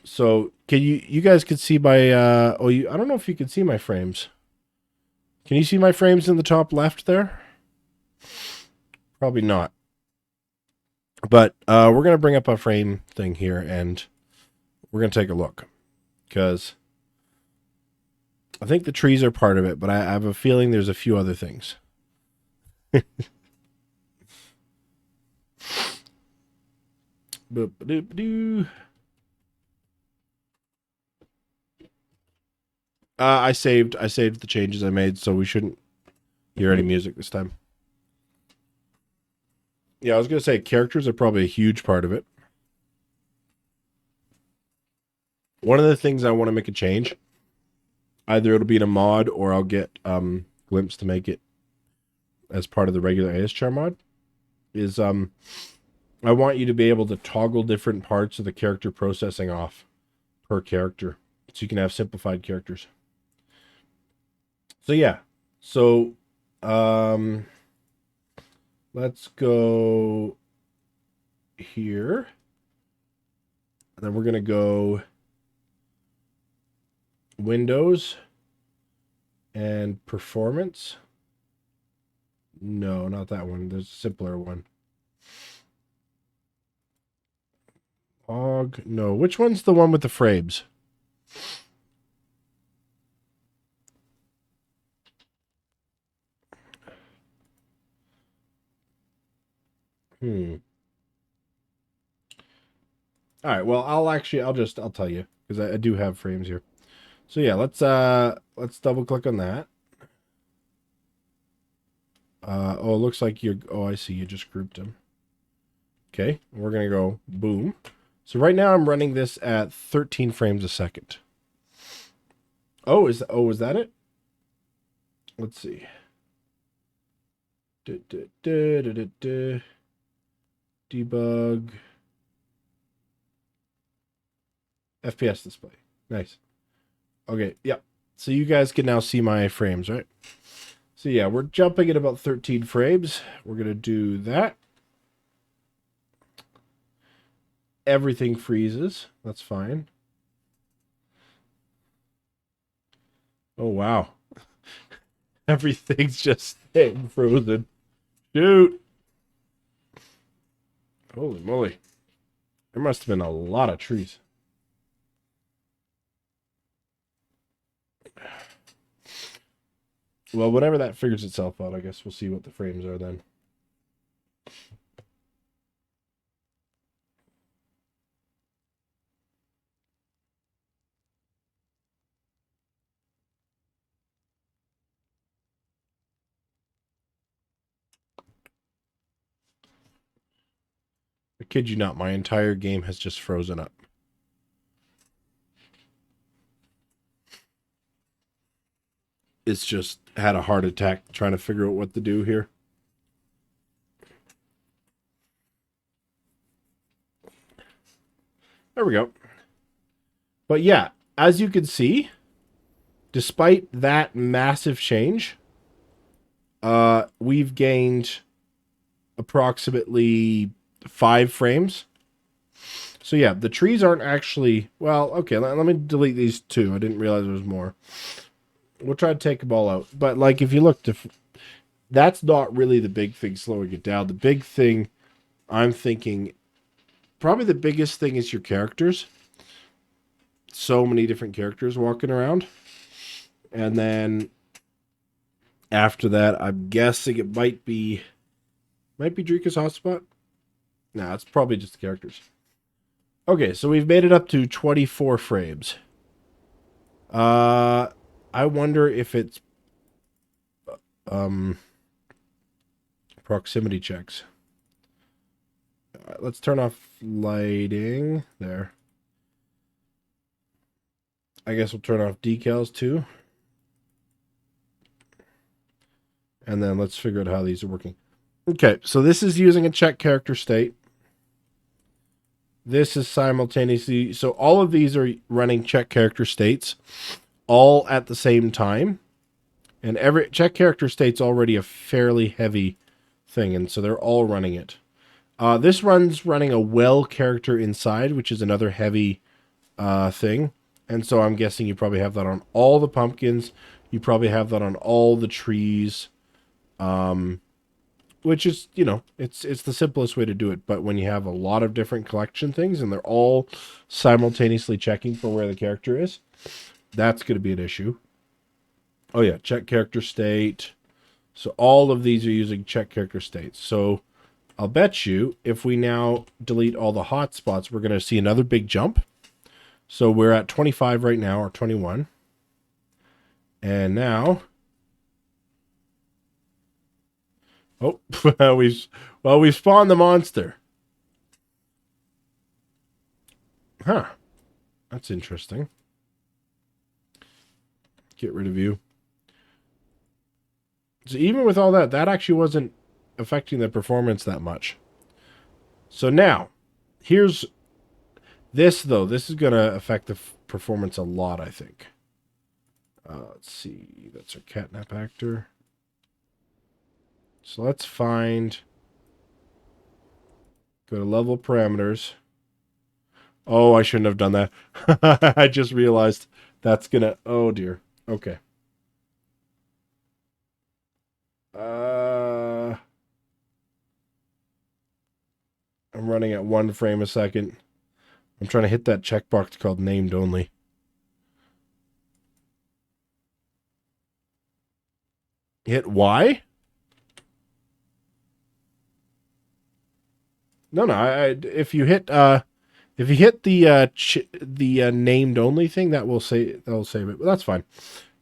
So can you guys could see my I don't know if you can see my frames. Can you see my frames in the top left there? Probably not. But we're going to bring up a frame thing here, and we're going to take a look. Because I think the trees are part of it, but I have a feeling there's a few other things. Boop-a-doop-a-doo. I saved the changes I made, so we shouldn't hear any music this time. Yeah, I was gonna say characters are probably a huge part of it. One of the things I want to make a change, either it'll be in a mod or I'll get Glimpse to make it as part of the regular ASCHR mod, is I want you to be able to toggle different parts of the character processing off per character, so you can have simplified characters. So yeah, so let's go here, and then we're gonna go Windows and Performance. No, not that one. There's a simpler one. No, which one's the one with the frames? All right, well, I'll tell you, because I do have frames here. So yeah, let's double click on that. Oh, it looks like I see, you just grouped them. Okay, we're gonna go boom. So right now I'm running this at 13 frames a second. Was that it? Let's see. Debug. FPS display. Nice. Okay, yep. So you guys can now see my frames, right? So yeah, we're jumping at about 13 frames. We're going to do that. Everything freezes. That's fine. Oh, wow. Everything's just staying frozen. Shoot. Holy moly. There must have been a lot of trees. Well, whenever that figures itself out, I guess we'll see what the frames are then. I kid you not, my entire game has just frozen up. It's just had a heart attack trying to figure out what to do here. There we go. But yeah, as you can see, despite that massive change, we've gained approximately 5 frames. So yeah, the trees aren't actually... Well, okay, let me delete these 2. I didn't realize there was more. We'll try to take them all out. But like, if you look, that's not really the big thing slowing it down. The big thing, I'm thinking, probably the biggest thing is your characters. So many different characters walking around. And then after that, I'm guessing it might be Drika's hotspot. No, it's probably just the characters. Okay, so we've made it up to 24 frames. I wonder if it's proximity checks. All right, let's turn off lighting there. I guess we'll turn off decals too. And then let's figure out how these are working. Okay, so this is using a check character state. This is simultaneously, so all of these are running check character states all at the same time. And every check character state's already a fairly heavy thing, and so they're all running it. This running a well character inside, which is another heavy thing. And so I'm guessing you probably have that on all the pumpkins. You probably have that on all the trees, which is, you know, it's the simplest way to do it. But when you have a lot of different collection things and they're all simultaneously checking for where the character is, that's going to be an issue. Oh yeah, check character state. So all of these are using check character states. So I'll bet you if we now delete all the hotspots, we're going to see another big jump. So we're at 25 right now, or 21. And now... Oh, we've spawned the monster. Huh. That's interesting. Get rid of you. So even with all that, that actually wasn't affecting the performance that much. So now, here's this, though. This is going to affect the performance a lot, I think. Let's see. That's our catnap actor. So let's find... Go to level parameters. Oh, I shouldn't have done that. I just realized that's going to... Oh, dear. Okay. I'm running at 1 frame a second. I'm trying to hit that checkbox called named only. Hit Y? No, if you hit the named only thing, that'll save it. But that's fine.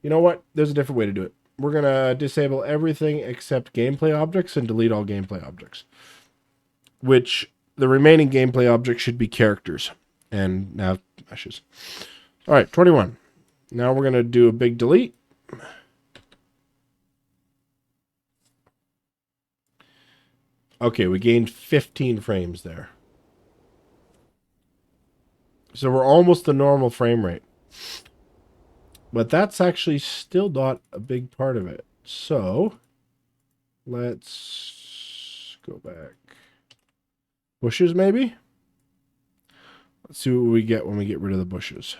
You know what? There's a different way to do it. We're gonna disable everything except gameplay objects and delete all gameplay objects. Which the remaining gameplay objects should be characters. And now meshes. Alright, 21. Now we're gonna do a big delete. Okay, we gained 15 frames there. So we're almost the normal frame rate. But that's actually still not a big part of it. So, let's go back. Bushes, maybe? Let's see what we get when we get rid of the bushes.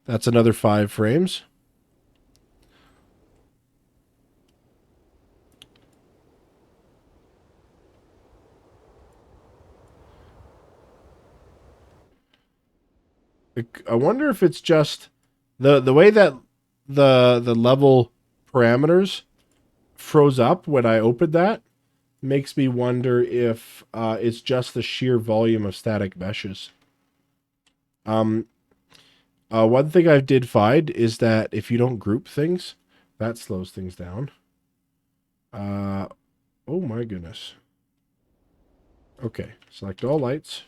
That's another 5 frames. I wonder if it's just the way that the level parameters froze up when I opened that makes me wonder if it's just the sheer volume of static meshes. One thing I did find is that if you don't group things, that slows things down. Oh my goodness. Okay, select all lights.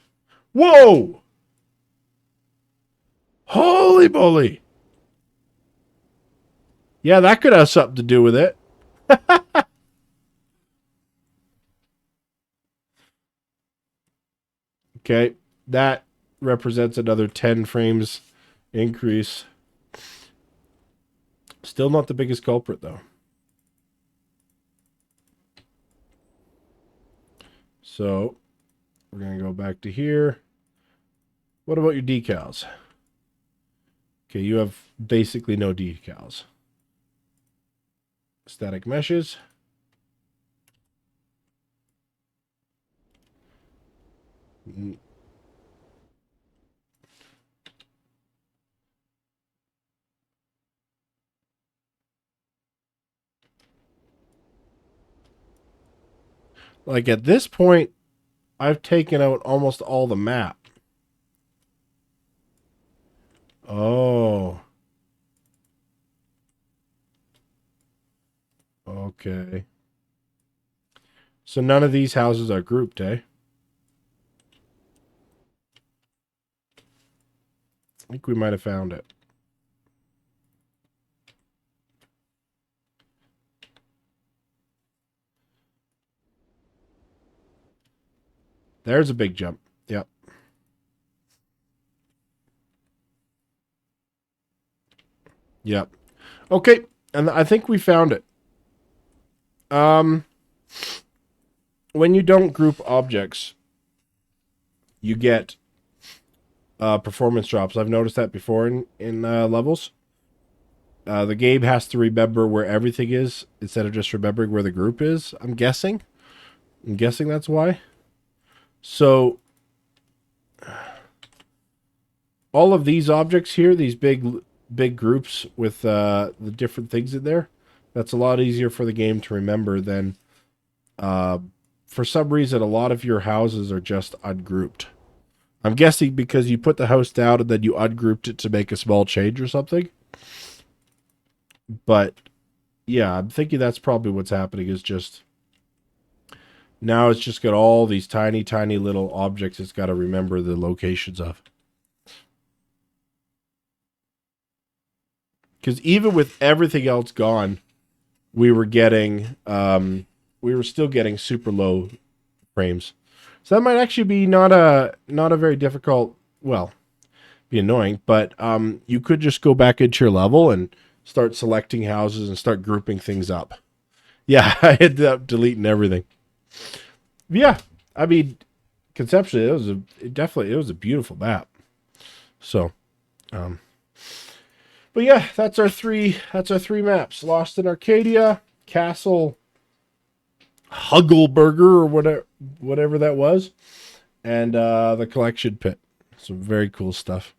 Whoa! Holy moly! Yeah, that could have something to do with it. Okay, that represents another 10 frames increase. Still not the biggest culprit, though. So, we're going to go back to here. What about your decals? Okay, you have basically no decals. Static meshes. Like at this point, I've taken out almost all the map. Oh. Okay. So none of these houses are grouped, eh? I think we might have found it. There's a big jump. Yep. Yep. Okay, and I think we found it. When you don't group objects, you get performance drops. I've noticed that before in levels the game has to remember where everything is instead of just remembering where the group is. I'm guessing that's why. So all of these objects here, these big groups with the different things in there, that's a lot easier for the game to remember than for some reason a lot of your houses are just ungrouped. I'm guessing because you put the house down and then you ungrouped it to make a small change or something. But yeah, I'm thinking that's probably what's happening, is just now it's just got all these tiny little objects it's got to remember the locations of. Because even with everything else gone, we were still getting super low frames. So that might actually be not a very difficult, well, be annoying, but you could just go back into your level and start selecting houses and start grouping things up. Yeah, I ended up deleting everything. Yeah, I mean, conceptually, it was a beautiful map. So, but yeah, that's our three maps: Lost in Arcadia, Castle Huggleburger, or whatever that was, and the Collection Pit. Some very cool stuff.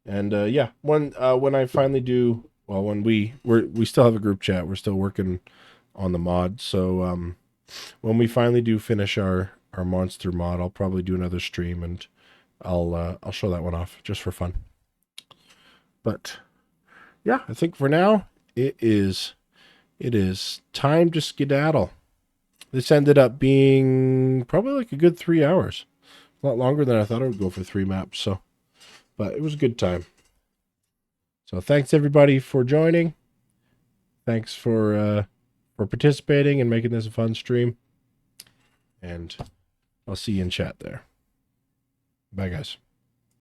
And yeah, when I finally do, well, when we still have a group chat, we're still working on the mod. So when we finally do finish our monster mod, I'll probably do another stream and I'll show that one off just for fun. But yeah, I think for now it is time to skedaddle. This ended up being probably like a good 3 hours. A lot longer than I thought it would go for 3 maps. So, but it was a good time. So thanks everybody for joining. Thanks for participating and making this a fun stream. And I'll see you in chat there. Bye guys.